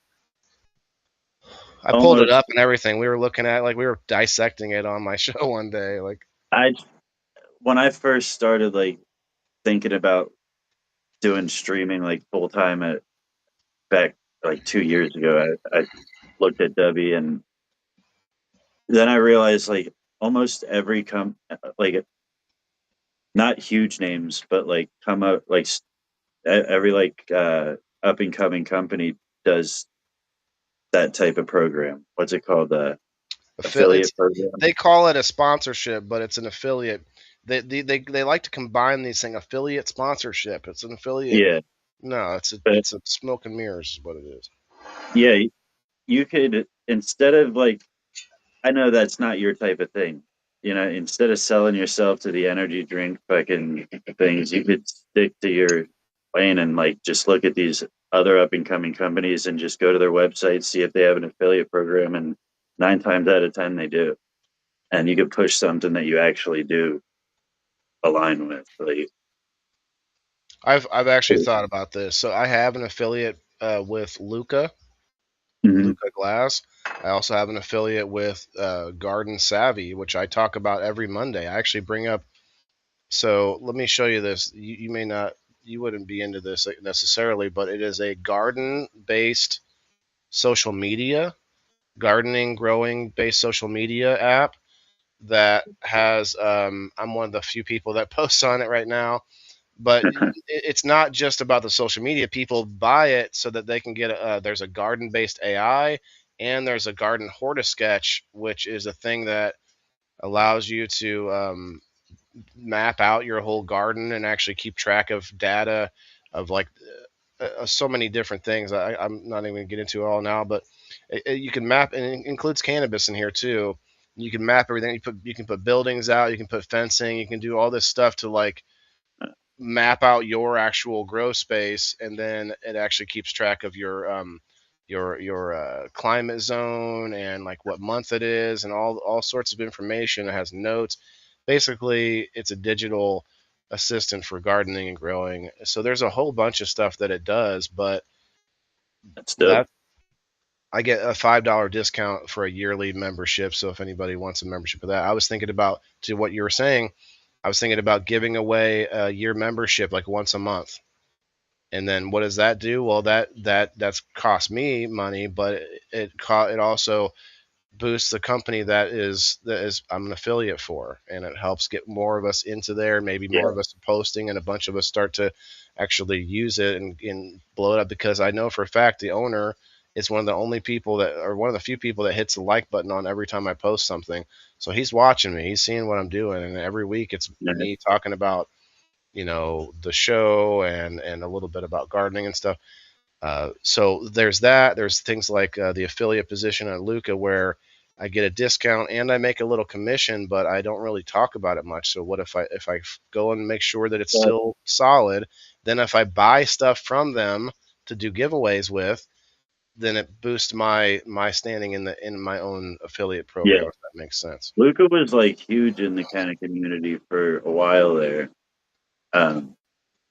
I pulled it up and everything. We were looking at we were dissecting it on my show one day. When I first started thinking about doing streaming full time back 2 years ago, I looked at Dubby, and then I realized almost every not huge names, but come out every up and coming company does that type of program. What's it called? Affiliate program. They call it a sponsorship, but it's an affiliate. They like to combine these things. Affiliate sponsorship. It's an affiliate. Yeah. No, it's a smoke and mirrors is what it is. Yeah, you could, instead of I know that's not your type of thing. Instead of selling yourself to the energy drink fucking things, you could stick to your lane and just look at these other up and coming companies and just go to their website, see if they have an affiliate program, and 9 times out of 10 they do. And you could push something that you actually do align with. I've actually thought about this. So I have an affiliate with Luca. Mm-hmm. Luca Glass. I also have an affiliate with Garden Savvy, which I talk about every Monday. I actually bring up. So let me show you this. You wouldn't be into this necessarily, but it is a garden-based social media, gardening, growing based social media app that has. I'm one of the few people that posts on it right now. But it's not just about the social media. People buy it so that they can get there's a garden-based AI, and there's a garden hortisketch, which is a thing that allows you to map out your whole garden and actually keep track of data of so many different things. I'm not even going to get into it all now, but you can map, and it includes cannabis in here too. You can map everything. You can put buildings out. You can put fencing. You can do all this stuff to map out your actual grow space, and then it actually keeps track of your climate zone and what month it is and all sorts of information. It has notes. Basically, it's a digital assistant for gardening and growing. So there's a whole bunch of stuff that it does, but I get a $5 discount for a yearly membership. So if anybody wants a membership of that, I was thinking about, to what you were saying, I was thinking about giving away a year membership once a month. And then what does that do? Well, that's cost me money, but it also boosts the company that is I'm an affiliate for, and it helps get more of us into there. Maybe more of us posting, and a bunch of us start to actually use it and blow it up, because I know for a fact the owner is one of the few people that hits the like button on every time I post something. So he's watching me, he's seeing what I'm doing, and every week it's me talking about the show and a little bit about gardening and stuff. So there's that. There's things like the affiliate position at Luca, where I get a discount and I make a little commission, but I don't really talk about it much. So what if I go and make sure that it's still solid? Then if I buy stuff from them to do giveaways with, then it boosts my standing in my own affiliate program. If that makes sense. Luca was huge in the kind of community for a while there.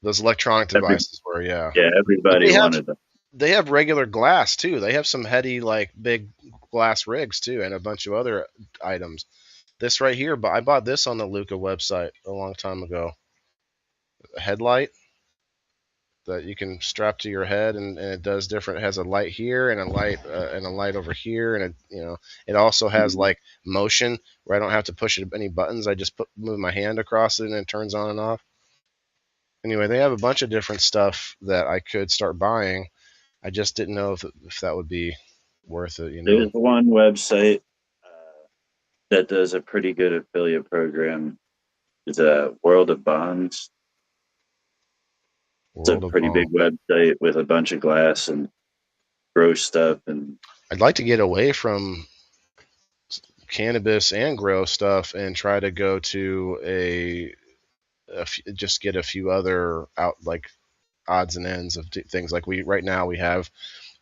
Those electronic devices were, everybody wanted them. They have regular glass too. They have some heady big glass rigs too, and a bunch of other items. This right here, but I bought this on the Luca website a long time ago. A headlight that you can strap to your head, and it does different. It has a light here and a light over here, and it also has motion where I don't have to push any buttons. I just move my hand across it and it turns on and off. anyway, they have a bunch of different stuff that I could start buying. I just didn't know if that would be worth it. There's one website that does a pretty good affiliate program. It's a World of Bonds. It's a pretty big website with a bunch of glass and grow stuff. And I'd like to get away from cannabis and grow stuff and try to go to just get a few other like odds and ends of things. Like right now we have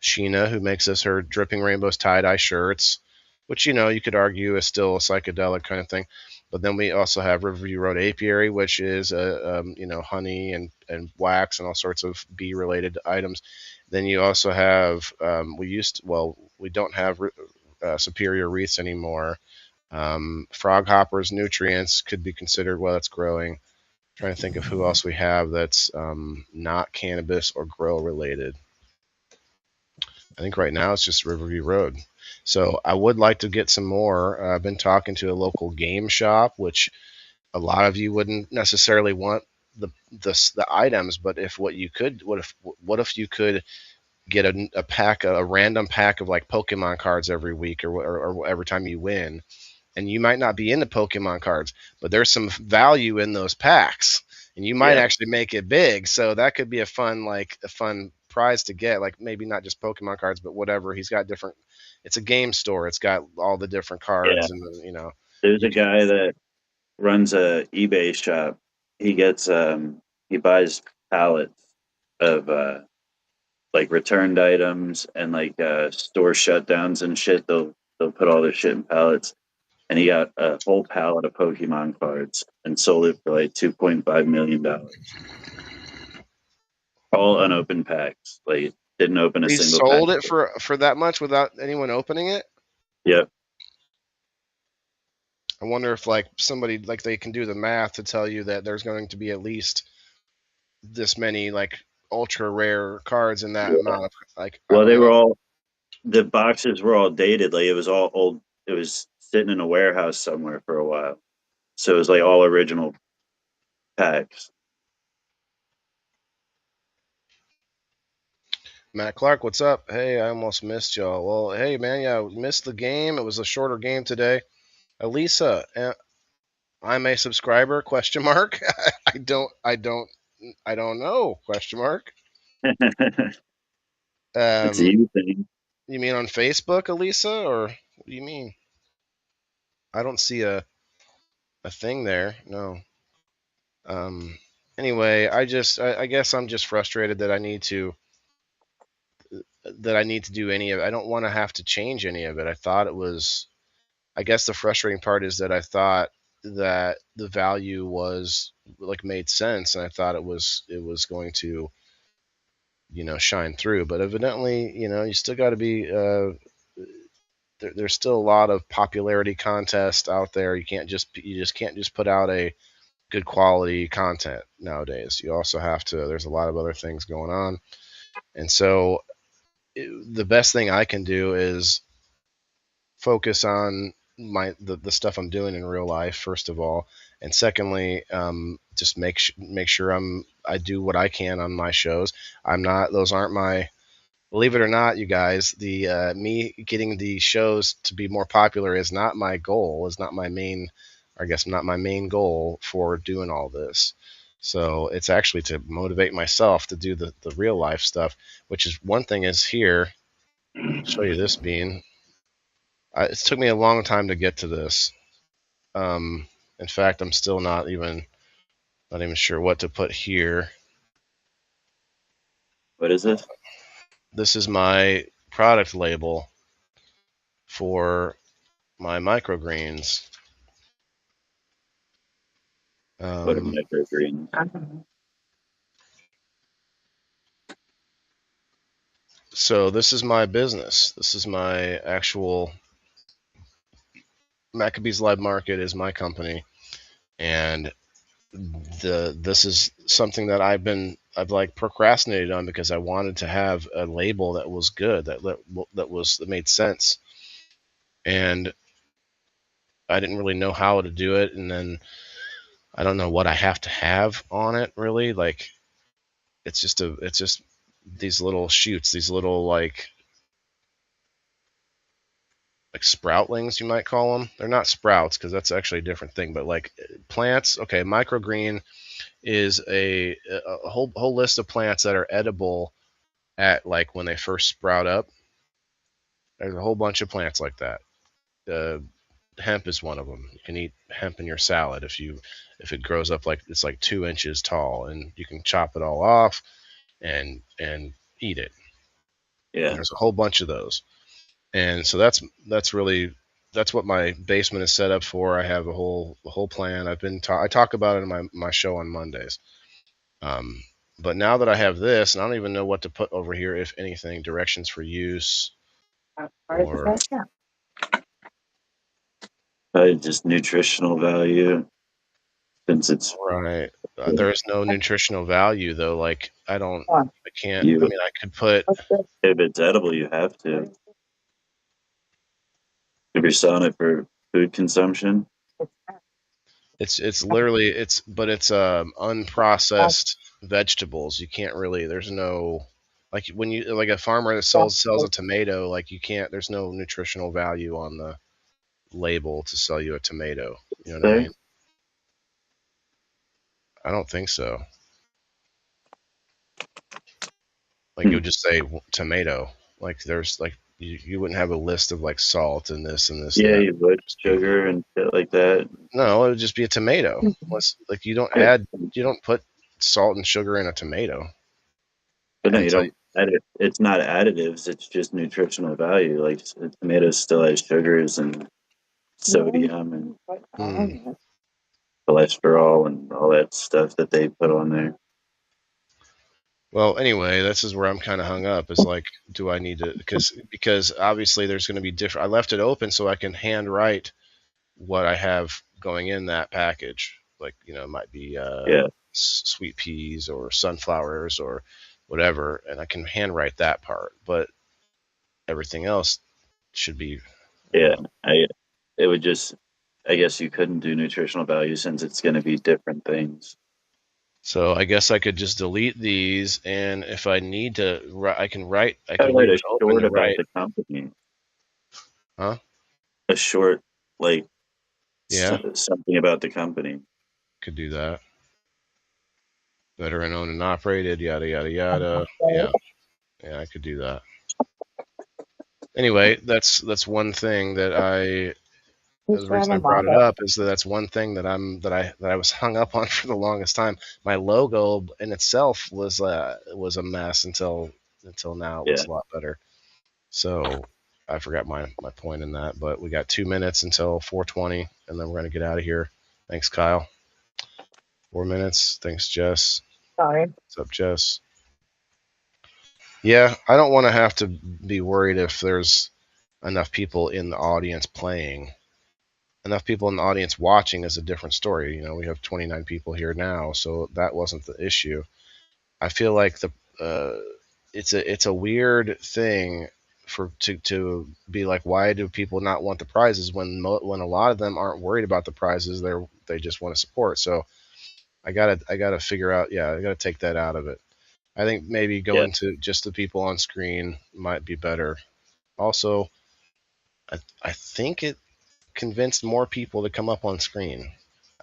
Sheena, who makes us her Dripping Rainbows tie-dye shirts, which you could argue is still a psychedelic kind of thing. But then we also have Riverview Road Apiary, which is honey and wax and all sorts of bee related items. Then you also have we don't have Superior Wreaths anymore. Frog Hoppers Nutrients could be considered while it's growing. I'm trying to think of who else we have that's not cannabis or grow related. I think right now it's just Riverview Road. So I would like to get some more. I've been talking to a local game shop, which a lot of you wouldn't necessarily want the items, but what if you could get a random pack of like Pokemon cards every week or every time you win, and you might not be into Pokemon cards, but there's some value in those packs, and you might actually make it big. So that could be a fun prize to get, like maybe not just Pokemon cards, but whatever. He's got different. It's a game store. It's got all the different cards, and there's a guy that runs a eBay shop. He gets he buys pallets of like returned items and like store shutdowns and shit. They'll put all their shit in pallets, and he got a whole pallet of Pokemon cards and sold it for like $2.5 million. All unopened packs. Like didn't open a single. He sold it for that much without anyone opening it. Yep. I wonder if like somebody like they can do the math to tell you that there's going to be at least this many like ultra rare cards in that amount of like. Well, the boxes were all dated. Like it was all old. It was sitting in a warehouse somewhere for a while. So it was like all original packs. Matt Clark, what's up? Hey, I almost missed y'all. Well, hey man, yeah, we missed the game. It was a shorter game today. Elisa, I'm a subscriber? ? I don't know? ? It's a you thing. You mean on Facebook, Elisa, or what do you mean? I don't see a thing there. No. Anyway, I guess I'm just frustrated that I need to do any of it. I don't want to have to change any of it. I guess the frustrating part is that I thought that the value was like made sense, and I thought it was going to shine through, but evidently you still got to be there's still a lot of popularity contest out there. You just can't put out a good quality content nowadays. You also have to, there's a lot of other things going on, and so the best thing I can do is focus on the stuff I'm doing in real life, first of all, and secondly, just make sure I do what I can on my shows. Those aren't my, believe it or not, you guys, the me getting the shows to be more popular is not my goal, is not my main, I guess not my main goal for doing all this. So it's actually to motivate myself to do the real life stuff, which is one thing is here. I'll show you this bean. It took me a long time to get to this. In fact, I'm still not even sure what to put here. What is this? This is my product label for my microgreens. What are microgreens? So this is my business. This is my actual Maccabees Live Market is my company, and this is something that I've like procrastinated on because I wanted to have a label that was good, that made sense, and I didn't really know how to do it. And then I don't know what I have to have on it really. Like it's just these little shoots, these little like sproutlings, you might call them. They're not sprouts because that's actually a different thing, but like plants. Okay, microgreen is a whole list of plants that are edible at like when they first sprout up. There's a whole bunch of plants like that. Hemp is one of them. You can eat hemp in your salad if it grows up like it's like 2 inches tall, and you can chop it all off and eat it. Yeah. There's a whole bunch of those. And so that's what my basement is set up for. I have a whole plan. I talk about it in my show on Mondays. But now that I have this, and I don't even know what to put over here, if anything, directions for use, or just nutritional value, since it's right. There's no nutritional value though. Like I can't. You- I mean, I could put. if it's edible, you have to. If you're selling it for food consumption, It's literally but it's unprocessed vegetables. You can't really. There's no like when you like a farmer that sells a tomato. Like you can't. There's no nutritional value on the label to sell you a tomato. You know what I mean? I don't think so. Like it would just say tomato. Like there's like you wouldn't have a list of like salt and this and this. Yeah, and you would sugar and shit like that. No, it would just be a tomato. Like you don't put salt and sugar in a tomato. But no, you don't. It's not additives. It's just nutritional value. Like tomatoes still has sugars and sodium and cholesterol and all that stuff that they put on there. Well, anyway, this is where I'm kind of hung up. Is like, do I need to? Because obviously there's going to be different. I left it open so I can handwrite what I have going in that package. Like it might be sweet peas or sunflowers or whatever, and I can handwrite that part. But everything else should be. Yeah, it would just. I guess you couldn't do nutritional value since it's going to be different things. So I guess I could just delete these, and if I need to, I can write. I can write a short about the company. Huh? A short, like, yeah, something about the company. Could do that. Veteran owned and operated, yada yada yada. Yeah, I could do that. Anyway, that's one thing that the reason I brought it up is that's one thing that I was hung up on for the longest time. My logo in itself was a mess until now. It was a lot better. So I forgot my point in that, but we got 2 minutes until 4:20, and then we're gonna get out of here. Thanks, Kyle. 4 minutes. Thanks, Jess. Sorry. What's up, Jess? Yeah, I don't want to have to be worried if there's enough people in the audience playing. Enough people in the audience watching is a different story. We have 29 people here now, so that wasn't the issue. I feel like it's a weird thing to be like, why do people not want the prizes when a lot of them aren't worried about the prizes? They just want to support. So I gotta figure out. Yeah, I gotta take that out of it. I think maybe going to just the people on screen might be better. Also, I think it convinced more people to come up on screen.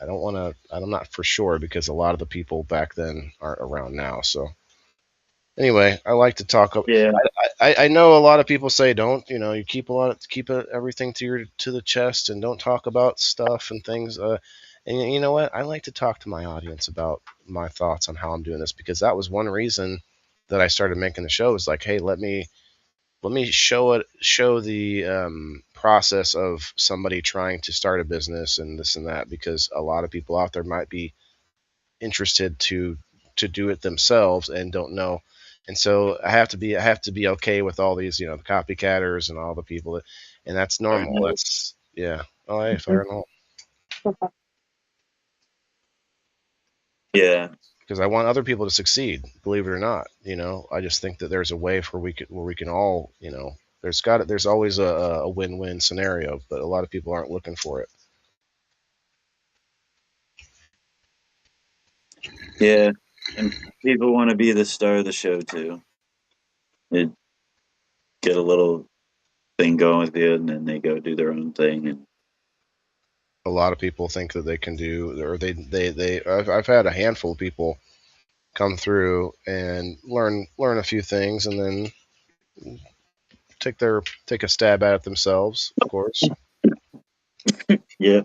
I'm not for sure because a lot of the people back then aren't around now. So anyway, I like to talk. Yeah. I know a lot of people say don't. You keep everything to the chest and don't talk about stuff and things. And you know what? I like to talk to my audience about my thoughts on how I'm doing this, because that was one reason that I started making the show. Is like, hey, let me show the process of somebody trying to start a business and this and that, because a lot of people out there might be interested to do it themselves and don't know. And so I have to be okay with all these, the copycatters and all the people and that's normal. That's Oh, hey, fire and all. Yeah. Because I want other people to succeed, believe it or not. I just think that there's a way where we can all, there's always a win-win scenario, but a lot of people aren't looking for it. Yeah, and people want to be the star of the show too. They get a little thing going with you, and then they go do their own thing. And A lot of people think that they can do, or I've had a handful of people come through and learn a few things, and then take a stab at it themselves, of course. yeah,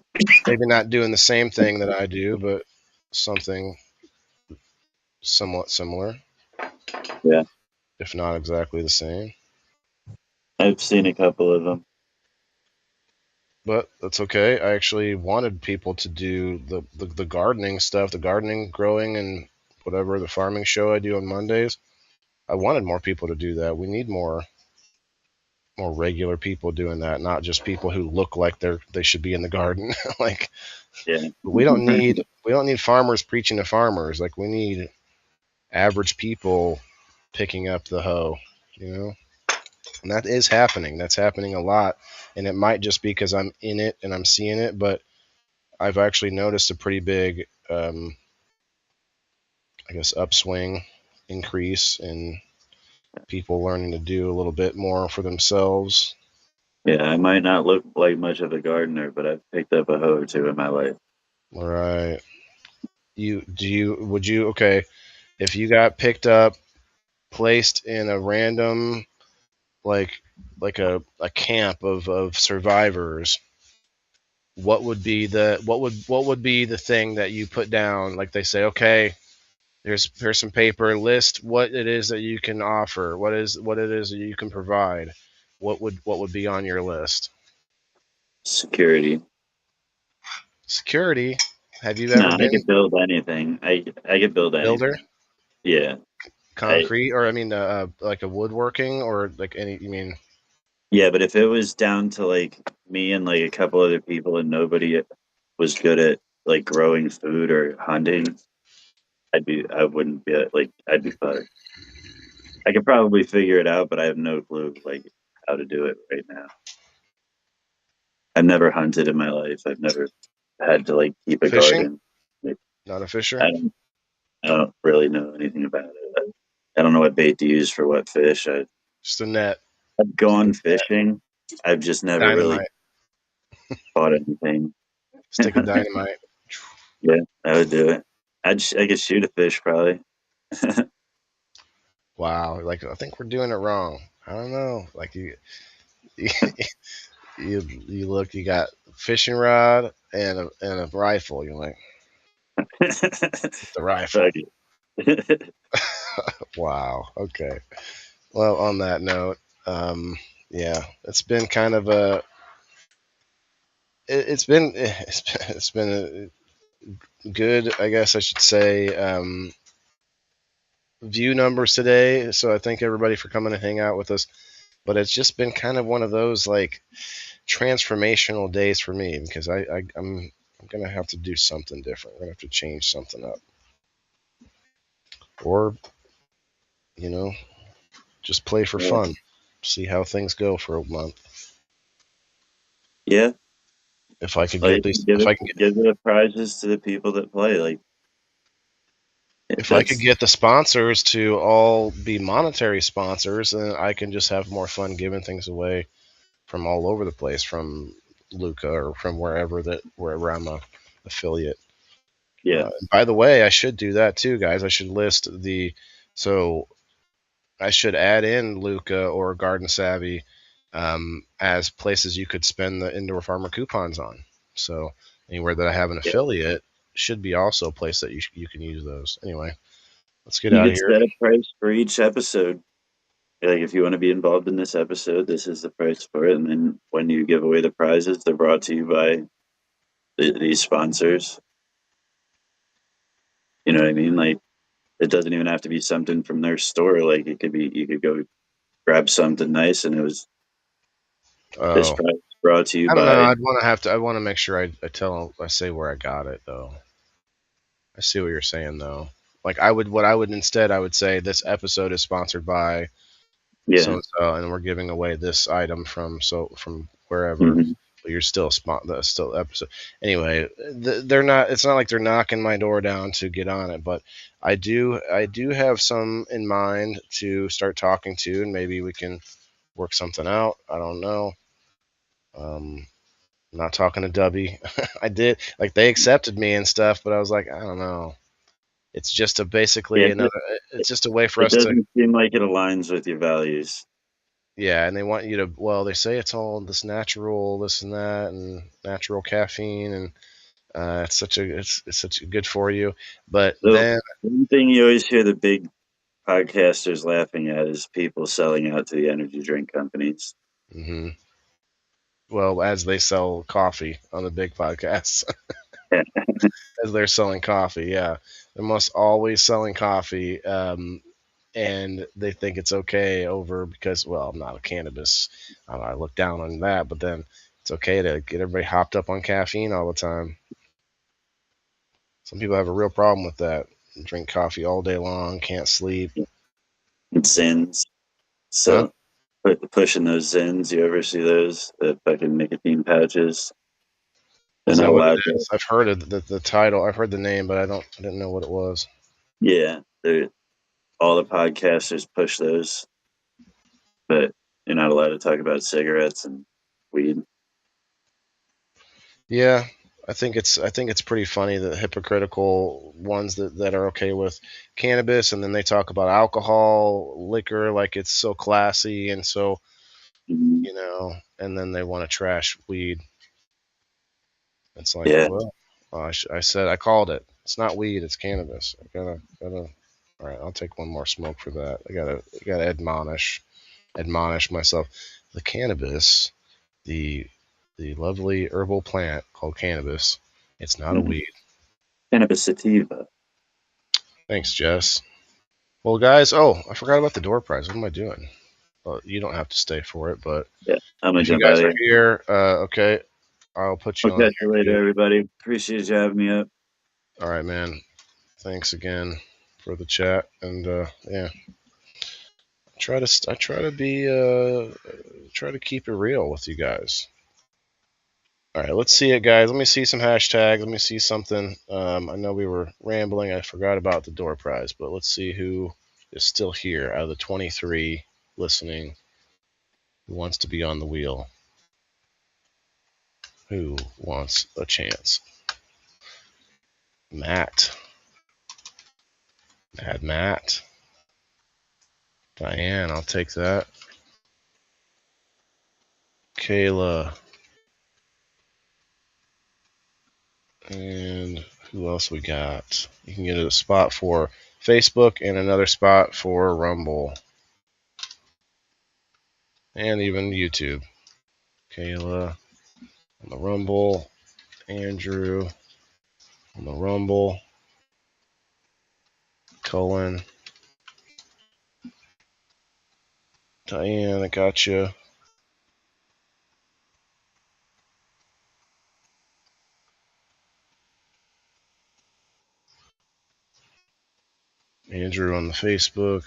Maybe not doing the same thing that I do, but something somewhat similar. Yeah. If not exactly the same. I've seen a couple of them. But that's okay. I actually wanted people to do the gardening stuff, the gardening, growing, and whatever, the farming show I do on Mondays. I wanted more people to do that. We need more regular people doing that, not just people who look like they should be in the garden. Like, yeah, we don't need farmers preaching to farmers. Like, we need average people picking up the hoe, you know? And that is happening. That's happening a lot. And it might just be because I'm in it and I'm seeing it, but I've actually noticed a pretty big, I guess, upswing increase in people learning to do a little bit more for themselves. Yeah, I might not look like much of a gardener, but I've picked up a hoe or two in my life. Right. Okay, if you got picked up, placed in a random, like a camp of survivors, what would be the thing that you put down? Like, they say, okay, here's some paper, list what it is that you can offer, what it is that you can provide. What would be on your list? Security. Security. Have you No, ever I been could build anything. I could build anything. builder? Yeah. Concrete, or I mean, like a woodworking, or like any? You mean? Yeah, but if it was down to like me and like a couple other people and nobody was good at like growing food or hunting, I wouldn't be like, I'd be fucked. I could probably figure it out, but I have no clue like how to do it right now. I've never hunted in my life. I've never had to like keep a Fishing? garden. Like, Not a fisher? I don't really know anything about it. I don't know what bait to use for what fish. Just a net. I've gone fishing. I've just never really Dynamite. caught anything. Stick of dynamite. Yeah, I would do it. I could shoot a fish probably. Wow. Like, I think we're doing it wrong. I don't know. Like, you look, you got a fishing rod and a rifle. You're like, the rifle. Wow. Okay. Well, on that note, yeah, it's been kind of a. It's been a good, I guess I should say, view numbers today. So I thank everybody for coming and hang out with us. But it's just been kind of one of those like transformational days for me, because I'm gonna have to do something different. We're gonna have to change something up, or just play for fun, see how things go for a month. Yeah. If I could like, get these, give the prizes to the people that play. Like, if I could get the sponsors to all be monetary sponsors, then I can just have more fun giving things away from all over the place, from Luca or from wherever I'm a affiliate. Yeah. By the way, I should do that too, guys. I should list I should add in Luca or Garden Savvy as places you could spend the Indoor Farmer coupons on. So anywhere that I have an affiliate should be also a place that you can use those. Anyway, let's get out of here. You could set a price for each episode. Like, if you want to be involved in this episode, this is the price for it. And then when you give away the prizes, they're brought to you by these sponsors. You know what I mean? Like, it doesn't even have to be something from their store. Like, it could be, you could go grab something nice and it was this price brought to you I by. don't know. I want to make sure I say where I got it though. I see what you're saying though. Like, I would say this episode is sponsored by so and so, and we're giving away this item from wherever. Mm-hmm. but you're still still episode. Anyway, they're not. It's not like they're knocking my door down to get on it, but I do have some in mind to start talking to, and maybe we can work something out. I don't know. I'm not talking to Dubby. I did, like, they accepted me and stuff, but I was like, I don't know. It's just it's just a way for us to. It doesn't seem like it aligns with your values. Yeah, and they want you to. Well, they say it's all this natural, this and that, and natural caffeine, and it's such a good for you. But then one thing you always hear the big podcasters laughing at is people selling out to the energy drink companies. Mm-hmm. Well, as they sell coffee on the big podcasts, as they're selling coffee, yeah, they're almost always selling coffee, and they think it's okay because, well, I'm not a cannabis. I look down on that, but then it's okay to get everybody hopped up on caffeine all the time. Some people have a real problem with that. Drink coffee all day long, can't sleep. And Zins. So pushing those Zins, you ever see those? The fucking nicotine pouches. Is that what it is? I've heard of the title. I've heard the name, but I didn't know what it was. Yeah, all the podcasters push those, but you're not allowed to talk about cigarettes and weed. Yeah, I think it's pretty funny, the hypocritical ones that are okay with cannabis, and then they talk about alcohol, liquor, like it's so classy and so, and then they want to trash weed. It's like, well, I said, I called it. It's not weed, it's cannabis. I gotta. All right, I'll take one more smoke for that. I gotta admonish myself. The cannabis, the lovely herbal plant called cannabis. It's not a weed. Cannabis sativa. Thanks, Jess. Well, guys, I forgot about the door prize. What am I doing? Well, you don't have to stay for it, but I'm gonna if you jump guys out are here, okay, I'll put you on. Catch you later, everybody. Appreciate you having me up. All right, man. Thanks again for the chat, and yeah. I try to keep it real with you guys. All right, let's see it, guys. Let me see some hashtags. Let me see something. I know we were rambling. I forgot about the door prize, but let's see who is still here out of the 23 listening who wants to be on the wheel. Who wants a chance? Matt. Matt. Diane, I'll take that. Kayla. And who else we got? You can get a spot for Facebook and another spot for Rumble. And even YouTube. Kayla on the Rumble. Andrew on the Rumble. Cullen. Diane, I got you. Andrew on the Facebook.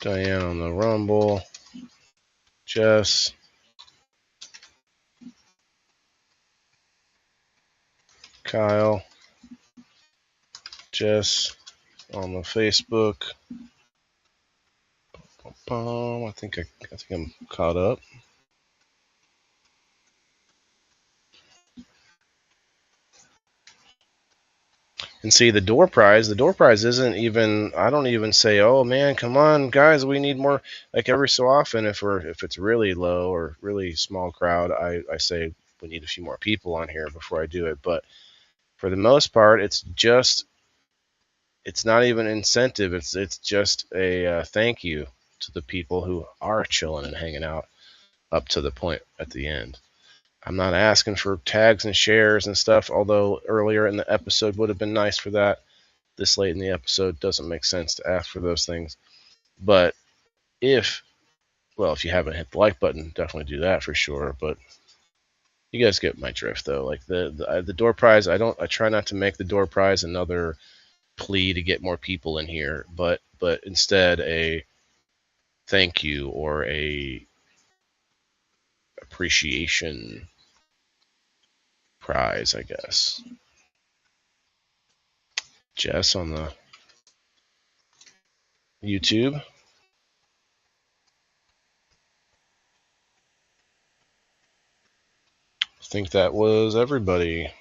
Diane on the Rumble. Jess. Kyle. Jess on the Facebook. I think I'm caught up. And see, the door prize isn't even, I don't even say, oh man, come on guys, we need more. Like every so often, if it's really low or really small crowd, I say we need a few more people on here before I do it. But for the most part, it's not even incentive. It's just a thank you to the people who are chilling and hanging out up to the point at the end. I'm not asking for tags and shares and stuff, although earlier in the episode would have been nice for that. This late in the episode doesn't make sense to ask for those things. But if you haven't hit the like button, definitely do that for sure. But you guys get my drift, though. Like the door prize, I try not to make the door prize another plea to get more people in here, but instead a thank you or a appreciation prize, I guess. Jess on the YouTube. I think that was everybody.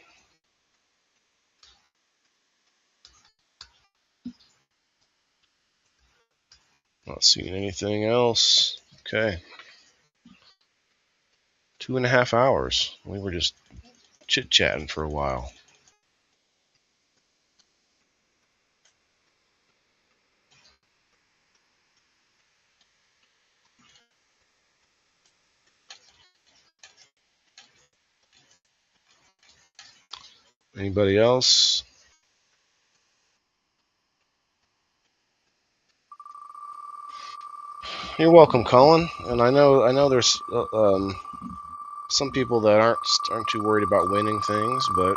Not seeing anything else. Okay. 2.5 hours. We were just chit-chatting for a while. Anybody else? You're welcome, Colin. And I know there's some people that aren't too worried about winning things, but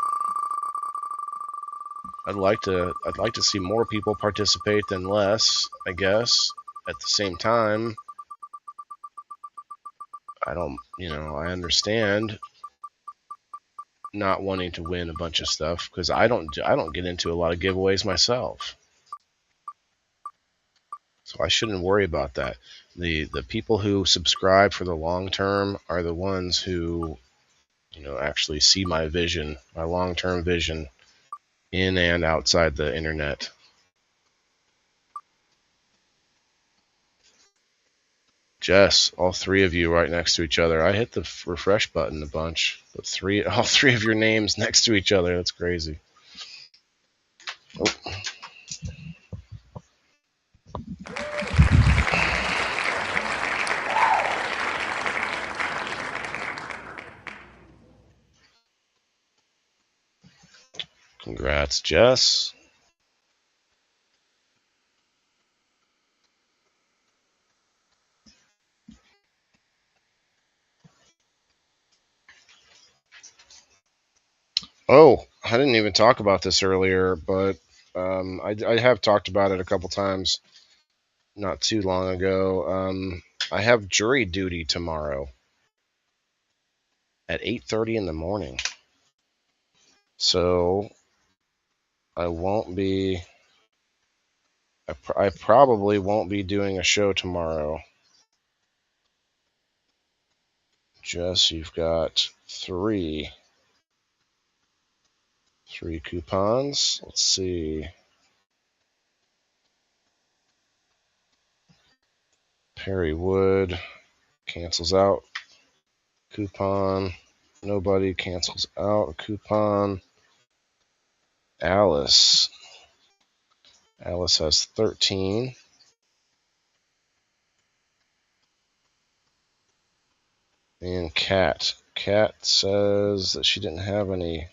I'd like to see more people participate than less, I guess. At the same time, I understand not wanting to win a bunch of stuff because I don't get into a lot of giveaways myself. So I shouldn't worry about that. The people who subscribe for the long term are the ones who actually see my vision, my long-term vision in and outside the internet. Jess, all three of you right next to each other. I hit the refresh button a bunch, but all three of your names next to each other. That's crazy. Oh. Congrats, Jess. Oh, I didn't even talk about this earlier, but I have talked about it a couple times not too long ago. I have jury duty tomorrow at 8:30 in the morning. So I won't be... I probably won't be doing a show tomorrow. Jess, you've got three coupons. Let's see. Perry Wood cancels out. Coupon. Nobody cancels out a coupon. Alice has 13. And Kat says that she didn't have any.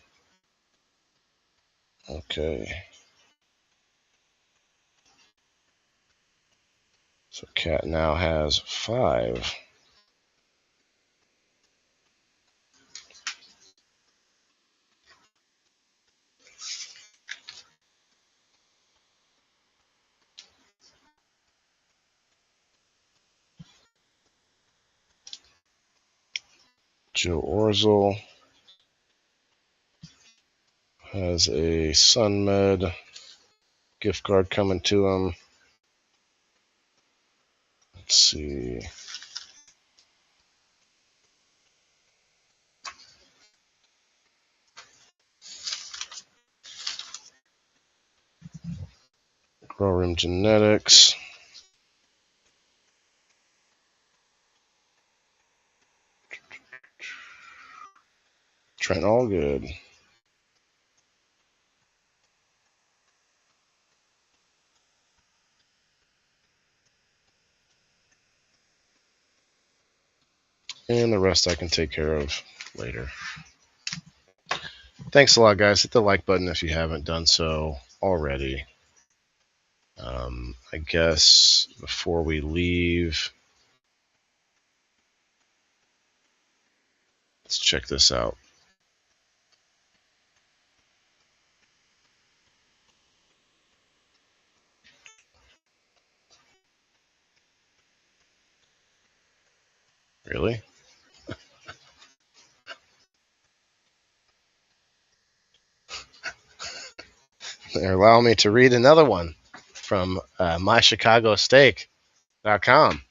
Okay. So Kat now has 5. Joe Orzel has a SunMed gift card coming to him. Let's see. Grow Room Genetics. Trent Allgood. And the rest I can take care of later. Thanks a lot, guys. Hit the like button if you haven't done so already. I guess before we leave, let's check this out. allow me to read another one from mychicagosteak.com.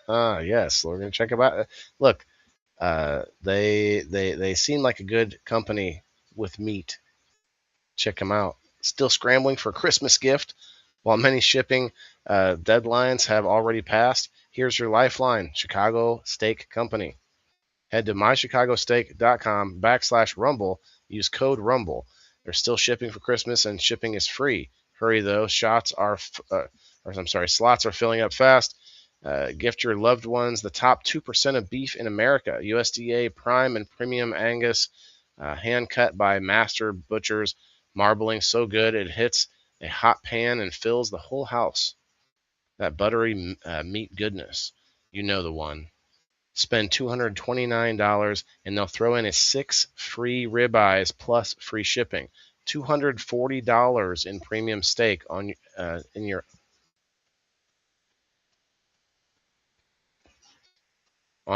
Yes, we're going to check about it. Look, they seem like a good company with meat. Check them out. Still scrambling for a Christmas gift while many shipping deadlines have already passed. Here's your lifeline, Chicago Steak Company. Head to mychicagosteak.com/rumble. Use code RUMBLE. They're still shipping for Christmas, and shipping is free. Hurry though, slots are filling up fast. Gift your loved ones the top 2% of beef in America. USDA Prime and Premium Angus, hand cut by master butchers, marbling so good it hits a hot pan and fills the whole house. That buttery meat goodness. You know the one. Spend $229 and they'll throw in 6 free ribeyes plus free shipping. $240 in premium steak on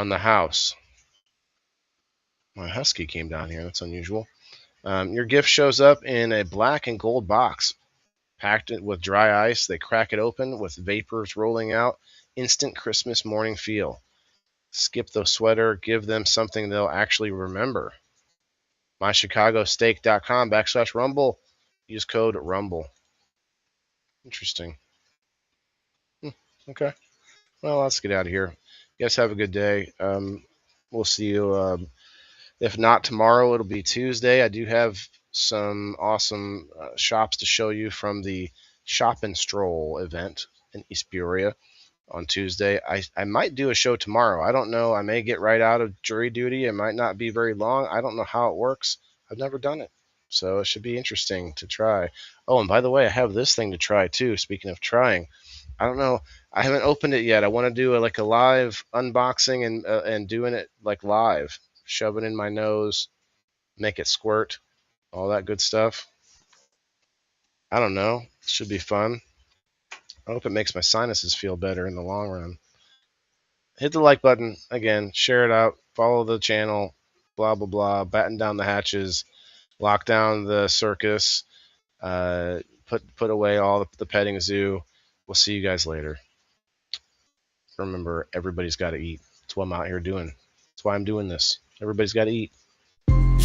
the house. My husky came down here. That's unusual. Your gift shows up in a black and gold box, packed it with dry ice. They crack it open with vapors rolling out. Instant Christmas morning feel. Skip the sweater. Give them something they'll actually remember. mychicagosteak.com/rumble. Use code RUMBLE. Interesting. Okay. Well, let's get out of here. You guys have a good day. We'll see you. If not tomorrow, it'll be Tuesday. I do have some awesome shops to show you from the Shop and Stroll event in East Peoria on Tuesday. I might do a show tomorrow. I don't know. I may get right out of jury duty. It might not be very long. I don't know how it works. I've never done it. So it should be interesting to try. Oh, and by the way, I have this thing to try too. Speaking of trying, I don't know. I haven't opened it yet. I want to do a live unboxing and doing it live. Shove it in my nose, make it squirt, all that good stuff. I don't know. It should be fun. I hope it makes my sinuses feel better in the long run. Hit the like button. Again, share it out. Follow the channel. Blah, blah, blah. Batten down the hatches. Lock down the circus. Put away all the petting zoo. We'll see you guys later. Remember, everybody's got to eat. That's what I'm out here doing. That's why I'm doing this. Everybody's got to eat.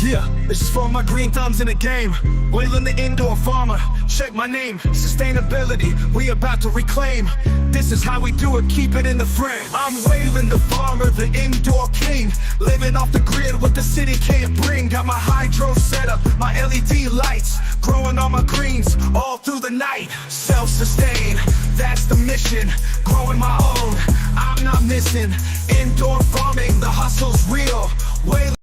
Yeah, this is for my green thumbs in the game. Wailing the indoor farmer, check my name. Sustainability, we about to reclaim. This is how we do it, keep it in the frame. I'm Waylon the farmer, the indoor king. Living off the grid, what the city can't bring. Got my hydro setup, my LED lights. Growing all my greens, all through the night. Self-sustain, that's the mission. Growing my own, I'm not missing. Indoor farming, the hustle's real. Waylon